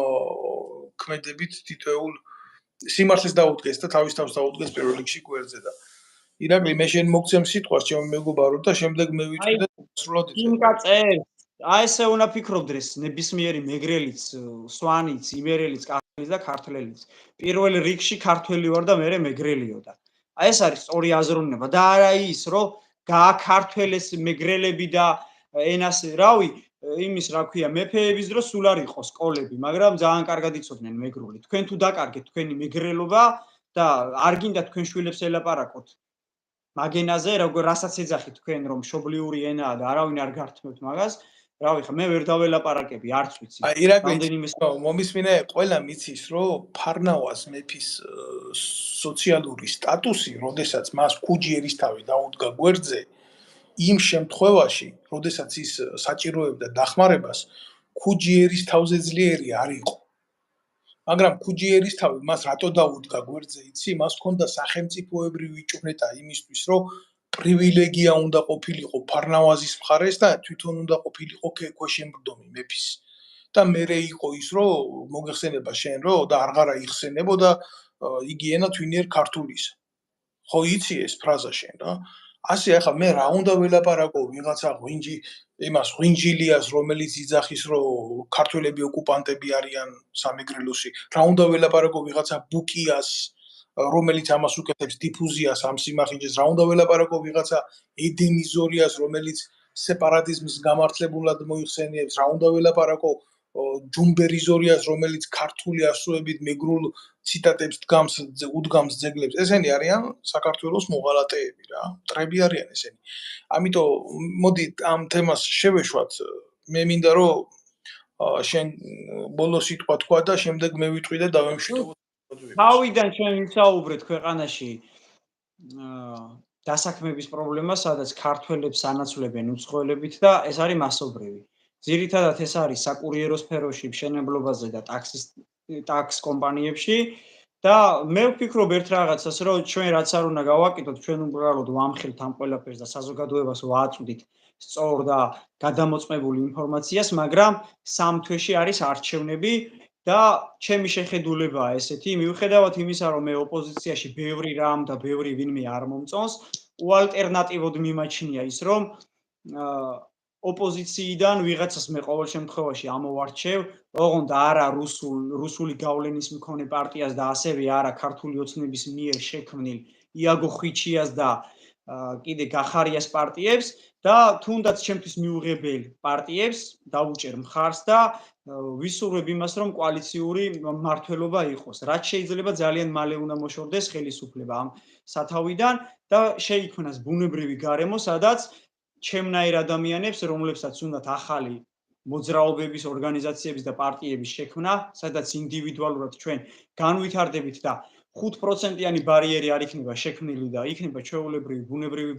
ქმედებით თითოეულ სიმართლეს დაუდგეს და თავის თავს დაუდგეს პირველ რიგში გვერდზე და ირაკლი მე შენ მოგცემ სიტყვას ჩემი მეგობარო და შემდეგ მე ვიტყვი და სრულად იმკაცე აი ესე უნდა ფიქრობდეს ნებისმიერი მეგრელიც, სვანიც, იმერელიც, კახელიც და ქართველიც. პირველ რიგში ქართველი ვარ და მე მეგრელიო და აი ეს არის სწორი აზროვნება და არა ის რომ გააქართველეს მეგრელები და ენას რავი იმის რა ქვია მეფეების დროს სულ არ იყო სკოლები, მაგრამ ძალიან კარგად იცოდნენ მეგრული. თქვენ თუ დაკარგეთ თქვენი მეგრელობა და არ გინდა თქვენ შვილებს ელაპარაკოთ მაგენაზე, რასაც ეძახით თქვენ რომ მშობლიური ენაა და არავინ არ გართმევთ მაგას, რავი ხა მე ვერ დაველაპარაკები, არც ვიცი. აი ირაკლი მომისმინე ყველა მიცის რომ ფარნავაზ მეფის სოციალური სტატუსი, როდესაც მას ქუჯი ერისთავი დაუდგა გვერდზე, იმ შემთხვევაში, როდესაც ის საჭიროებდა დახმარებას, ქუჯი ერისთავზე ძლიერი არ იყო. მაგრამ ქუჯი ერისთავი მას რატო დაუდგა გვერდზე, იცი? მას ჰქონდა სახელმწიფოებრივი ჭვრეტა იმისთვის, რომ პრივილეგია უნდა ყოფილიყო ფარნავაზის მხარეს და თვითონ უნდა ყოფილიყო ქვეშემბრძოლი მეფის. და მერე იყო ის, რომ მოგეხსენება შენ, რომ და აღარა იხსენებოდა იგი ენა თვინიერ ქართულის. ხო იცი ეს ფრაზა შენ რა? ასე ახლა მე რა უნდა ველაპარაკო ვიღაცა ღვინჯი იმას ღვინჯილიას რომელიც იძახის რომ ქართველები ოკუპანტები არიან სამეგრელოსი რა უნდა ველაპარაკო ვიღაცა ბუკიას რომელიც ამას უკეთებს დიფუზიას ამ სიმახინჯეს რა უნდა ველაპარაკო ვიღაცა ედენიზორიას რომელიც სეპარატიზმის გამართლებულად მოიხსენიებს რა უნდა ველაპარაკო ჯუმბერიზორიას რომელიც ქართული ასოებით მეგრულ ციტატებს უდგამს ძეგლებს ესენი არიან საქართველოს მოღალატეები რა მტრები არიან ესენი ამიტომ მოდი ამ თემას შევეშვათ მე მინდა რომ შენ ბოლო სიტყვა თქვა და შემდეგ მე ვიტყვი და დავემშვიდობო თავიდან ჩვენ ვისაუბრეთ ქვეყანაში დასაქმების პრობლემა სადაც ქართველებს ანაცვლებენ უცხოელებით და ეს არის მასობრივი ძირითადად ეს არის საკურიერო სფეროში, მშენებლობაზე და ტაქს კომპანიებში და მე ვფიქრობ ერთ რაღაცას, რომ ჩვენ რაც არ უნდა გავაკეთოთ, ჩვენ უბრალოდ ვამხილთ ამ ყველაფერს და საზოგადოებას ვააწვდით სწორ და გადამოწმებული ინფორმაციას, მაგრამ სამ თვეში არის არჩევნები და ჩემი შეხედულებაა ესეთი, მიუხედავად იმისა, რომ მე ოპოზიციაში ბევრი რამ და ბევრი ვინმე არ მომწონს, უალტერნატივოდ მიმაჩნია ის, რომ ოპოზიციიდან ვიღაცას მე ყოველ შემთხვევაში ამოვარჩევ, ოღონდ არა რუსული გავლენის მქონე პარტიას და ასევე არა ქართული ოცნების მიერ შექმნილ იაგო ხვიჩიას და კიდე გახარიას პარტიებს და თუნდაც ჩემთვის მიუღებელ პარტიებს დავუჭერ მხარს და ვისურვებ იმას, რომ კოალიციური მმართველობა იყოს. რაც შეიძლება ძალიან მალე უნდა მოშორდეს ხელისუფლება ამ სათავიდან და შეიქმნას ბუნებრივი გარემო, სადაც ჩემნაირ ადამიანებს, რომლებსაც უნდათ ახალი მოძრაობების, ორგანიზაციების და პარტიების შექმნა, სადაც ინდივიდუალურად ჩვენ განვითარდებით და 5%-იანი ბარიერი არ იქნება შექმნილი და იქნება ჩვეულებრივი ბუნებრივი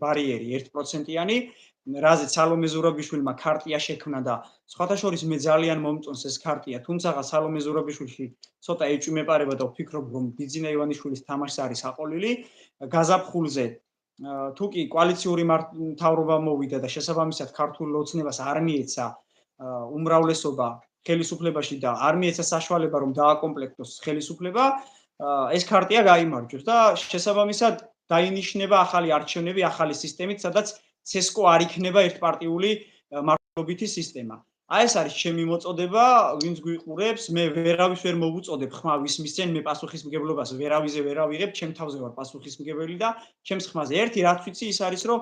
ბარიერი 1%-იანი, რაზეც სალომე ზურაბიშვილმა ქარტია შექმნა და სხვათა შორის მე ძალიან მომწონს ეს ქარტია, თუმცა სალომე ზურაბიშვილში ცოტა ეჭვი მეპარება და ვფიქრობ, რომ ბიძინა ივანიშვილის თამაშს არის აყოლილი, გაზაფხულზე თუ კი კოალიციური მთავრობა მოვიდა და შესაბამისად ქართულ ოცნებას არ მიეცა უმრავლესობა ხელისუფლებაში და არ მიეცა საშუალება რომ დააკომპლექტოს ხელისუფლება, ეს ქარტია გაიმარჯვოს და შესაბამისად დაინიშნება ახალი არჩევნები, ახალი სისტემით, სადაც ცესკო არ იქნება ერთპარტიული მართლობითი სისტემა. აი ეს არის ჩემი მოწოდება, ვინც გვიყურებს, მე ვერავის ვერ მოვუწოდებ ხმა ვის მისცენ, მე პასუხისმგებლობას ვერავიზე ვერ ავიღებ, ჩემ თავზე ვარ პასუხისმგებელი და ჩემს ხმაზე ერთი რაც ვიცი ის არის, რომ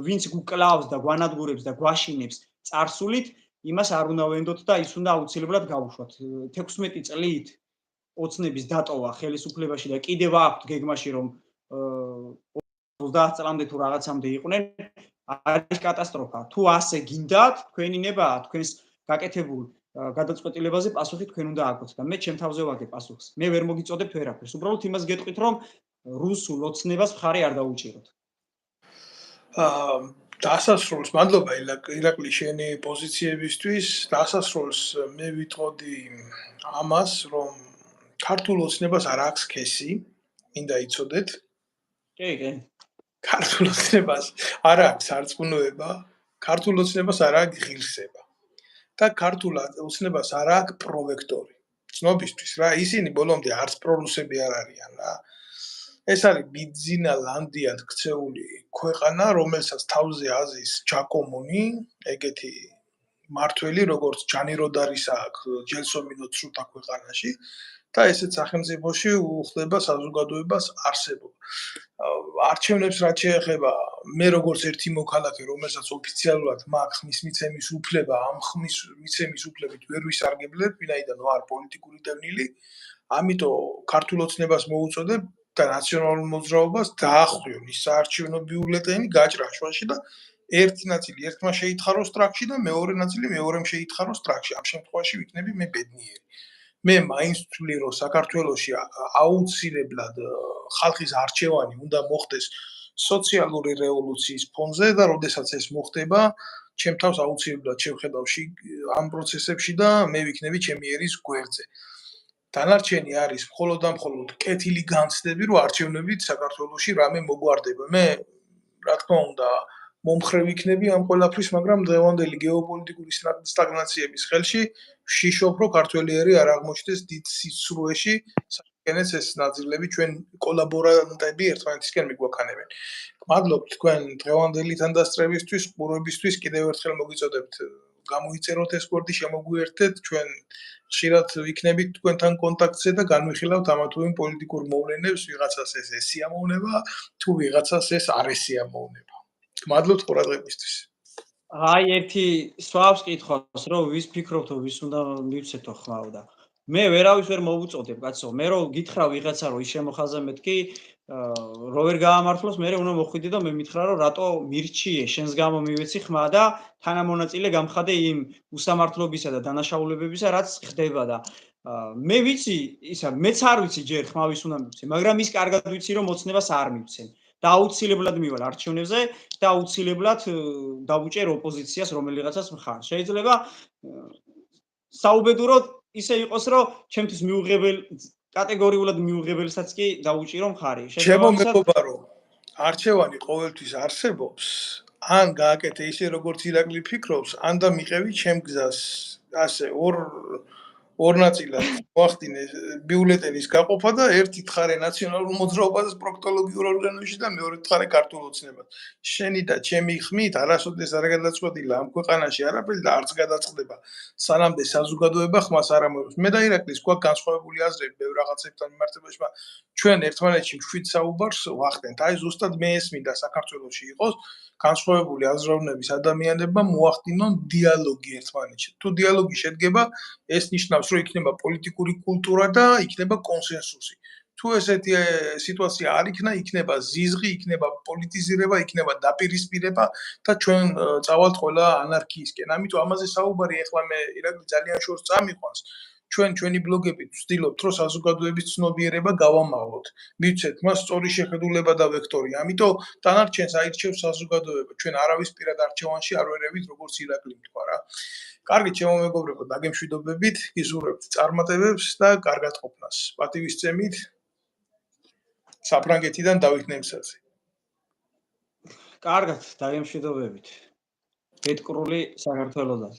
ვინც გუკლავს და გვანადგურებს და გვაშინებს წარსულით, იმას არ უნდა ვენდოთ და ის უნდა აუცილებლად გავუშვათ. 16 წლით ოცნების დატოვა ხელისუფლებაში და კიდევ აქვთ გეგმაში რომ 30 წლამდე თუ რაღაცამდე იყვნენ, არის კატასტროფა. თუ ასე გინდათ, თქვენი ნებაა თქვენს გაკეთებულ გადაწყვეტილებაზე პასუხი თქვენ უნდა აქვთ და მე ჩემ თავზე ვაგე პასუხს. მე ვერ მოგიწოდებთ ვერაფერს. უბრალოდ იმას გეტყვით, რომ რუსულ ოცნებას მხარი არ დაუჭიროთ. დასასრულს მადლობა ირაკლი შენი პოზიციებისთვის. დასასრულს მე ვიტყოდი ამას, რომ ქართულ ოცნებას არ აქვს სქესი, მინდა იცოდეთ. კი. ქართულ ოცნებას არ აქვს სარწმუნოება, ქართულ ოცნებას არ აქვს ღირსება და ქართულ ოცნებას არ აქვს პროვექტორი. ცნობისთვის რა, ისინი ბოლომდე არც პრორუსები არ არიან რა. ეს არის ბიძინა ლანდიად ქცეული ქვეყანა, რომელსაც თავზე აზის ჯაკომონი, ეგეთი მართველი, როგორც ჯანიროდარის აქვს ჯელსომინო ცრუთა ქვეყანაში და ესეც სახელმწიფოში უხდება საზოგადოებას არსებობა. არჩევნებს რაც შეეხება, მე როგორც ერთი მოქალაქე, რომელსაც ოფიციალურად მაქვს ხმის მიცემის უფლება, ამ ხმის მიცემის უფლებით ვერ ვისარგებლებ, ვინაიდან ვარ პოლიტიკური დევნილი, ამიტომ ქართულ ოცნებას მოუწოდებ და ნაციონალურ მოძრაობას დაახვიონ ის საარჩევნო ბიულეტენი გაჭრა შუაში და ერთი ნაწილი ერთმა შეითხაროს ტრაქში და მეორე ნაწილი მეორემ შეითხაროს ტრაქში. ამ შემთხვევაში ვიქნები მე ბედნიერი. მე მაინც ვთვლი, რომ საქართველოში აუცილებლად ხალხის არჩევანი უნდა მოხდეს სოციალური რევოლუციის ფონზე და როდესაც ეს მოხდება, ჩემ თავს აუცილებლად შევხედავ ამ პროცესებში და მე ვიქნები ჩემი ერის გვერდზე. დანარჩენი არის მხოლოდ და მხოლოდ კეთილი განცდები, რომ არჩევნებით საქართველოში რამე მოგვარდება. მე რა თქმა უნდა მომხრე ვიქნები ამ ყველაფრის, მაგრამ დღევანდელი გეოპოლიტიკური სტაგნაციების ხელში ვშიშობ, რომ ქართველი ერი არ აღმოჩნდეს დიდ სიცრუეში, საკენეს ეს ნაწილები ჩვენ კოლაბორანტები ერთმანეთისკენ მიგვაქანებენ. მადლობთ თქვენ დღევანდელი თანდასწრებისთვის, ყურებისთვის, კიდევ ერთხელ მოგიწოდებთ გამოიწეროთ ეს გვერდი, შემოგვიერთდეთ, ჩვენ ხშირად ვიქნებით თქვენთან კონტაქტზე და განვიხილავთ ამა თუ იმ პოლიტიკურ მოვლენებს, ვიღაცას ეს ესიამოვნება, თუ ვიღაცას ეს არ ესიამოვნება. მადლობთ ყურადღებისთვის. აი ერთი სვავს კითხავს, რომ ვის ფიქრობთ, ვის უნდა მივცეთო ხმაო და მე ვერავის ვერ მოვუწოდებ, კაცო. მე რო გითხრა ვიღაცა რომ ის შემოხაზე მეთქი, რო ვერ გაამართლოს, მე უნდა მოხვიდე და მე მითხრა რომ რატო მირჩიე, შენს გამო მივეცი ხმა და თანამონაწილე გამხადე იმ უსამართლობისა და დანაშაულებებისა, რაც ხდება და მე ვიცი, ისა მეც არ ვიცი ჯერ ხმავის უნდა მივცე, მაგრამ ის კარგად ვიცი რომ ოცნებას არ მივცენ. და აუცილებლად მივალ არჩევნებზე და აუცილებლად დავუჭერ ოპოზიციას რომელიღაცას მხარს. შეიძლება საუბედუროდ ისე იყოს, რომ ჩემთვის მიუღებელ კატეგორიულად მიუღებელსაც კი დავუჭირო მხარი. შემო მეგობარო, არჩევანი ყოველთვის არსებობს. ან გააკეთე ისე როგორც ირაკლი ფიქრობს, ან და მიყევი ჩემ გზას. ასე ორ ნაწილად მოახდინე ბიულეტენის გაყოფა და ერთი თხარე ნაციონალურ მოძრაობას პროქტოლოგიურ ორგანოში და მეორე თხარე ქართულ ოცნებას. შენი და ჩემი ხმით არასოდეს არ გადაწყვეტილა ამ ქვეყანაში არაფერი და არც გადაწყდება, სანამდე საზოგადოება ხმას არ ამოიღებს. მე და ირაკლის გვაქვს განსხვავებული აზრები ბევრ რაღაცებთან მიმართებაში, ჩვენ ერთმანეთში მშვიდ საუბარს ვახდენთ. აი ზუსტად მე ეს მინდა საქართველოში იყოს განსხვავებული აზროვნების ადამიანებმა მოახდინონ დიალოგი ერთმანეთში. თუ დიალოგი შედგება, ეს ნიშნავს, რომ იქნება პოლიტიკური კულტურა და იქნება კონსენსუსი. თუ ესეთი სიტუაცია არ იქნა, იქნება ზიზღი, იქნება პოლიტიზირება, იქნება დაპირისპირება და ჩვენ წავალთ ყველა ანარქიისკენ. ამიტომ ამაზე საუბარი ახლა მე ირაკლი ძალიან შორს წამიყვანს. ჩვენი ბლოგებით ვცდილობთ, რომ საზოგადოების ცნობიერება გავამაღლოთ. მივცეთ მას სწორი შეხედულება და ვექტორი. ამიტომ დანარჩენს აირჩევს საზოგადოება. ჩვენ არავის პირად არჩევანში არ ვერევით, როგორც ირაკლი თქვა რა. კარგი, ჩემო მეგობრებო, დაგემშვიდობებით, გისურვებთ წარმატებებს და კარგად ყოფნას. პატივისცემით საფრანგეთიდან დავით ნემსაძე. კარგად, დაგემშვიდობებით. ბედკრული საქართველოდან.